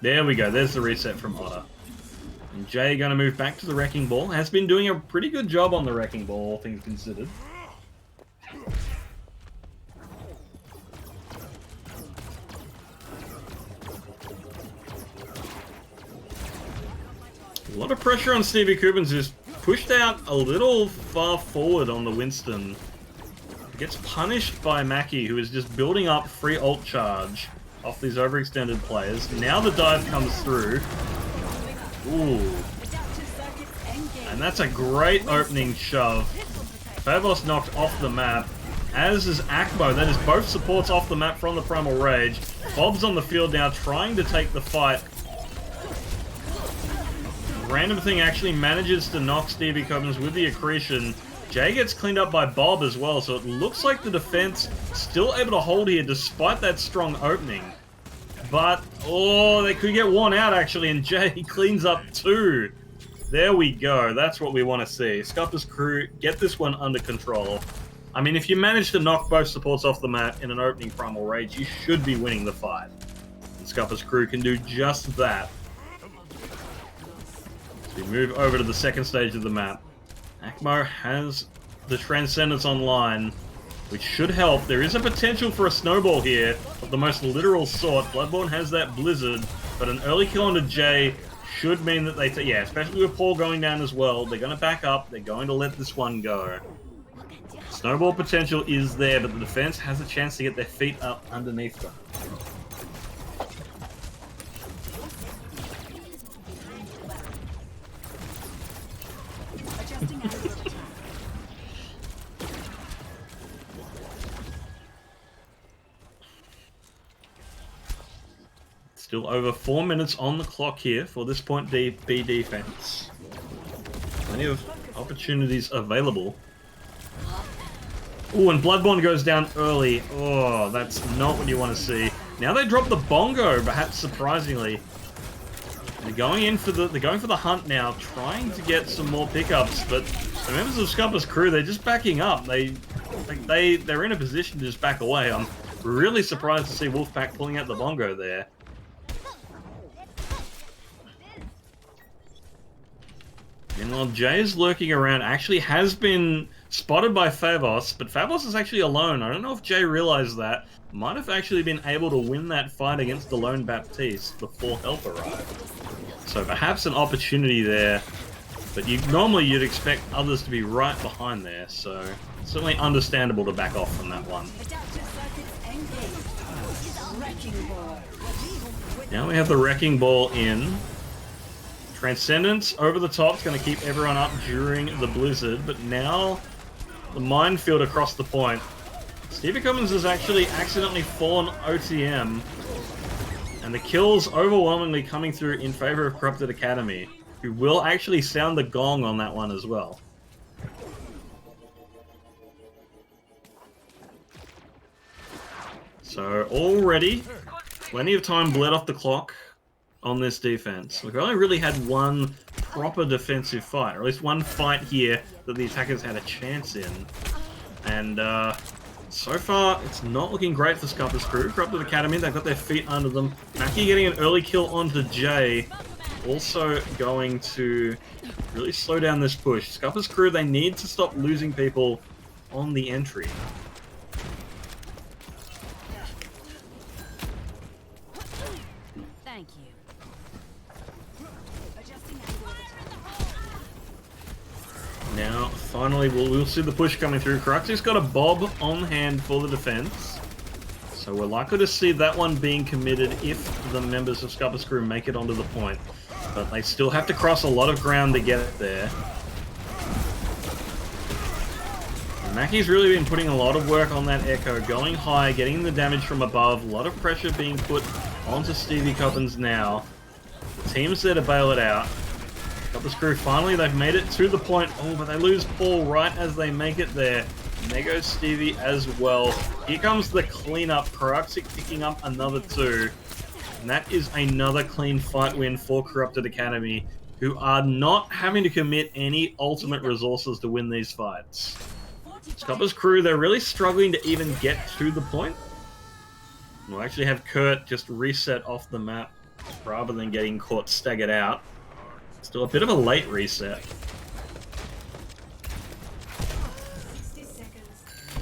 There we go. There's the reset from Otter. And Jay going to move back to the Wrecking Ball. Has been doing a pretty good job on the Wrecking Ball, all things considered. A lot of pressure on Stevie Cubbins, who's pushed out a little far forward on the Winston. Gets punished by Mackie, who is just building up free ult charge off these overextended players. Now the dive comes through. Ooh. And that's a great opening shove. Favos knocked off the map, as is Akbo. That is both supports off the map from the Primal Rage. Bob's on the field now, trying to take the fight. Random Thing actually manages to knock Stevie Cubbins with the accretion. Jay gets cleaned up by Bob as well, so it looks like the defense still able to hold here despite that strong opening. But, oh, they could get one out actually, and Jay cleans up two. There we go, that's what we want to see. Scupper's crew, get this one under control. I mean, if you manage to knock both supports off the map in an opening Primal Rage, you should be winning the fight. And Scupper's crew can do just that. We move over to the second stage of the map. Akmo has the Transcendence online, which should help. There is a potential for a snowball here of the most literal sort. Bloodborne has that Blizzard, but an early kill onto Jay should mean that they... yeah, especially with Paul going down as well. They're going to back up. They're going to let this one go. Snowball potential is there, but the defense has a chance to get their feet up underneath them. Still over 4 minutes on the clock here for this point B defense. Plenty of opportunities available. Oh, and Bloodborne goes down early. Oh, that's not what you want to see. Now they drop the bongo, perhaps surprisingly. They're going for the hunt now, trying to get some more pickups, but the members of Scupper's crew, they're just backing up. They're in a position to just back away. I'm really surprised to see Wolfpack pulling out the bongo there. Meanwhile, Jay's lurking around, actually has been spotted by Favos, but Favos is actually alone. I don't know if Jay realized that. Might have actually been able to win that fight against the lone Baptiste before help arrived. So perhaps an opportunity there, but normally you'd expect others to be right behind there, so certainly understandable to back off from that one. Now we have the Wrecking Ball in. Transcendence over the top is going to keep everyone up during the blizzard, but now the minefield across the point. Stevie Cummins has actually accidentally fallen OTM, and the kills overwhelmingly coming through in favor of Corrupted Academy, who will actually sound the gong on that one as well. So already, plenty of time bled off the clock on this defense. We've only really had one proper defensive fight, or at least one fight here that the attackers had a chance in. And so far, it's not looking great for Scupper's crew. Corrupted Academy, they've got their feet under them. Mackie getting an early kill onto Jay, also going to really slow down this push. Scupper's crew, they need to stop losing people on the entry. Thank you. Now, finally, we'll see the push coming through. Karuxi's got a Bob on hand for the defense. So we're likely to see that one being committed if the members of Scupper's crew make it onto the point. But they still have to cross a lot of ground to get it there. And Mackie's really been putting a lot of work on that Echo, going high, getting the damage from above. A lot of pressure being put onto Stevie Cuppins now. The team's there to bail it out. Scupper's crew, finally, they've made it to the point. Oh, but they lose Paul right as they make it there. And there goes Stevie as well. Here comes the cleanup. Karuxik picking up another 2. And that is another clean fight win for Corrupted Academy, who are not having to commit any ultimate resources to win these fights. Scupper's crew, they're really struggling to even get to the point. We'll actually have Kurt just reset off the map rather than getting caught staggered out. Still a bit of a late reset.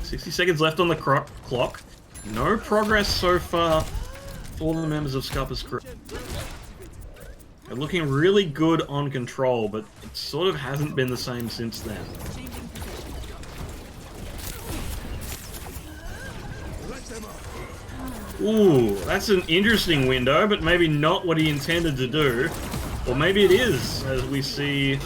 60 seconds left on the clock. No progress so far for the members of Scupper's crew. They're looking really good on control, but it sort of hasn't been the same since then. Ooh, that's an interesting window, but maybe not what he intended to do. Or maybe it is, as we see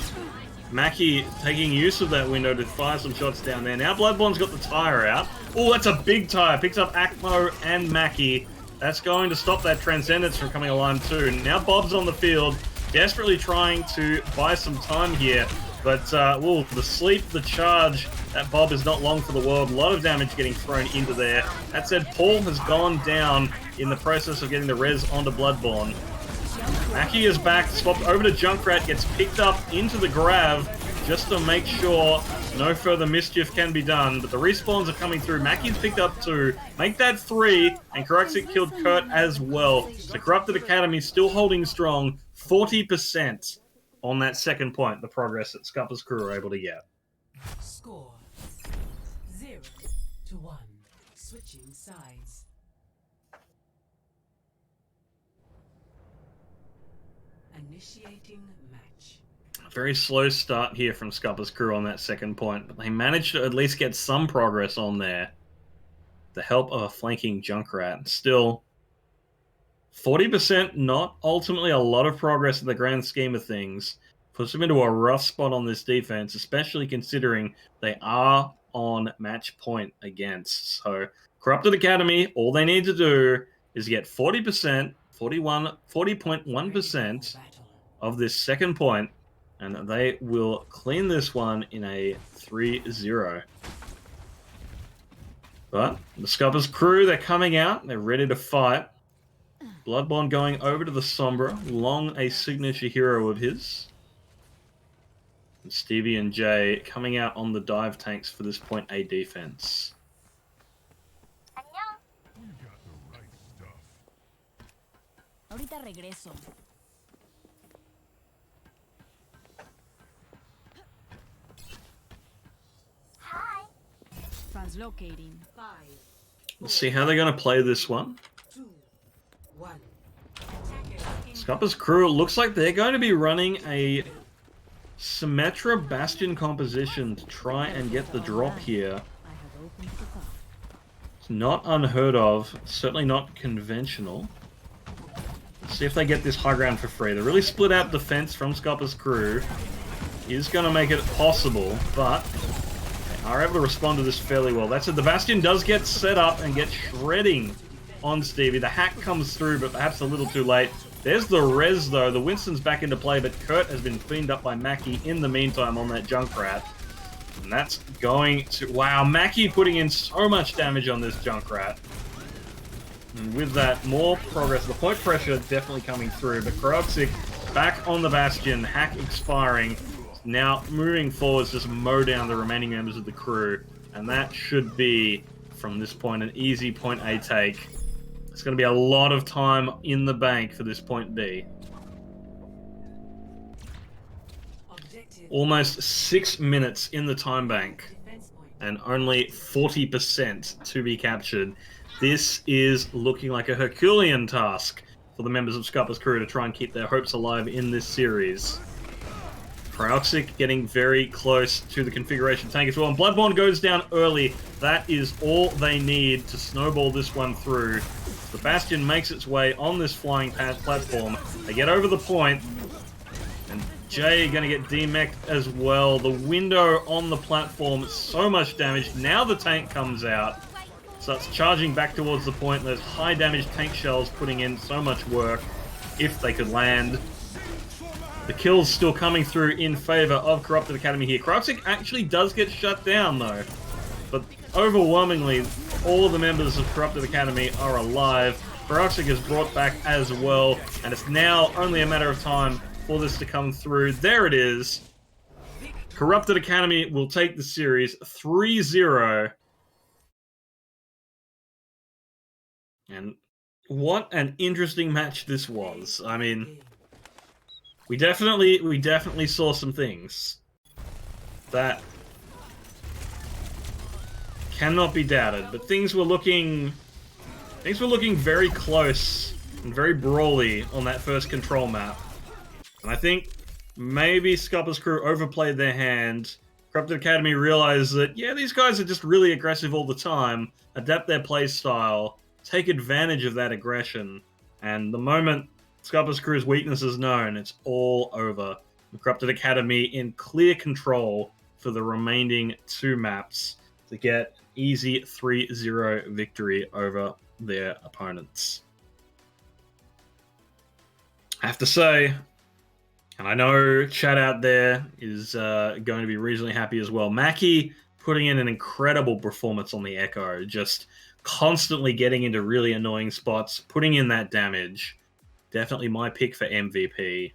Mackie taking use of that window to fire some shots down there. Now Bloodborne's got the tire out. Oh, that's a big tire. Picks up Akmo and Mackie. That's going to stop that Transcendence from coming alive too. Now Bob's on the field, desperately trying to buy some time here. But, the sleep, the charge, that Bob is not long for the world. A lot of damage getting thrown into there. That said, Paul has gone down in the process of getting the res onto Bloodborne. Mackie is back, swapped over to Junkrat, gets picked up into the grab just to make sure no further mischief can be done. But the respawns are coming through. Mackie's picked up 2, make that 3, and Karuxik killed Kurt as well. So Corrupted Academy still holding strong, 40% on that second point, the progress that Scupper's crew are able to get. Score 0-1. Switching sides. Initiating match. Very slow start here from Scupper's crew on that second point, but they managed to at least get some progress on there. The help of a flanking Junkrat. Still, 40% not ultimately a lot of progress in the grand scheme of things. Puts them into a rough spot on this defense, especially considering they are on match point against. So, Corrupted Academy, all they need to do is get 40.1% of this second point, and they will clean this one in a 3-0. But the Scupper's crew, they're coming out, they're ready to fight. Bloodborne going over to the Sombra, long a signature hero of his. And Stevie and Jay coming out on the dive tanks for this point A defense. Ahorita regreso. Hi. Translocating. 5, Let's see how they're going to play this one. 2, 1. Scupper's crew, it looks like they're going to be running a Symmetra Bastion composition to try and get the drop here. I have opened the path. It's not unheard of, certainly not conventional. See if they get this high ground for free. The really split out defense from Scupper's crew is going to make it possible, but they are able to respond to this fairly well. That's it. The Bastion does get set up and get shredding on Stevie. The hack comes through, but perhaps a little too late. There's the res, though. The Winston's back into play, but Kurt has been cleaned up by Mackie in the meantime on that Junkrat. And that's going to... Wow, Mackie putting in so much damage on this Junkrat. And with that, more progress. The point pressure definitely coming through, but Kroxic back on the Bastion, hack expiring. Now moving forwards, just mow down the remaining members of the crew. And that should be, from this point, an easy point A take. It's going to be a lot of time in the bank for this point B. Objective Almost 6 minutes in the time bank, defense point. and only 40% to be captured. This is looking like a Herculean task for the members of Scupper's crew to try and keep their hopes alive in this series. Kroxic getting very close to the configuration tank as well, and Bloodborne goes down early. That is all they need to snowball this one through. The Bastion makes its way on this flying platform. They get over the point, and Jay going to get demeched as well. The window on the platform, so much damage. Now the tank comes out, starts charging back towards the point. Those high damage tank shells putting in so much work if they could land. The kills still coming through in favor of Corrupted Academy here. Kroxic actually does get shut down though, but overwhelmingly all the members of Corrupted Academy are alive. Kroxic is brought back as well, and it's now only a matter of time for this to come through. There it is. Corrupted Academy will take the series 3-0. And what an interesting match this was. I mean, we definitely saw some things that cannot be doubted, but things were looking very close and very brawly on that first control map. And I think maybe Scupper's crew overplayed their hand. Corrupted Academy realized that, yeah, these guys are just really aggressive all the time, adapt their play style, take advantage of that aggression, and the moment Scupper's crew's weakness is known, it's all over. The Corrupted Academy in clear control for the remaining 2 maps to get easy 3-0 victory over their opponents. I have to say, and I know chat out there is going to be reasonably happy as well, Mackie putting in an incredible performance on the Echo, just constantly getting into really annoying spots, putting in that damage. Definitely my pick for MVP,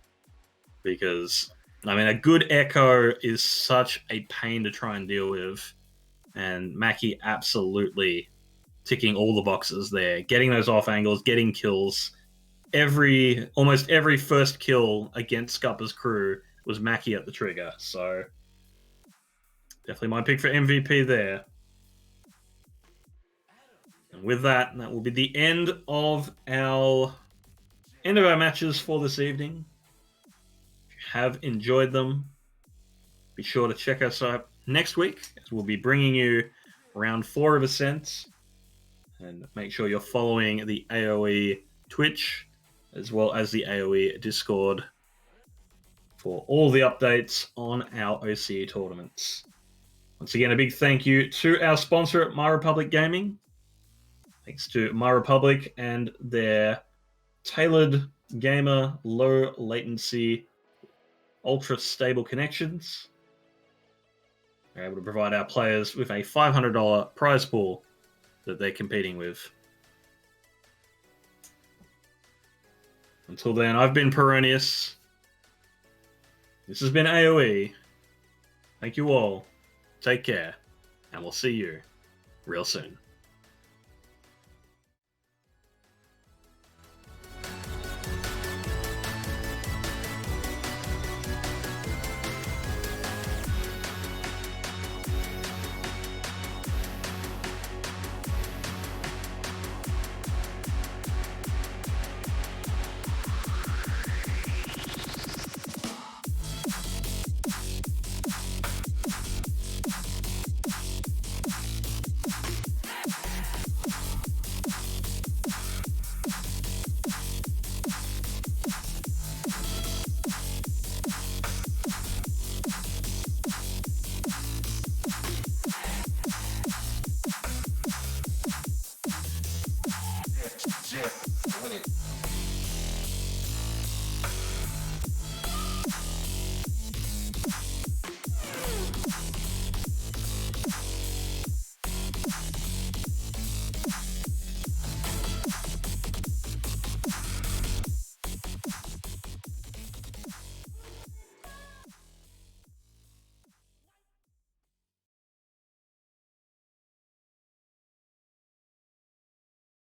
because, I mean, a good Echo is such a pain to try and deal with, and Mackie absolutely ticking all the boxes there, getting those off angles, getting kills. Almost every first kill against Scupper's crew was Mackie at the trigger, so definitely my pick for MVP there. And with that, that will be the end of our matches for this evening. If you have enjoyed them, be sure to check us out next week, as we'll be bringing you round 4 of Ascent. And make sure you're following the AOE Twitch, as well as the AOE Discord, for all the updates on our OCE tournaments. Once again, a big thank you to our sponsor at MyRepublic Gaming. Thanks to MyRepublic and their tailored gamer, low latency, ultra stable connections. They're able to provide our players with a $500 prize pool that they're competing with. Until then, I've been Peronius. This has been AOE. Thank you all. Take care. And we'll see you real soon. Chip with it.